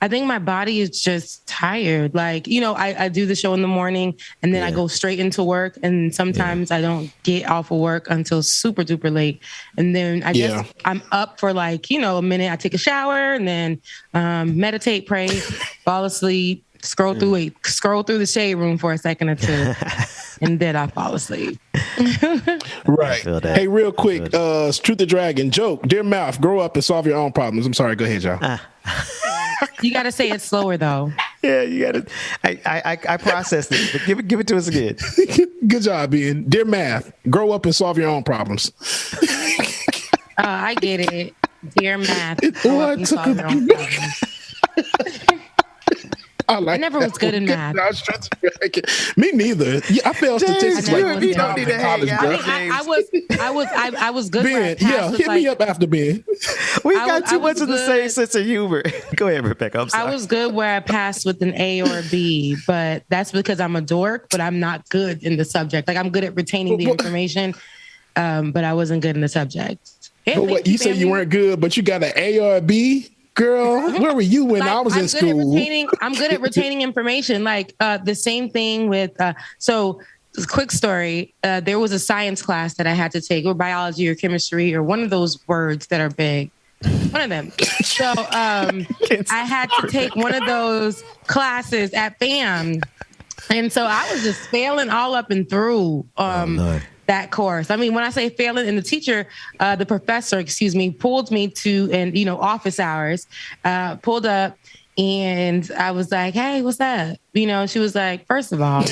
Speaker 20: think my body is just tired. I do the show in the morning and then I go straight into work. And sometimes I don't get off of work until super duper late. And then I guess I'm up for a minute. I take a shower and then meditate, pray, fall asleep. Scroll through the shade room for a second or two, and then I fall asleep.
Speaker 15: Right. Hey, real quick, Truth the Dragon joke. Dear Mouth, grow up and solve your own problems. I'm sorry. Go ahead, y'all.
Speaker 20: You got to say it slower though.
Speaker 4: Yeah, you got to. I processed it, but give it to us again.
Speaker 15: Good job, Ian. Dear Math, grow up and solve your own problems.
Speaker 20: I get it. Dear Math, grow up and solve your own problems. I never was good in math.
Speaker 15: Me neither. I failed statistics
Speaker 4: you don't need to
Speaker 15: college, bro.
Speaker 20: I was good.
Speaker 15: Ben, hit me up after Ben.
Speaker 4: We got too much of the same sense of humor. Go ahead, Rebecca. I'm sorry.
Speaker 20: I was good where I passed with an A or a B, but that's because I'm a dork. But I'm not good in the subject. I'm good at retaining the information, but I wasn't good in the subject.
Speaker 15: But what you said you weren't good, but you got an A or a B? Girl, where were you when I was in school?
Speaker 20: I'm good at retaining information. The same thing with, quick story. There was a science class that I had to take, or biology or chemistry, or one of those words that are big. One of them. So I had to take one of those classes at FAM. And so I was just failing all up and through. That course. I mean, when I say failing, and the professor, pulled me to, office hours, pulled up, and I was like, "Hey, what's up?" She was like, "First of all,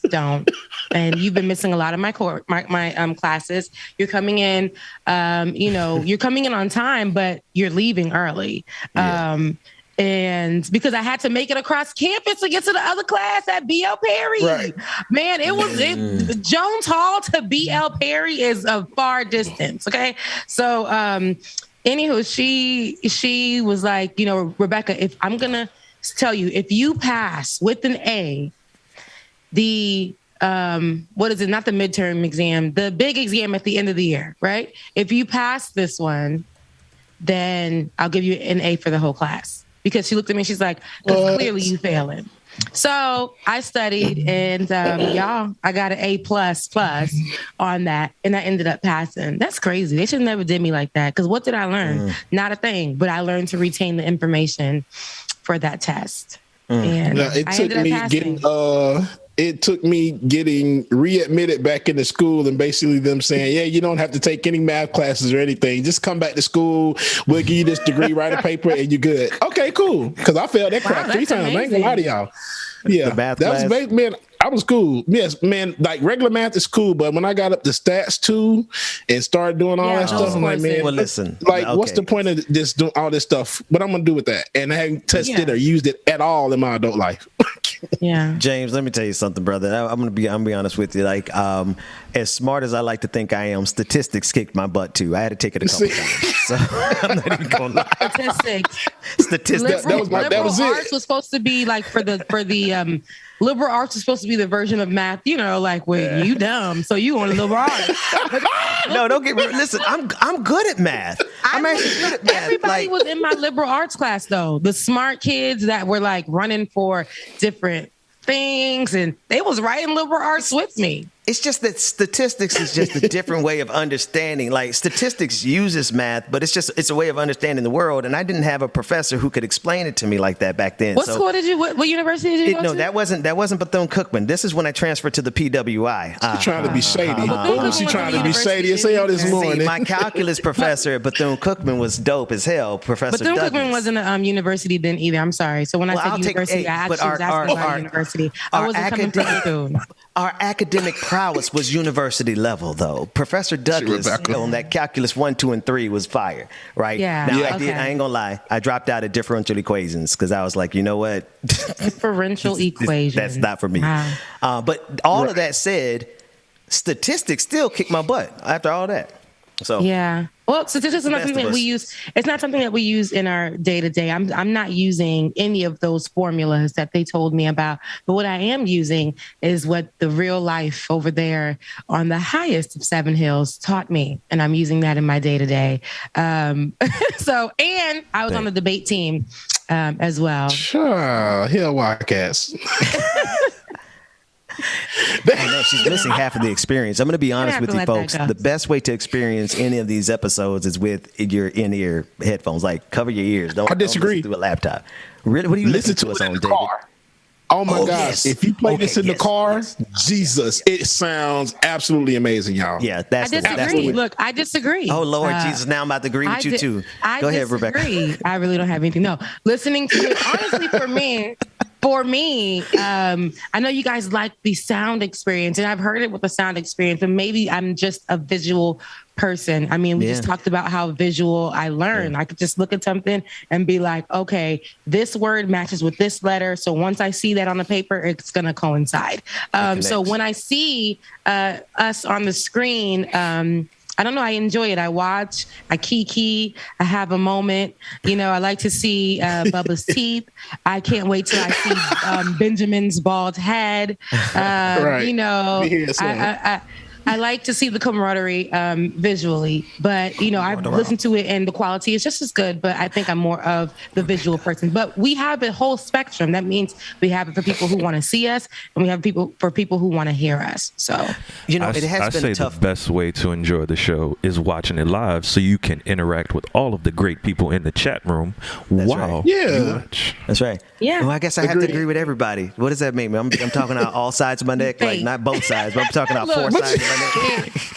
Speaker 20: don't, and you've been missing a lot of my classes. You're coming in, you're coming in on time, but you're leaving early." And because I had to make it across campus to get to the other class at BL Perry.
Speaker 15: Right.
Speaker 20: Man, Jones Hall to BL Perry is a far distance. Okay. So, anywho, she was like, you know, Rebecca, if I'm going to tell you, if you pass with an A, the, what is it? Not the midterm exam, the big exam at the end of the year, right? If you pass this one, then I'll give you an A for the whole class. Because she looked at me, she's like, because clearly you failing. So I studied and y'all, I got an A++ on that. And I ended up passing. That's crazy. They should have never did me like that. Because what did I learn? Not a thing. But I learned to retain the information for that test. And
Speaker 15: it took me getting readmitted back into school and basically them saying, yeah, you don't have to take any math classes or anything. Just come back to school. We'll give you this degree, write a paper, and you're good. Okay, cool. Because I failed that crap 3 times. I ain't gonna lie to y'all. Yeah, that was man. I was cool. Yes, man. Like regular math is cool, but when I got up to stats 2 and started doing all that stuff, I'm like, man,
Speaker 4: well, listen.
Speaker 15: Like, what's the point of just doing all this stuff? What I'm gonna do with that? And I haven't touched it or used it at all in my adult life.
Speaker 20: Yeah,
Speaker 4: James, let me tell you something, brother. I'm gonna be honest with you. Like, as smart as I like to think I am, statistics kicked my butt too. I had to take it a couple times, so I'm not even gonna lie. Statistics.
Speaker 20: Liberal arts was supposed to be like for the liberal arts is supposed to be the version of math, you know, like when you dumb, so you want a liberal arts.
Speaker 4: No, don't get me. Listen, I'm good at math. I'm actually good at math.
Speaker 20: Everybody was in my liberal arts class though. The smart kids that were like running for different things, and they was writing liberal arts with me.
Speaker 4: It's just that statistics is just a different way of understanding. Like statistics uses math, but it's a way of understanding the world. And I didn't have a professor who could explain it to me like that back then.
Speaker 20: What school did you? What university did you go to?
Speaker 4: No, that wasn't Bethune-Cookman. This is when I transferred to the PWI.
Speaker 15: She's trying to be shady. She trying to be shady and say all this morning.
Speaker 4: See, my calculus professor at Bethune-Cookman was dope as hell, Professor Douglas.
Speaker 20: Bethune-Cookman wasn't a university then either. I'm sorry. So when I said university, I actually was asking about university. I wasn't coming to Bethune.
Speaker 4: Our academic prowess was university level, though. Professor Douglas on that calculus 1, 2, and 3 was fire, right?
Speaker 20: Yeah.
Speaker 4: Now, I ain't gonna lie. I dropped out of differential equations because I was like, you know what?
Speaker 20: Differential equations.
Speaker 4: That's not for me.
Speaker 20: Wow.
Speaker 4: But all of that said, statistics still kick my butt after all that. So
Speaker 20: yeah. Well, statistics is not something that we use. It's not something that we use in our day to day. I'm not using any of those formulas that they told me about. But what I am using is what the real life over there on the highest of 7 hills taught me, and I'm using that in my day to day. So, and I was on the debate team as well.
Speaker 15: Sure, Hill Wildcats.
Speaker 4: I know she's missing half of the experience. I'm going to be honest with you, folks. The best way to experience any of these episodes is with your in-ear headphones. Like, cover your ears.
Speaker 15: I disagree.
Speaker 4: Don't listen through a laptop. Really? What do you listen to us on, David?
Speaker 15: Oh my gosh! Yes. If you play this in the car, Jesus, it sounds absolutely amazing, y'all.
Speaker 4: Yeah,
Speaker 20: I disagree. Look, I disagray.
Speaker 4: Oh Lord Jesus! Now I'm about to agree with you too. Go ahead, Rebecca.
Speaker 20: I really don't have anything. No, listening to it honestly for me, I know you guys like the sound experience, and I've heard it with the sound experience, but maybe I'm just a visual person. I mean, we just talked about how visual I learn. I could just look at something and be like, okay, this word matches with this letter. So once I see that on the paper, it's going to coincide. So when I see us on the screen, I don't know. I enjoy it. I watch, I kiki, I have a moment. You know, I like to see Bubba's teeth. I can't wait till I see Benjamin's bald head.
Speaker 15: Right.
Speaker 20: You know, I like to see the camaraderie visually, but, you know, I've listened to it and the quality is just as good, but I think I'm more of the visual person. But we have a whole spectrum. That means we have it for people who want to see us, and we have for people who want to hear us. So,
Speaker 4: you know, it has been tough.
Speaker 18: The best way to enjoy the show is watching it live so you can interact with all of the great people in the chat room. Wow.
Speaker 15: Yeah.
Speaker 4: That's right.
Speaker 20: Yeah.
Speaker 4: Well, I guess I have to agree with everybody. What does that mean? I'm talking out all sides of my neck, like not both sides, but I'm talking out 4 sides of my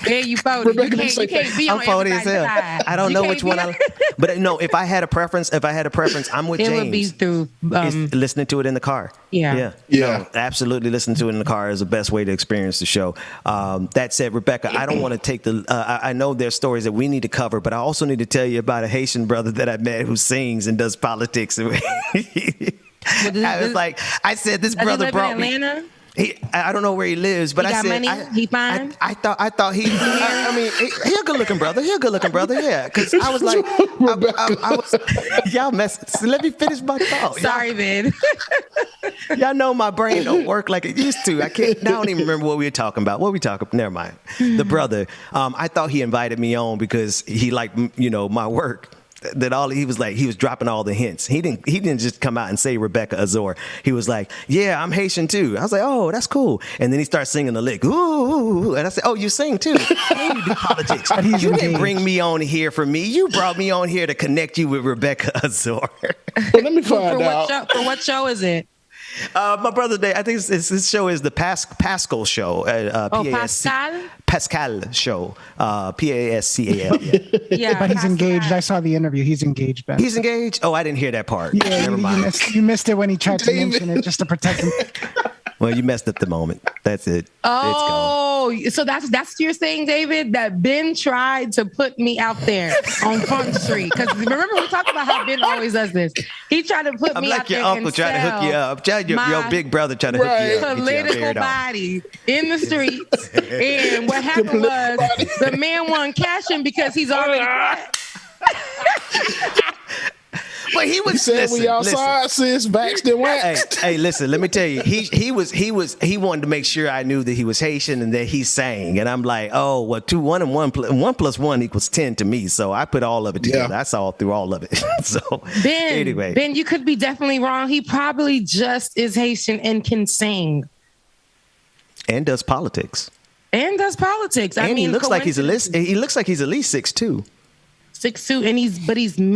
Speaker 20: Yeah, you voted.
Speaker 15: Rebecca,
Speaker 20: You can't be on
Speaker 4: I'm phony as
Speaker 20: everybody's
Speaker 4: hell.
Speaker 20: side.
Speaker 4: I don't
Speaker 20: You
Speaker 4: know
Speaker 20: can't
Speaker 4: which
Speaker 20: be
Speaker 4: one
Speaker 20: on-
Speaker 4: but no, if I had a preference, I'm with
Speaker 20: It
Speaker 4: James.
Speaker 20: would be through.
Speaker 4: It's listening to it in the car.
Speaker 20: Yeah.
Speaker 4: No, absolutely. Listening to it in the car is the best way to experience the show. That said, Rebecca, I don't want to take the. I know there's stories that we need to cover, but I also need to tell you about a Haitian brother that I met who sings and does politics. I said this brother brought me.
Speaker 20: Atlanta?
Speaker 4: I don't know where he lives, but
Speaker 20: He
Speaker 4: I
Speaker 20: got
Speaker 4: said
Speaker 20: money? He fine?
Speaker 4: I thought he. I mean, he a good looking brother. Yeah. Because I was like, I was. Y'all mess. Let me finish my thought.
Speaker 20: Sorry, man.
Speaker 4: Y'all know my brain don't work like it used to. I don't even remember what we were talking about. What we talking? Never mind. The brother. I thought he invited me on because he liked my work. That he was dropping all the hints. He didn't just come out and say Rebecca Azor. He was like, yeah, I'm Haitian too. I was like, oh, that's cool. And then he starts singing the lick. Ooh, and I said, oh, you sing too. Yeah, you do politics. You didn't bring me on here for me. You brought me on here to connect you with Rebecca Azor.
Speaker 15: Well, let me find out.
Speaker 20: For what show is it?
Speaker 4: My brother, I think this show is the Pascal show. Pascal show. Pascal.
Speaker 20: Yeah,
Speaker 8: but he's engaged. I saw the interview. He's engaged, Ben.
Speaker 4: He's engaged? Oh, I didn't hear that part.
Speaker 8: Yeah,
Speaker 4: Never mind.
Speaker 8: You missed it when he tried to mention it just to protect him.
Speaker 4: Well, you messed up the moment. That's it.
Speaker 20: Oh, so that's what you're saying, David? That Ben tried to put me out there on Front Street. Because remember, we talked about how Ben always does this. He tried to put me out there. I'm like your uncle trying to hook you up.
Speaker 4: Your big brother trying to hook you up.
Speaker 20: Political body in the streets. And what happened was the man won cashing because he's already
Speaker 4: But he
Speaker 15: said we outside since waxed and waxed.
Speaker 4: Hey, listen, let me tell you, he wanted to make sure I knew that he was Haitian and that he sang. And I'm like, oh, well, 1 plus 1 equals 10 to me. So I put all of it together. I saw through all of it. So anyway.
Speaker 20: Ben, you could be definitely wrong. He probably just is Haitian and can sing.
Speaker 4: And does politics.
Speaker 20: And
Speaker 4: he looks like he's at least 6'2".
Speaker 20: 6'2", and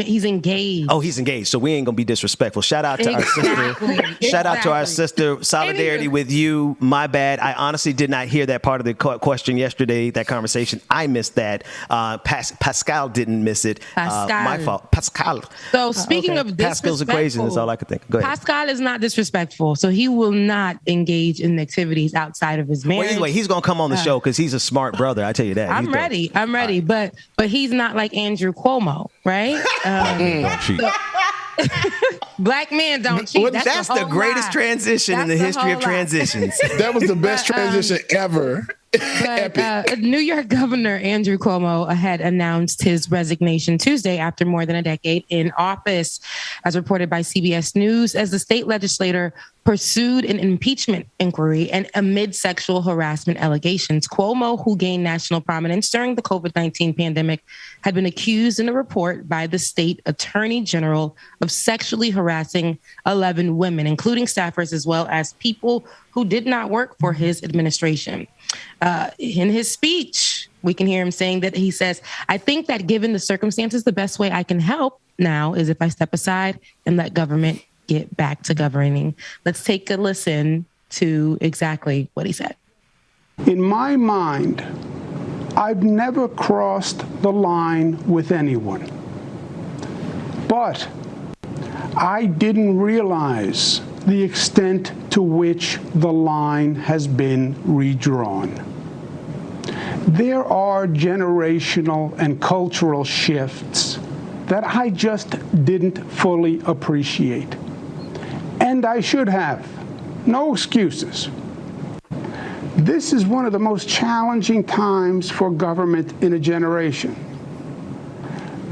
Speaker 20: he's engaged.
Speaker 4: Oh, he's engaged. So we ain't gonna be disrespectful. Shout out to our sister. Shout out to our sister. Solidarity with you. My bad. I honestly did not hear that part of the question yesterday. That conversation. I missed that. Pascal didn't miss it. My fault. Pascal.
Speaker 20: So speaking of
Speaker 4: Pascal's equation is all I could think. Go ahead.
Speaker 20: Pascal is not disrespectful, so he will not engage in activities outside of his marriage.
Speaker 4: Well, anyway, he's gonna come on the show because he's a smart brother. I tell you that.
Speaker 20: I'm ready. Right. But he's not like Andrew Cuomo, right? Black men don't cheat.
Speaker 4: Well, that's the greatest transition in the history of transitions.
Speaker 15: That was the best transition ever.
Speaker 20: But New York Governor Andrew Cuomo had announced his resignation Tuesday after more than a decade in office, as reported by CBS News, as the state legislator pursued an impeachment inquiry and amid sexual harassment allegations. Cuomo, who gained national prominence during the COVID-19 pandemic, had been accused in a report by the state attorney general of sexually harassing 11 women, including staffers as well as people who did not work for his administration. In his speech, we can hear him saying that he says, I think that given the circumstances, the best way I can help now is if I step aside and let government get back to governing. Let's take a listen to exactly what he said.
Speaker 21: In my mind, I've never crossed the line with anyone. But I didn't realize the extent to which the line has been redrawn. There are generational and cultural shifts that I just didn't fully appreciate. And I should have. No excuses. This is one of the most challenging times for government in a generation.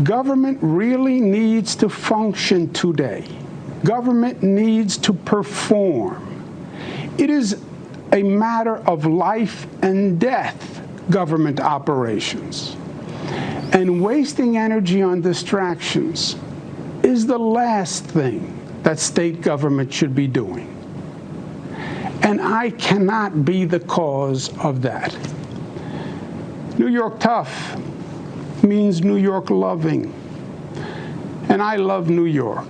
Speaker 21: Government really needs to function today. Government needs to perform. It is a matter of life and death, government operations. And wasting energy on distractions is the last thing that state government should be doing. And I cannot be the cause of that. New York tough means New York loving. And I love New York.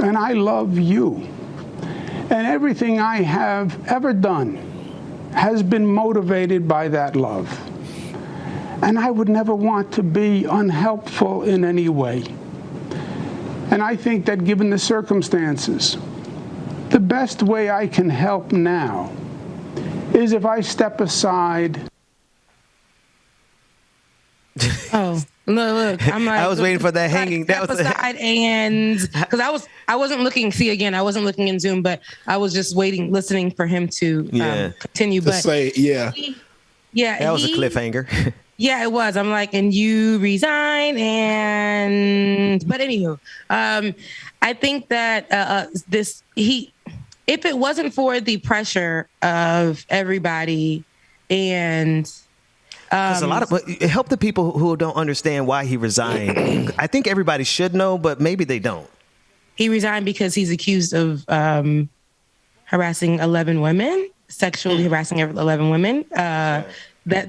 Speaker 21: And I love you. And everything I have ever done has been motivated by that love. And I would never want to be unhelpful in any way. And I think that given the circumstances, the best way I can help now is if I step aside.
Speaker 20: Oh, look, I'm like,
Speaker 4: I was waiting for that hanging. That was
Speaker 20: aside, and because I wasn't looking. See, again, I wasn't looking in Zoom, but I was just waiting, listening for him to continue.
Speaker 15: To
Speaker 20: but
Speaker 15: say,
Speaker 4: that was a cliffhanger.
Speaker 20: Yeah, it was. I'm like, and you resign, but anywho, I think that if it wasn't for the pressure of everybody and.
Speaker 4: There's a lot of help the people who don't understand why he resigned. I think everybody should know, but maybe they don't.
Speaker 20: He resigned because he's accused of harassing 11 women, sexually harassing 11 women. That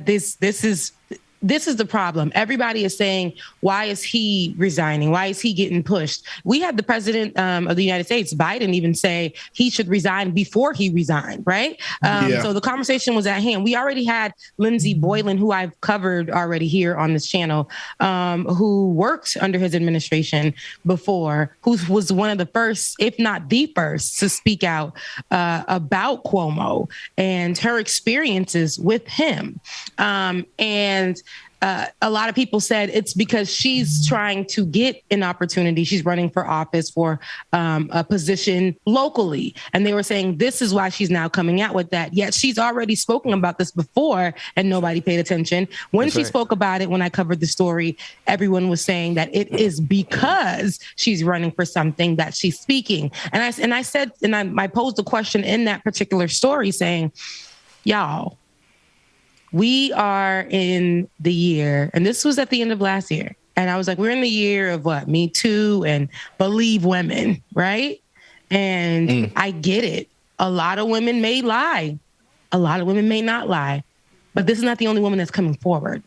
Speaker 20: this is the problem. Everybody is saying, why is he resigning? Why is he getting pushed? We had the president of the United States, Biden, even say he should resign before he resigned, right? So the conversation was at hand. We already had Lindsey Boylan, who I've covered already here on this channel, who worked under his administration before, who was one of the first, if not the first, to speak out about Cuomo and her experiences with him. A lot of people said it's because she's trying to get an opportunity. She's running for office for a position locally. And they were saying this is why she's now coming out with that. Yet she's already spoken about this before and nobody paid attention. When she spoke about it, when I covered the story, everyone was saying that it is because she's running for something that she's speaking. And I posed a question in that particular story saying, y'all, we are in the year, and this was at the end of last year. And I was like, we're in the year of what? Me Too and Believe Women, right? And I get it. A lot of women may lie. A lot of women may not lie. But this is not the only woman that's coming forward.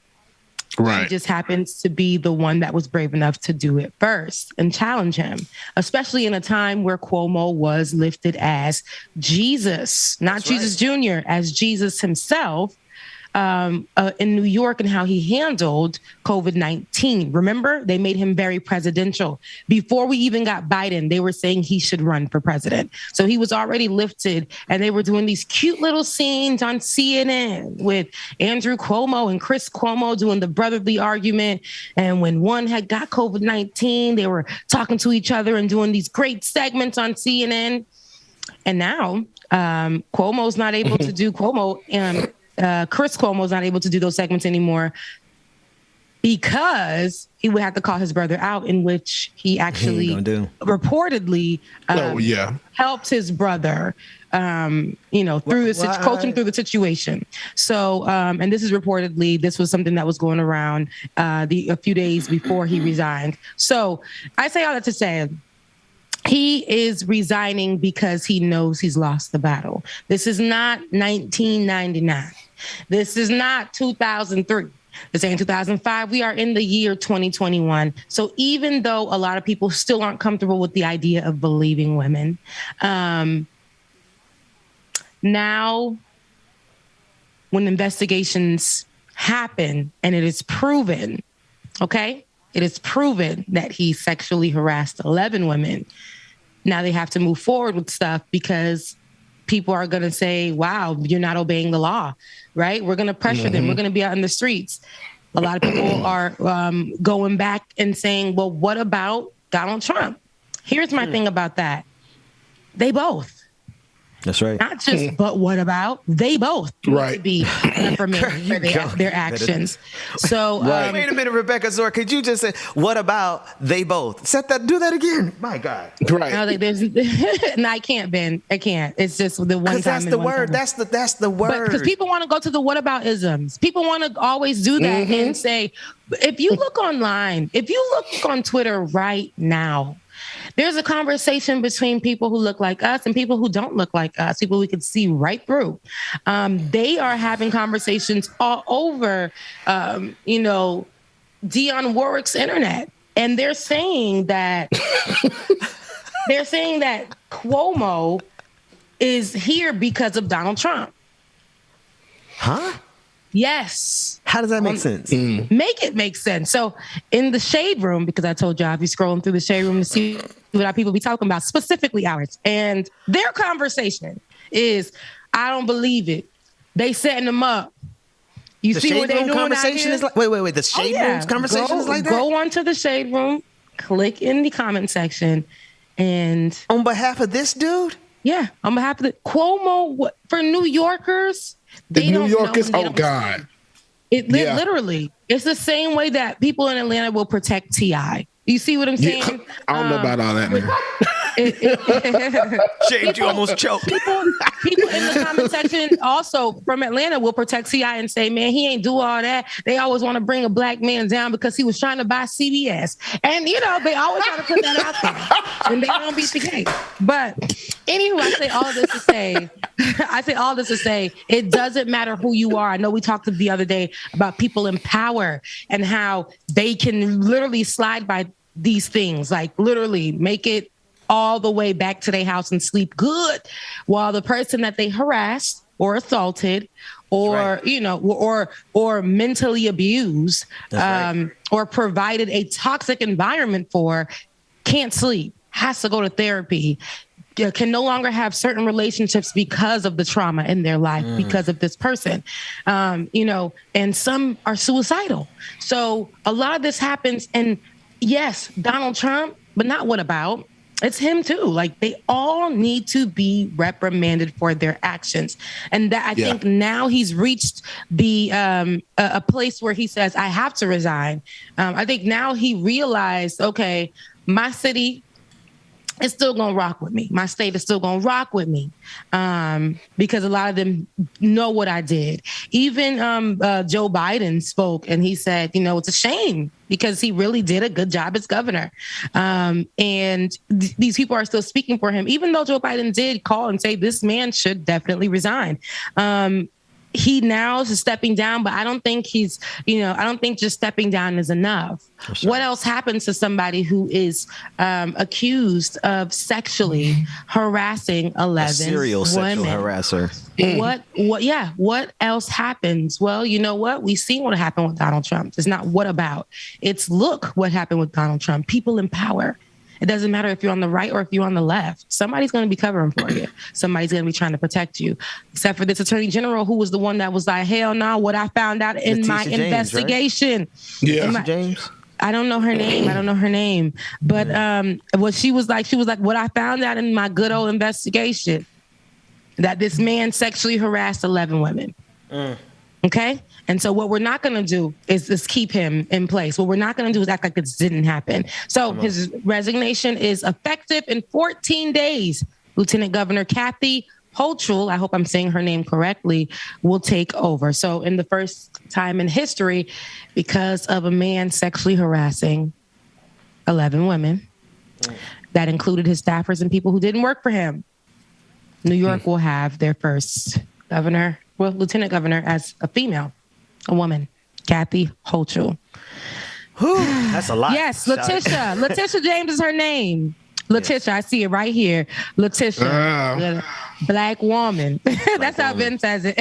Speaker 15: Right.
Speaker 20: She just happens to be the one that was brave enough to do it first and challenge him, especially in a time where Cuomo was lifted as Jesus, not Jesus Jr., as Jesus himself. In New York and how he handled COVID-19. Remember, they made him very presidential. Before we even got Biden, they were saying he should run for president. So he was already lifted, and they were doing these cute little scenes on CNN with Andrew Cuomo and Chris Cuomo doing the brotherly argument. And when one had got COVID-19, they were talking to each other and doing these great segments on CNN. And now Cuomo's not able to do Cuomo. Chris Cuomo's not able to do those segments anymore because he would have to call his brother out, in which he actually reportedly helped his brother, through the coaching through the situation. So, and this is reportedly, this was something that was going around a few days before he resigned. So I say all that to say, he is resigning because he knows he's lost the battle. This is not 1999. This is not 2003. This ain't 2005. We are in the year 2021. So even though a lot of people still aren't comfortable with the idea of believing women, now when investigations happen and it is proven, it is proven that he sexually harassed 11 women. Now they have to move forward with stuff because people are going to say, wow, you're not obeying the law, right? We're going to pressure them. We're going to be out in the streets. A lot of people are going back and saying, well, what about Donald Trump? Here's my thing about that. They both.
Speaker 4: That's right.
Speaker 20: Not just, but what about? They both need to be reprimanded for their actions. So
Speaker 4: wait a minute, Rebecca Zor, could you just say, what about they both? Do that again. My God.
Speaker 15: Right.
Speaker 20: No, I can't, Ben. I can't. It's just the one time.
Speaker 4: That's the word. That's the word.
Speaker 20: Because people want to go to the what about isms. People want to always do that and say, if you look online, if you look on Twitter right now, there's a conversation between people who look like us and people who don't look like us, people we can see right through. They are having conversations all over, Dionne Warwick's internet. And they're saying that Cuomo is here because of Donald Trump.
Speaker 4: Huh?
Speaker 20: Yes.
Speaker 4: How does that make sense?
Speaker 20: Make it make sense. So in the shade room, because I told y'all, if you scrolling through the shade room to see what our people be talking about, specifically ours, and their conversation is, I don't believe it. They setting them up. You
Speaker 4: The
Speaker 20: see
Speaker 4: shade
Speaker 20: what they
Speaker 4: room
Speaker 20: doing
Speaker 4: conversation
Speaker 20: out
Speaker 4: is like wait. The shade room's conversation is like that.
Speaker 20: Go onto the shade room, click in the comment section, and
Speaker 4: on behalf of this dude.
Speaker 20: Yeah, on behalf of the Cuomo for New Yorkers.
Speaker 15: The New Yorkers. Oh God.
Speaker 20: Literally, it's the same way that people in Atlanta will protect T.I. You see what I'm saying?
Speaker 15: Yeah, I don't know about all that, man.
Speaker 4: James, you almost choked.
Speaker 20: People in the comment section also from Atlanta will protect T.I. and say, man, he ain't do all that. They always want to bring a black man down because he was trying to buy CBS. And, they always try to put that out there. And they don't beat the case. But anyway, I say all this to say, it doesn't matter who you are. I know we talked the other day about people in power and how they can literally slide by these things, like literally make it all the way back to their house and sleep good, while the person that they harassed or assaulted or or mentally abused or provided a toxic environment for can't sleep, has to go to therapy, can no longer have certain relationships because of the trauma in their life because of this person, and some are suicidal. So a lot of this happens, and yes, Donald Trump, but not what about? It's him too. Like, they all need to be reprimanded for their actions. And that I think now he's reached the a place where he says, I have to resign. I think now he realized, okay, my city is still going to rock with me. My state is still going to rock with me because a lot of them know what I did. Even Joe Biden spoke and he said, it's a shame because he really did a good job as governor. And these people are still speaking for him, even though Joe Biden did call and say this man should definitely resign. He now is stepping down, but I don't think I don't think just stepping down is enough. Sure. What else happens to somebody who is accused of sexually harassing 11
Speaker 4: serial
Speaker 20: women?
Speaker 4: Sexual harasser.
Speaker 20: What else happens? Well, you know what? We've seen what happened with Donald Trump. It's not what about. It's look what happened with Donald Trump. People in power. It doesn't matter if you're on the right or if you're on the left. Somebody's going to be covering for you. Somebody's going to be trying to protect you. Except for this attorney general who was the one that was like, hell no, what I found out in my investigation. Right?
Speaker 15: Yeah.
Speaker 4: James.
Speaker 20: I don't know her name. But what she was like, what I found out in my good old investigation, that this man sexually harassed 11 women. Okay? And so what we're not going to do is keep him in place. What we're not going to do is act like this didn't happen. So his resignation is effective in 14 days. Lieutenant Governor Kathy Hochul, I hope I'm saying her name correctly, will take over. So in the first time in history, because of a man sexually harassing 11 women, that included his staffers and people who didn't work for him, New York will have their first lieutenant governor as a female. A woman, Kathy Hochul.
Speaker 4: That's a lot.
Speaker 20: Yes, Letitia. Letitia James is her name. Letitia, I see it right here. Letitia, black woman. That's how Ben says it.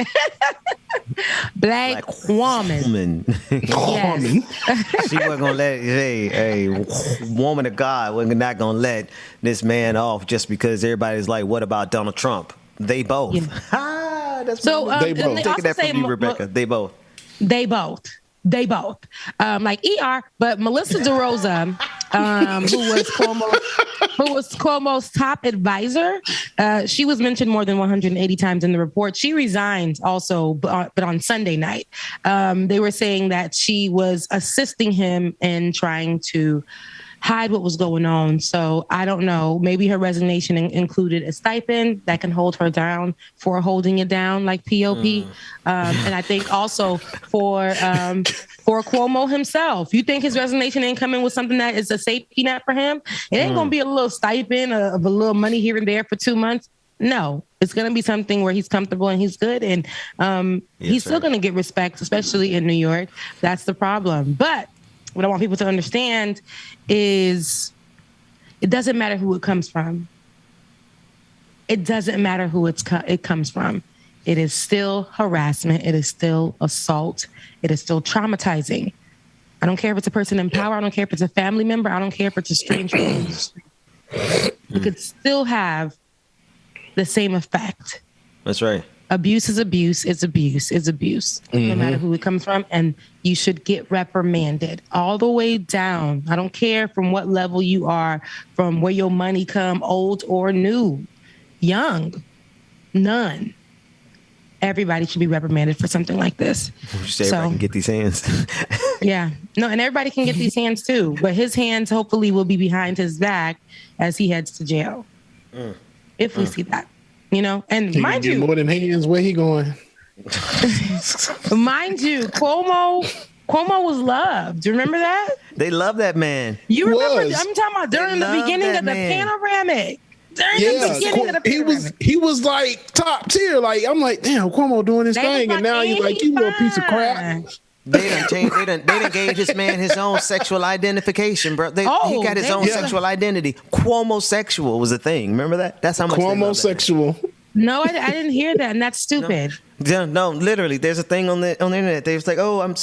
Speaker 20: Black woman.
Speaker 4: Yes. She wasn't gonna let a woman of God was not gonna let this man off just because everybody's like, what about Donald Trump? They both.
Speaker 20: Yeah.
Speaker 4: That's
Speaker 20: so
Speaker 4: they both. Taking that from you, Rebecca. They both. Like ER, but Melissa DeRosa, who was Cuomo's top advisor, she was mentioned more than 180 times in the report. She resigned also, but on Sunday night. They were saying that she was assisting him in trying to hide what was going on. So I don't know. Maybe her resignation included a stipend that can hold her down for holding it down, like POP. And I think also for Cuomo himself, you think his resignation ain't coming with something that is a safety net for him? It ain't going to be a little stipend of a little money here and there for 2 months. No, it's going to be something where he's comfortable and he's good. And he's still going to get respect, especially in New York. That's the problem. But what I want people to understand is it doesn't matter who it comes from. It doesn't matter who it comes from.
Speaker 20: It is still harassment. It is still assault. It is still traumatizing. I don't care if it's a person in power. I don't care if it's a family member. I don't care if it's a stranger. It could still have the same effect.
Speaker 4: That's right.
Speaker 20: Abuse is abuse. It's abuse. It's abuse. No matter who it comes from. And you should get reprimanded all the way down. I don't care from what level you are, from where your money come, old or new, young, none. Everybody should be reprimanded for something like this.
Speaker 4: You say everybody can get these hands.
Speaker 20: Yeah. No, and everybody can get these hands too. But his hands hopefully will be behind his back as he heads to jail. If we see that. You know, and
Speaker 15: He
Speaker 20: mind
Speaker 15: can get
Speaker 20: you,
Speaker 15: more than hands. Where he going?
Speaker 20: mind you, Cuomo was loved. Do you remember that?
Speaker 4: They love that man.
Speaker 20: You remember?
Speaker 15: Was.
Speaker 20: I'm talking about during the
Speaker 4: love
Speaker 20: beginning
Speaker 4: that
Speaker 20: of the
Speaker 4: man.
Speaker 20: panoramic. During the beginning of the panoramic.
Speaker 15: He was like top tier. Like I'm like, damn, Cuomo doing his
Speaker 20: They
Speaker 15: thing,
Speaker 20: was
Speaker 15: and now
Speaker 20: like,
Speaker 15: he's like, you little piece of crap.
Speaker 20: fine.
Speaker 4: They done changed. They done gave this man his own sexual identification, bro. He got his own sexual identity. Cuomo-sexual was a thing. Remember that? That's how much
Speaker 15: Cuomo-sexual.
Speaker 20: No, I didn't hear that, and that's stupid.
Speaker 4: No, literally. There's a thing on the internet. They was like, "Oh, I'm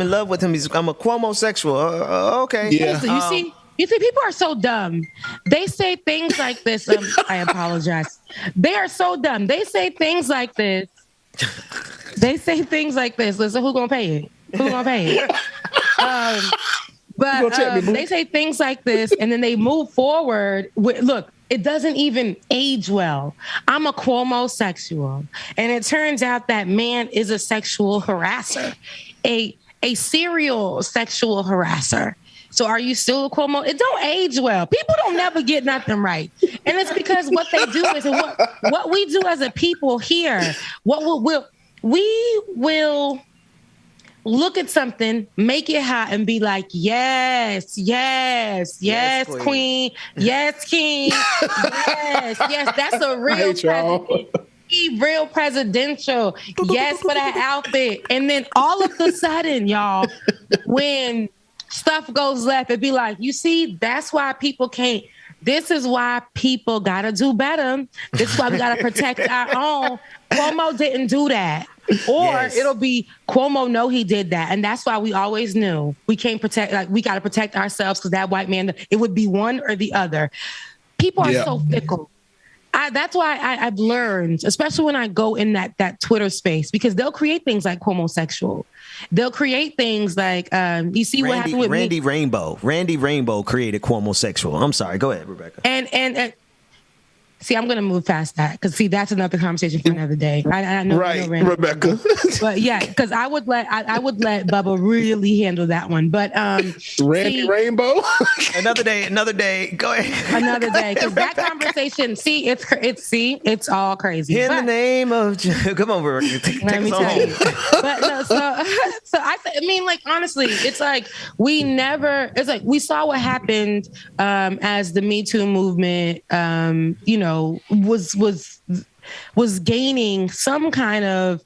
Speaker 4: in love with him. I'm a Cuomo-sexual." Okay.
Speaker 15: Yeah.
Speaker 20: Listen, you see, people are so dumb. They say things like this. I apologize. They are so dumb. They say things like this. Listen, who's gonna pay it? Who's gonna pay it? They say things like this, and then they move forward with, look, it doesn't even age well. I'm a Cuomo-sexual. And it turns out that man is a sexual harasser, a serial sexual harasser. So are you still a Cuomo? It don't age well. People don't never get nothing right. And it's because what they do is, what we do as a people here, we will look at something, make it hot, and be like, yes, queen, yes, king, yes, that's a real president. Real presidential. Yes, for that outfit. And then all of a sudden, y'all, when stuff goes left, it'd be like, you see, that's why people can't. This is why people gotta do better. This is why we gotta protect our own. Cuomo didn't do that. Or it'll be Cuomo, no, he did that. And that's why we always knew we can't protect, like, we got to protect ourselves because that white man, it would be one or the other. People are so fickle. That's why I've learned, especially when I go in that Twitter space, because they'll create things like Cuomo-sexual. They'll create things like, you see what happened with
Speaker 4: Randy Rainbow. Randy Rainbow created Cuomo-sexual. I'm sorry. Go ahead, Rebecca.
Speaker 20: And see, I'm going to move past that because, see, that's another conversation for another day. I know,
Speaker 15: right, Rebecca.
Speaker 20: But yeah, because I would let Bubba really handle that one. But
Speaker 15: Randy Rainbow,
Speaker 4: another day. Go ahead,
Speaker 20: another day, because that conversation. See, it's all crazy.
Speaker 4: In the name of, come on, Rebecca, take
Speaker 20: let me
Speaker 4: us
Speaker 20: tell
Speaker 4: home.
Speaker 20: you. But no, so I mean, like, honestly, it's like we saw what happened as the Me Too movement, was gaining some kind of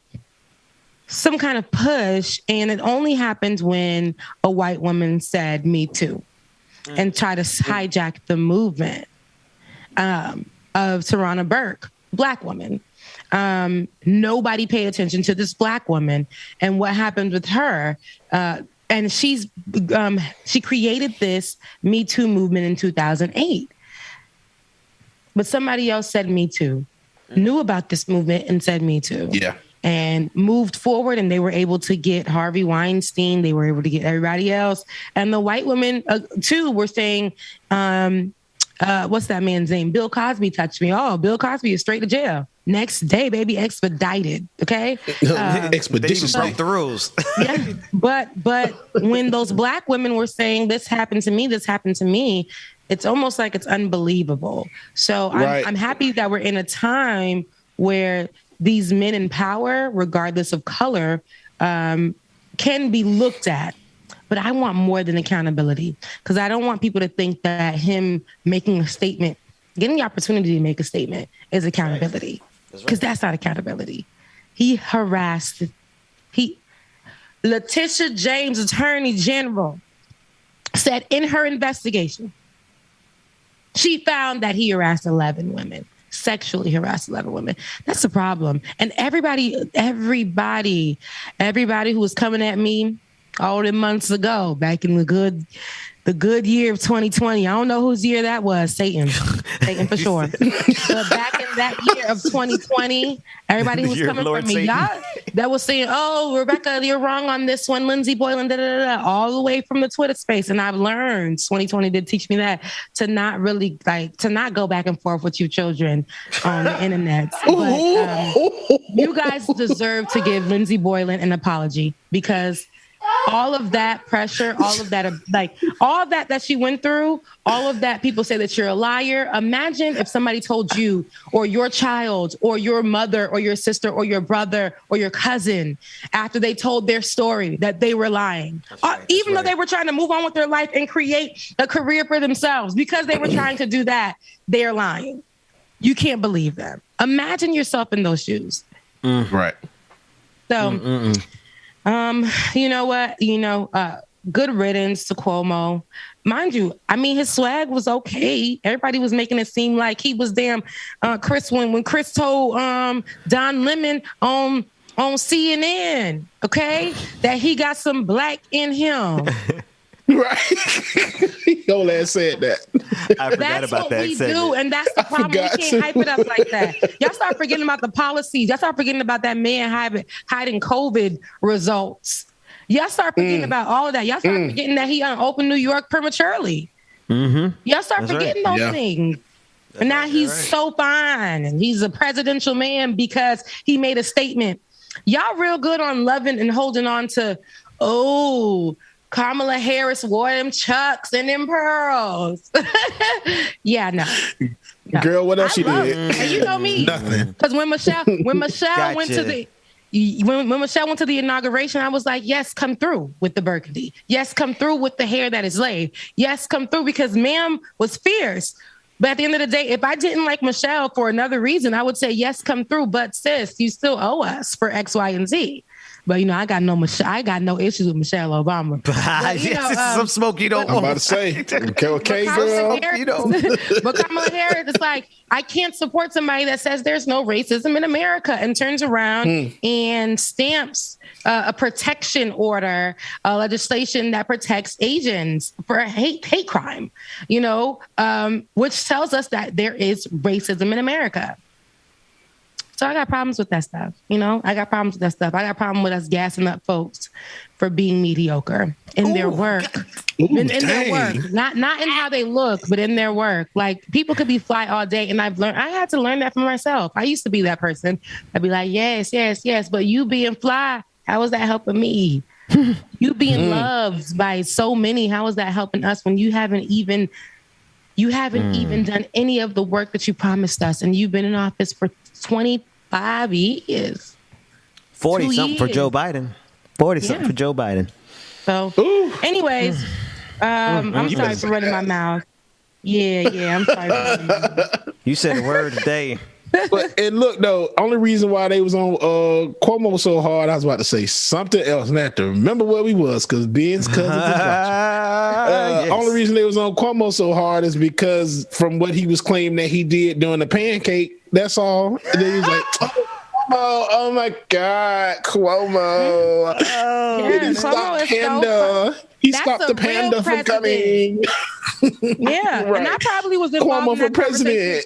Speaker 20: push, and it only happened when a white woman said "Me Too" and tried to hijack the movement of Tarana Burke, Black woman. Nobody paid attention to this Black woman and what happened with her. And she created this Me Too movement in 2008. But somebody else said Me Too, knew about this movement and said Me Too.
Speaker 15: Yeah.
Speaker 20: And moved forward, and they were able to get Harvey Weinstein. They were able to get everybody else. And the white women, too, were saying, what's that man's name? Bill Cosby touched me. Oh, Bill Cosby is straight to jail. Next day, baby, expedited. Okay?
Speaker 15: Expeditiously.
Speaker 4: Broke the rules.
Speaker 20: Yeah. But when those Black women were saying, this happened to me, it's almost like it's unbelievable. So I'm happy that we're in a time where these men in power, regardless of color, can be looked at. But I want more than accountability, because I don't want people to think that him making a statement, getting the opportunity to make a statement, is accountability. Because that's not accountability. He harassed. Letitia James, Attorney General, said in her investigation, she found that he harassed 11 women. sexually harass 11 women. That's the problem. And everybody who was coming at me all the months ago, back in the good year of 2020. I don't know whose year that was. Satan for sure. But back in that year of 2020, everybody who was coming for me, y'all, that was saying, "Oh, Rebecca, you're wrong on this one. Lindsey Boylan, all the way from the Twitter space." And I've learned 2020 did teach me that to not really to not go back and forth with your children on the internet. But you guys deserve to give Lindsey Boylan an apology, because all of that pressure, all of that she went through, all of that, people say that you're a liar. Imagine if somebody told you or your child or your mother or your sister or your brother or your cousin, after they told their story, that they were lying. Even though they were trying to move on with their life and create a career for themselves, because they were trying to do that, they're lying. You can't believe them. Imagine yourself in those shoes.
Speaker 15: Right.
Speaker 20: So, you know what? Good riddance to Cuomo. Mind you, I mean, his swag was okay. Everybody was making it seem like he was damn Chris when Chris told Don Lemon on CNN, okay, that he got some black in him.
Speaker 15: Right. Your ass said that.
Speaker 4: I forgot about that.
Speaker 20: That's what we do, and that's the problem. We can't hype it up like that. Y'all start forgetting about the policies. Y'all start forgetting about that man hiding COVID results. Y'all start forgetting about all of that. Y'all start forgetting that he opened New York prematurely. Y'all start forgetting those things. And now he's so fine, and he's a presidential man because he made a statement. Y'all real good on loving and holding on to, Kamala Harris wore them chucks and them pearls. Yeah, no.
Speaker 15: Girl, what else she did?
Speaker 20: And you know me.
Speaker 15: Nothing.
Speaker 20: Because when Michelle went to the when Michelle went to the inauguration, I was like, yes, come through with the burgundy. Yes, come through with the hair that is laid. Yes, come through, because ma'am was fierce. But at the end of the day, if I didn't like Michelle for another reason, I would say, yes, come through. But sis, you still owe us for X, Y, and Z. But I got no issues with Michelle Obama. But,
Speaker 4: some smoke you don't want.
Speaker 15: I'm about to say, okay, girl.
Speaker 20: But Kamala Harris is like, I can't support somebody that says there's no racism in America and turns around and stamps a protection order, legislation that protects Asians for a hate crime, which tells us that there is racism in America. So I got problems with that stuff. I got problems with that stuff. I got a problem with us gassing up folks for being mediocre in their work. In their work. Not in how they look, but in their work. Like, people could be fly all day, and I had to learn that for myself. I used to be that person. I'd be like, yes, yes, yes, but you being fly, how is that helping me? You being loved by so many, how is that helping us when you haven't even done any of the work that you promised us, and you've been in office for 25 years.
Speaker 4: 40-something for Joe Biden. 40-something for Joe Biden.
Speaker 20: So, anyways, I'm sorry for running my mouth. Yeah, I'm sorry.
Speaker 4: You said a word today.
Speaker 15: And look, though, only reason why they was on Cuomo so hard, I was about to say something else, and I have to remember where we was, because Ben's cousin was watching. Only reason they was on Cuomo so hard is because from what he was claiming that he did during the pancake, that's all. And then he was like, oh my God, Cuomo. He stopped Panda. He stopped the Panda from coming.
Speaker 20: Yeah, right. And I probably was involved in that president.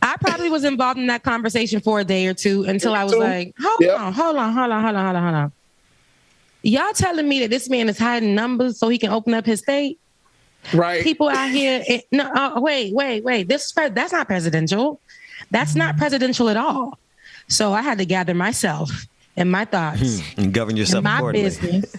Speaker 20: I probably was involved in that conversation for a day or two until I was like, hold on. Y'all telling me that this man is hiding numbers so he can open up his state?
Speaker 15: Right.
Speaker 20: People out here, wait. That's not presidential. That's not presidential at all. So I had to gather myself and my thoughts.
Speaker 4: And govern yourself accordingly.
Speaker 20: Business.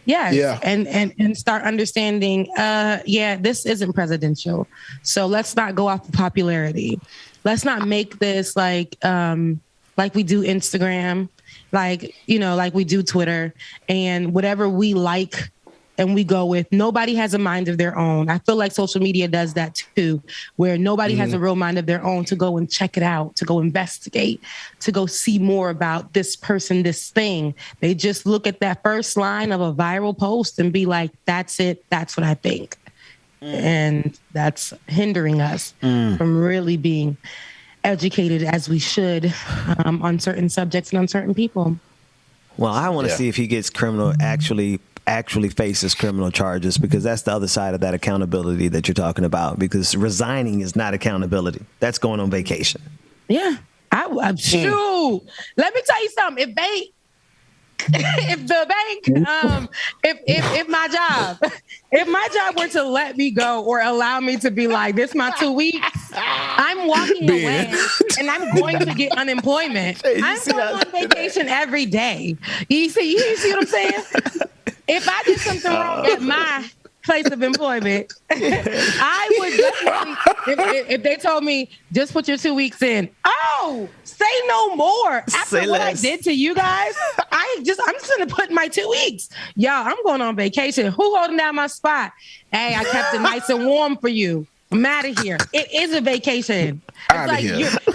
Speaker 20: Yes. Yeah. And start understanding, this isn't presidential. So let's not go off of popularity. Let's not make this like we do Instagram, like we do Twitter, and whatever we like and we go with. Nobody has a mind of their own. I feel like social media does that too, where nobody has a real mind of their own to go and check it out, to go investigate, to go see more about this person, this thing. They just look at that first line of a viral post and be like, that's it. That's what I think. And that's hindering us from really being educated as we should on certain subjects and on certain people.
Speaker 4: Well, I want to see if he gets actually faces criminal charges, because that's the other side of that accountability that you're talking about. Because resigning is not accountability. That's going on vacation.
Speaker 20: Yeah. I'm shoot. Let me tell you something. If my job were to let me go or allow me to be like, this my 2 weeks, I'm walking away and I'm going to get unemployment. I'm going on vacation every day. You see what I'm saying? If I did something wrong at my place of employment, I would definitely, if they told me, just put your 2 weeks in. Oh, say no more. After what I did to you guys, I'm just going to put my 2 weeks. Y'all, I'm going on vacation. Who holding down my spot? Hey, I kept it nice and warm for you. I'm out of here. It is a vacation. It's like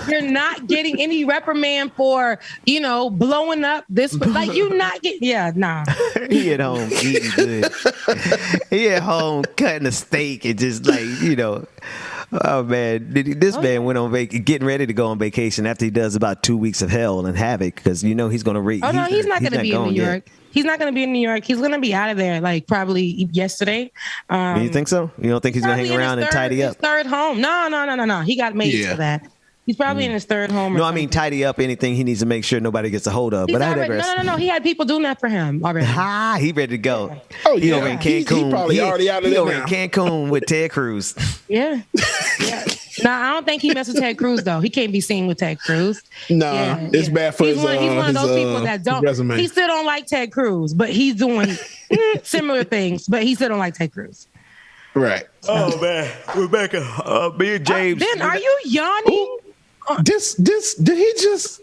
Speaker 20: you're not getting any reprimand for, blowing up this. Like you not getting. Yeah, nah.
Speaker 4: He at home eating good. He at home cutting a steak and just oh man, this man went on getting ready to go on vacation after he does about 2 weeks of hell and havoc, because he's going to read.
Speaker 20: Oh no, he's not going to be in New York. He's not going to be in New York. He's going to be out of there like probably yesterday.
Speaker 4: You think so? You don't think he's going to hang around and tidy up?
Speaker 20: His third home. No. He got made for that. He's probably in his third home.
Speaker 4: No, I mean tidy up anything he needs to make sure nobody gets a hold of. But
Speaker 20: no. He had people doing that for him already.
Speaker 4: He ready to go.
Speaker 15: Oh,
Speaker 4: he over in Cancun.
Speaker 15: He probably already out of there.
Speaker 4: He over in Cancun with Ted Cruz.
Speaker 20: Yeah. No, I don't think he messed with Ted Cruz though. He can't be seen with Ted Cruz.
Speaker 15: It's bad for
Speaker 20: he's one of those people that don't.
Speaker 15: Resume.
Speaker 20: He still don't like Ted Cruz, but he's doing similar things. But he still don't like Ted Cruz.
Speaker 15: Right.
Speaker 4: Oh man, Rebecca, me and James.
Speaker 20: Ben, are you yawning?
Speaker 15: Did he just?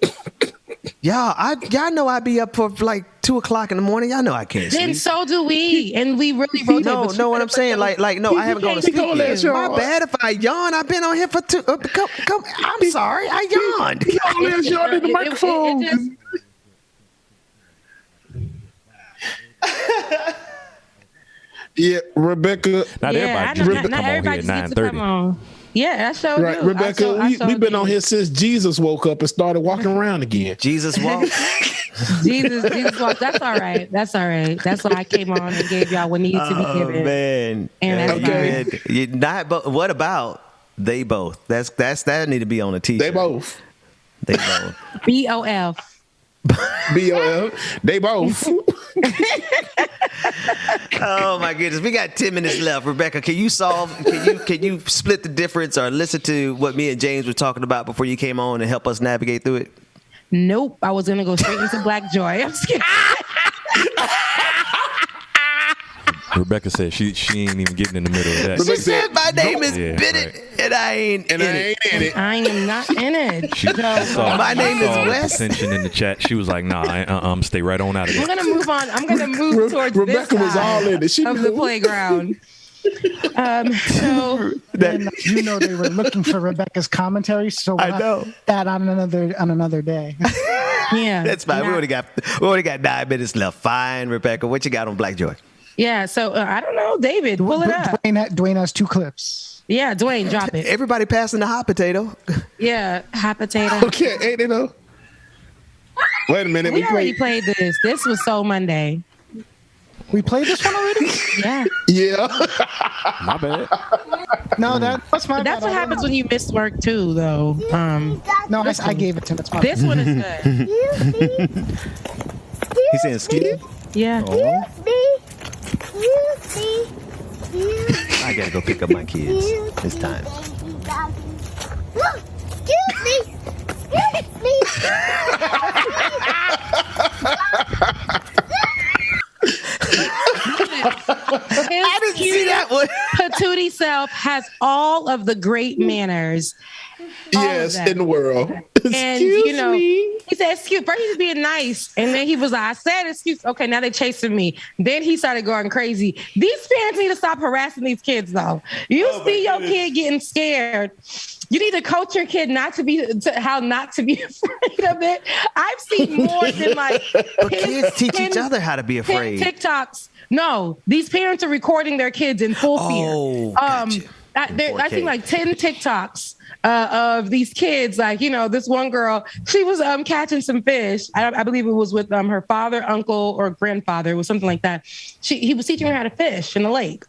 Speaker 4: Y'all know I be up for like 2:00 in the morning. Y'all know I can't sleep.
Speaker 20: Then so do we, and we really rotate.
Speaker 4: No, what I'm saying, no, I haven't gone to sleep yet. My bad if I yawn. I've been on here for I'm sorry, I yawned.
Speaker 15: He always yawned in the microphone. Yeah, Rebecca.
Speaker 18: Not everybody. Not everybody
Speaker 20: gets to come on. Yeah, that show.
Speaker 15: Right, Rebecca. We've been on here since Jesus woke up and started walking around again.
Speaker 4: Jesus walked.
Speaker 20: Jesus walked. That's all right. That's why I came on and gave y'all what needed to be given.
Speaker 4: Man,
Speaker 20: and
Speaker 4: that's But what about they both? That need to be on a t-shirt.
Speaker 15: They both.
Speaker 20: BOF.
Speaker 15: BOF. They both.
Speaker 4: Oh my goodness, we got 10 minutes left. Rebecca, can you split the difference or listen to what me and James were talking about before you came on and help us navigate through it?
Speaker 20: Nope, I was gonna go straight into Black Joy. I'm just kidding.
Speaker 18: Rebecca said she ain't even getting in the middle of that.
Speaker 4: She said my name is Bennett and I ain't in it.
Speaker 20: I am not in it.
Speaker 4: My name is Wes.
Speaker 18: Attention in the chat. She was like, "Nah, stay right on out of it."
Speaker 20: I'm gonna move on. I'm gonna move towards
Speaker 15: Rebecca was all in it.
Speaker 20: of the playground. So
Speaker 8: they were looking for Rebecca's commentary. So
Speaker 4: I know
Speaker 8: that on another day.
Speaker 20: Yeah,
Speaker 4: that's fine. We already got 9 minutes left. Fine, Rebecca. What you got on Black Joy?
Speaker 20: Yeah, so I don't know, David. Pull it up.
Speaker 8: Dwayne has 2 clips.
Speaker 20: Yeah, Dwayne, drop it.
Speaker 4: Everybody passing the hot potato.
Speaker 20: Yeah, hot potato.
Speaker 15: Okay, ain't they though? Wait a minute.
Speaker 20: We already played this. This was Soul Monday.
Speaker 8: We played this one already?
Speaker 20: Yeah.
Speaker 15: Yeah.
Speaker 18: My bad.
Speaker 8: No, that's my bad.
Speaker 20: That's what happens when you miss work too, though.
Speaker 8: No, I gave it to him. It's my
Speaker 20: This one is good.
Speaker 4: He's saying excuse?
Speaker 20: Yeah.
Speaker 4: I gotta go pick up my kids. It's time.
Speaker 20: I didn't see that one. Patootie self has all of the great manners.
Speaker 15: Yes, in the world.
Speaker 20: And me. He said, excuse, first he was being nice. And then he was like, I said excuse. Okay, now they're chasing me. Then he started going crazy. These parents need to stop harassing these kids though. You see your kid getting scared. You need to coach your kid how not to be afraid of it. I've seen more than
Speaker 4: But kids teach each other how to be afraid.
Speaker 20: TikToks. No, these parents are recording their kids in full fear.
Speaker 4: Gotcha.
Speaker 20: I think like 10 TikToks of these kids. Like, this one girl, she was catching some fish. I believe it was with her father, uncle, or grandfather. It was something like that. He was teaching her how to fish in the lake.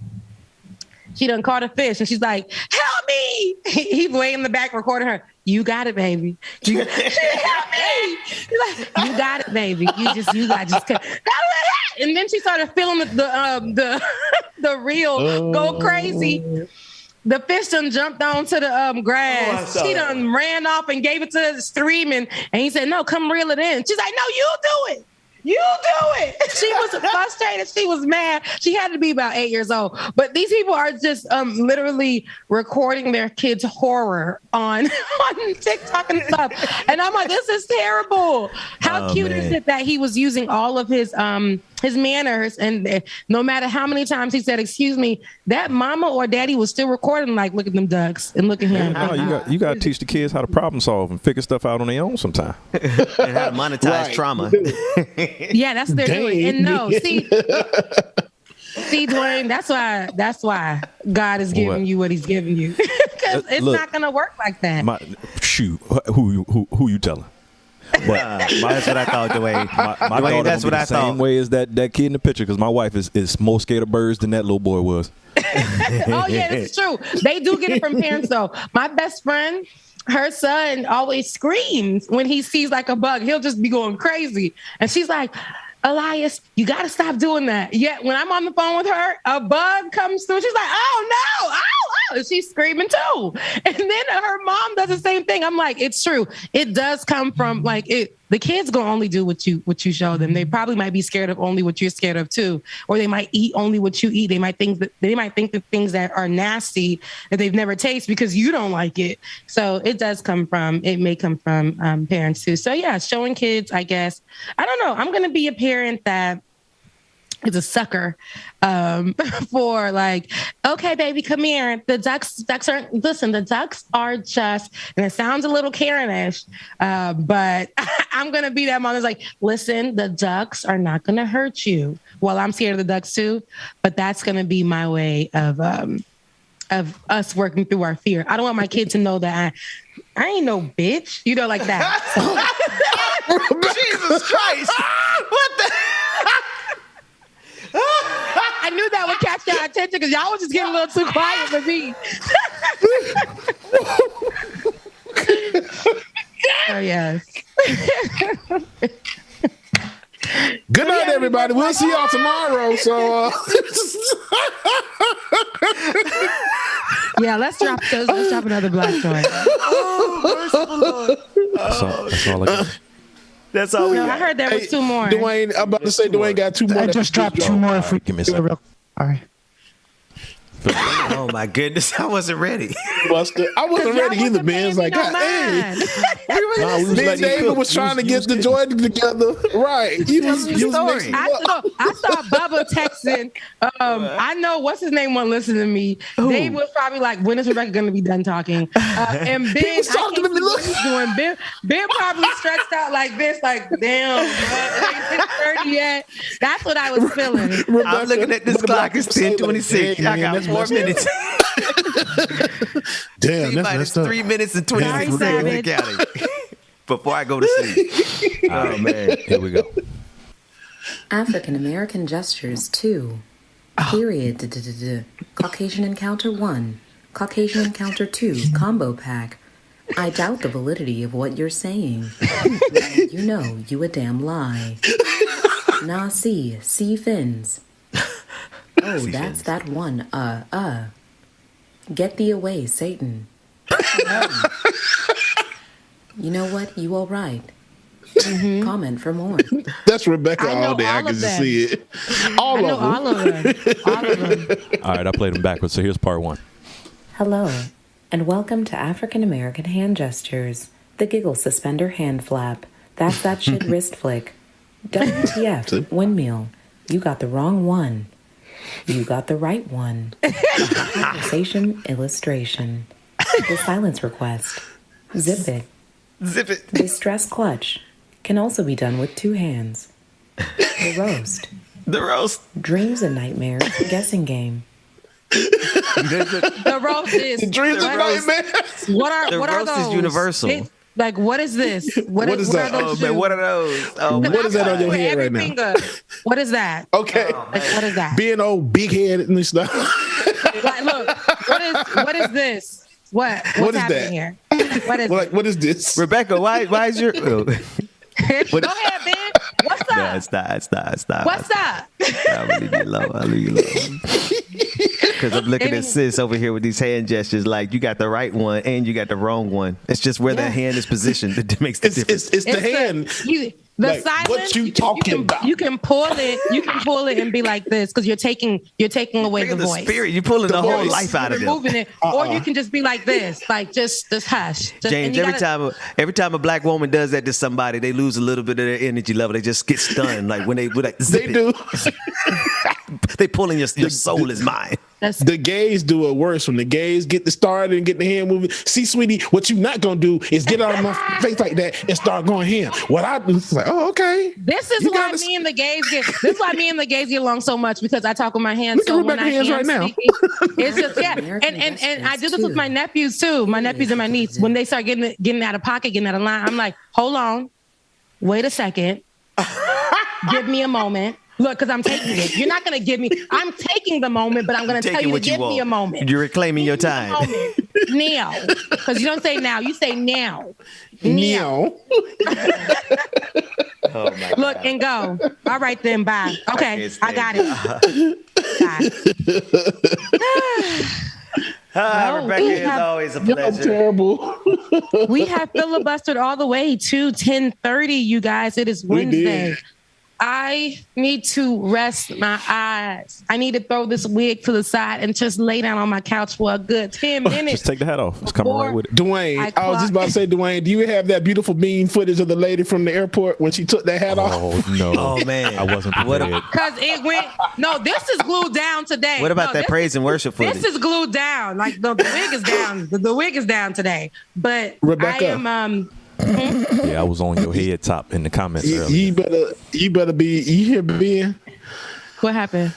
Speaker 20: She done caught a fish and she's like, help me. He's way in the back recording her. You got it, baby. Help me. He's like, you got it, baby. You got just. And then she started feeling the reel go crazy. The fish done jumped onto the grass. She done ran off and gave it to the streaming. And he said, no, come reel it in. She's like, no, you do it. You do it. She was frustrated. She was mad. She had to be about 8 years old. But these people are just literally recording their kids' horror on TikTok and stuff. And I'm like, this is terrible. How cute is it that he was using all of his manners, and no matter how many times he said, excuse me, that mama or daddy was still recording, like, look at them ducks and look at him.
Speaker 18: You got to teach the kids how to problem solve and figure stuff out on their own sometime.
Speaker 4: And how to monetize trauma.
Speaker 20: Yeah, that's what they're doing. And no, see, Dwayne, that's why God is giving you what he's giving you. Because it's not going to work like that.
Speaker 18: Who you telling?
Speaker 4: That's what I thought, Dwayne.
Speaker 18: My daughter that's what I thought. Same way as that kid in the picture, because my wife is more scared of birds than that little boy was.
Speaker 20: Oh yeah, that's true. They do get it from parents though. My best friend, her son always screams when he sees like a bug. He'll just be going crazy, and she's like, Elias, you got to stop doing that. Yet when I'm on the phone with her, a bug comes through. She's like, oh no, ow, ow. And she's screaming too. And then her mom does the same thing. I'm like, it's true. It does come from like it. The kids gonna only do what you show them. They probably might be scared of only what you're scared of too, or they might eat only what you eat. They might think that things that are nasty that they've never tasted because you don't like it. So it may come from parents too. So yeah, showing kids, I guess. I don't know. I'm gonna be a parent that is a sucker for like, okay, baby, come here. The ducks are just, and it sounds a little Karen-ish, but I'm going to be that mom that's like, listen, the ducks are not going to hurt you. Well, I'm scared of the ducks too, but that's going to be my way of us working through our fear. I don't want my kid to know that I ain't no bitch, like that. So.
Speaker 4: Jesus Christ. What the?
Speaker 20: I knew that would catch your attention because y'all was just getting a little too quiet for me. Oh, yes.
Speaker 15: Good night, everybody. We'll see y'all tomorrow. So,
Speaker 20: yeah, let's drop another black joint.
Speaker 4: Oh, merciful Lord.
Speaker 18: That's all I got.
Speaker 4: That's all we got.
Speaker 20: I heard there was two more.
Speaker 15: Dwayne, I'm about to say Dwayne got two more.
Speaker 8: I just dropped two more. If we
Speaker 18: give me a second.
Speaker 8: All right.
Speaker 4: Oh my goodness, I wasn't ready.
Speaker 15: I wasn't ready either, man. It's like, hey. Me and David was trying to get the joint together. Right.
Speaker 20: I saw Bubba texting. I know what's his name won't listen to me. Dave was probably like, when is Rebecca going to be done talking? And Ben,
Speaker 15: he was talking to me. Look,
Speaker 20: he's doing. Ben probably stretched out like this, like, damn, it ain't 6:30 yet. That's what I was feeling.
Speaker 15: Rebecca,
Speaker 4: I'm looking at this clock. It's 10:26. I got 4 minutes.
Speaker 15: Damn, that's messed up.
Speaker 4: 3 minutes and 26 seconds to count before I go to sleep. Oh man,
Speaker 18: here we go.
Speaker 3: African American gestures 2. Period. Caucasian encounter 1. Caucasian encounter 2. Combo pack. I doubt the validity of what you're saying. You know, you a damn lie. Nah, see fins. Oh, that's that one. Get thee away, Satan. You know what? You all right. Mm-hmm. Comment for more.
Speaker 15: That's Rebecca all day. I can just see it. All of them.
Speaker 18: All right, I played them backwards, so here's part 1.
Speaker 3: Hello, and welcome to African American Hand Gestures. The giggle suspender hand flap. That's that shit wrist flick. WTF, windmill. You got the wrong one. You got the right one. Conversation illustration. The silence request. Zip it.
Speaker 4: Zip it.
Speaker 3: Distress clutch. Can also be done with 2 hands. The roast.
Speaker 4: The roast.
Speaker 3: Dreams and nightmares. Guessing game.
Speaker 20: The roast is
Speaker 15: The dreams of nightmare.
Speaker 20: What
Speaker 4: The
Speaker 20: are
Speaker 4: roast is
Speaker 20: those?
Speaker 4: universal.
Speaker 20: Like, what is this?
Speaker 15: What is that?
Speaker 20: Are those
Speaker 4: Oh man,
Speaker 20: shoes?
Speaker 4: what are those? Oh,
Speaker 15: What is that on your
Speaker 20: With
Speaker 15: head
Speaker 20: every
Speaker 15: right now?
Speaker 20: finger. What is that?
Speaker 15: Okay.
Speaker 20: Like, what is that?
Speaker 15: Being old, big headed and stuff.
Speaker 20: Like, look, what is this? What's
Speaker 15: What is
Speaker 20: happening
Speaker 15: that?
Speaker 20: here? What is
Speaker 15: Like, what is this?
Speaker 4: Rebecca, why is your? Oh.
Speaker 20: Go ahead, Ben. What's up?
Speaker 4: No, it's not.
Speaker 20: What's up?
Speaker 4: I'll leave you alone. Because I'm looking at sis over here with these hand gestures. Like you got the right one and you got the wrong one. It's just where the hand is positioned that makes the difference.
Speaker 15: It's the hand.
Speaker 20: The
Speaker 15: Like,
Speaker 20: silence.
Speaker 15: what you talking about?
Speaker 20: You can pull it. You can pull it and be like this because you're taking away the voice.
Speaker 4: Spirit, you're pulling the whole
Speaker 15: voice.
Speaker 4: life out of
Speaker 20: You're
Speaker 4: them.
Speaker 20: removing it, or you can just be like this, like just hush. Just,
Speaker 4: James, every time a black woman does that to somebody, they lose a little bit of their energy level. They just get stunned. Like when they zip
Speaker 15: They do.
Speaker 4: they pulling your soul is mine.
Speaker 15: The gays do it worse. When the gays get the started and get the hand moving. See, sweetie, what you not gonna do is get out of my face like that and start going ham. What I do is like, oh, okay.
Speaker 20: This is why me and the gays get along so much because I talk with my hands.
Speaker 15: Look at
Speaker 20: So when
Speaker 15: Rebecca
Speaker 20: I
Speaker 15: hands
Speaker 20: am
Speaker 15: right now.
Speaker 20: speaking, it's just and I do this with my nephews too. My nephews and my niece. When they start getting out of pocket, getting out of line, I'm like, hold on, wait a second, give me a moment. Look, because I'm taking it. You're not going to give me. I'm taking the moment, but I'm going to tell you to give me a moment.
Speaker 4: You're reclaiming your time.
Speaker 20: Now, because you don't say now, you say now.
Speaker 15: Now.
Speaker 4: Oh my
Speaker 20: Look
Speaker 4: God.
Speaker 20: and go. All right then. Bye. Okay, I got it. Bye.
Speaker 4: Rebecca, it's always a pleasure.
Speaker 15: Terrible.
Speaker 20: We have filibustered all the way to 10:30. You guys, it is Wednesday. I need to rest my eyes. I need to throw this wig to the side and just lay down on my couch for a good 10 minutes.
Speaker 18: Just take the hat off. It's coming right with it.
Speaker 15: Dwayne, I was just about to say, Dwayne, do you have that beautiful mean footage of the lady from the airport when she took that hat off?
Speaker 18: Oh no!
Speaker 4: Oh man,
Speaker 18: I wasn't prepared.
Speaker 20: Because it went. No, this is glued down today.
Speaker 4: What about that praise and worship footage?
Speaker 20: This is glued down. Like the wig is down. The wig is down today. But
Speaker 15: Rebecca.
Speaker 20: I am.
Speaker 18: Yeah, I was on your head top in the comments earlier.
Speaker 15: You better be. You hear Ben?
Speaker 20: What happened?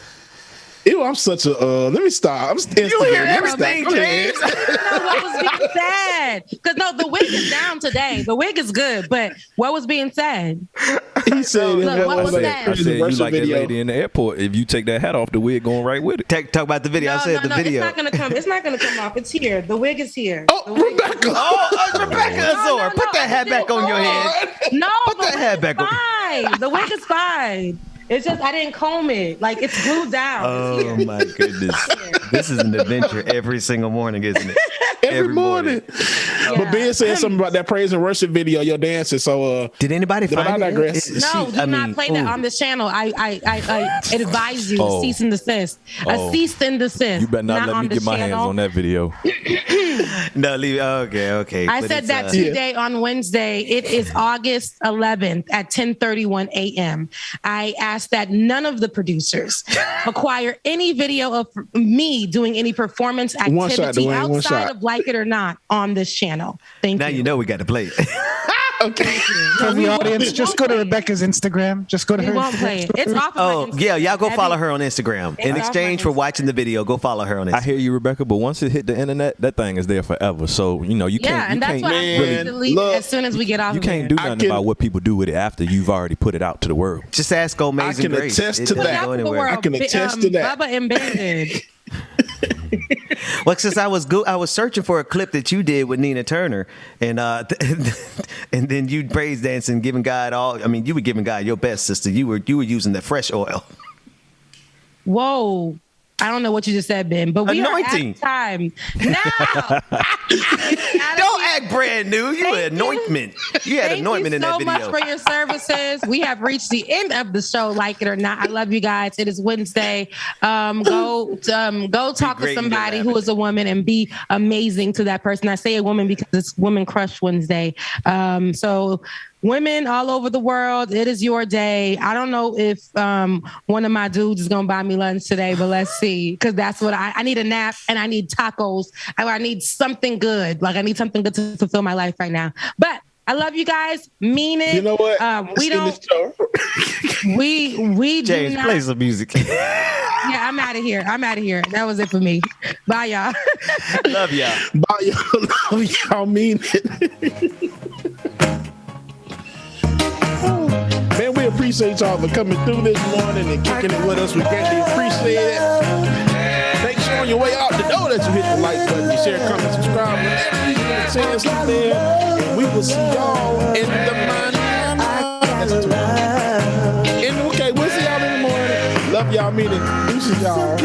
Speaker 15: Ew, I'm such a. Let me stop. I'm still.
Speaker 4: You hear everything, James.
Speaker 20: What was being said? Because no, the wig is down today. The wig is good, but what was being said?
Speaker 15: He said,
Speaker 20: Look, what was that?
Speaker 18: I said you like that lady in the airport. If you take that hat off, the wig going right with it.
Speaker 4: Talk about the video. I said the video.
Speaker 20: It's not gonna come. It's not gonna come off. It's here. The wig is here.
Speaker 15: Oh, Rebecca.
Speaker 4: Rebecca Azor, put that hat back on your head.
Speaker 20: No,
Speaker 4: Put that hat back on.
Speaker 20: fine. The wig is fine. It's just I didn't comb it. Like it's glued down.
Speaker 4: Oh my goodness. This is an adventure every single morning, isn't it?
Speaker 15: Every morning. But Ben said something about that praise and worship video, your dancing. So
Speaker 4: did anybody find
Speaker 15: I digress?
Speaker 20: No, do not play that on this channel. I advise you to cease and desist. A cease and desist.
Speaker 18: You better not let me get my hands
Speaker 20: channel.
Speaker 18: on that video.
Speaker 4: No, leave. Okay.
Speaker 20: I said that today on Wednesday. It is August 11th at 10:31 a.m. I asked that none of the producers acquire any video of me doing any performance activity outside of Like It or Not on this channel. Thank you.
Speaker 4: Now you know we got to play it.
Speaker 15: Okay.
Speaker 8: For the audience, just go to Rebecca's Instagram. Just go to her.
Speaker 20: We won't play it. It's off of my Instagram.
Speaker 4: Yeah, y'all go follow her on Instagram. In exchange for watching the video, go follow her on Instagram.
Speaker 18: I hear you, Rebecca, but once it hit the internet, that thing is there forever. So, you know, you can't.
Speaker 20: Yeah, and that's why I'm going to delete it as soon as we get off.
Speaker 18: You can't do nothing about what people do with it after you've already put it out to the world.
Speaker 4: Just ask Amazing Grace.
Speaker 15: I can attest to that. I can attest to that.
Speaker 20: Bubba and Bandit.
Speaker 4: Well, since I was searching for a clip that you did with Nina Turner, and and then you praise dancing, giving God all. I mean, you were giving God your best, sister. You were using the fresh oil.
Speaker 20: Whoa. I don't know what you just said, Ben, but we
Speaker 4: Anointing.
Speaker 20: are at time now.
Speaker 4: Don't act brand new. You had anointment. You had anointment in that video.
Speaker 20: Thank you so much for your services. We have reached the end of the show, Like It or Not. I love you guys. It is Wednesday. Go talk to somebody who is a woman and be amazing to that person. I say a woman because it's Women Crush Wednesday. So women all over the world, it is your day. I don't know if one of my dudes is gonna buy me lunch today, but let's see, because that's what I need a nap and I need tacos. I need something good. Like I need something good to fulfill my life right now. But I love you guys. Mean it.
Speaker 15: You know what?
Speaker 20: We don't. We do
Speaker 4: James,
Speaker 20: not.
Speaker 4: play some music.
Speaker 20: Yeah, I'm out of here. That was it for me. Bye, y'all.
Speaker 18: Love y'all.
Speaker 15: Bye, y'all. Love y'all. Mean it. Man, we appreciate y'all for coming through this morning and kicking it with us. We greatly appreciate it. Make sure on your way out the door that you hit the like button, you share, comment, subscribe, whatever you get a chance to there. And we will see y'all in the morning. And okay, we'll see y'all in the morning. Love y'all, meaning deuces, y'all.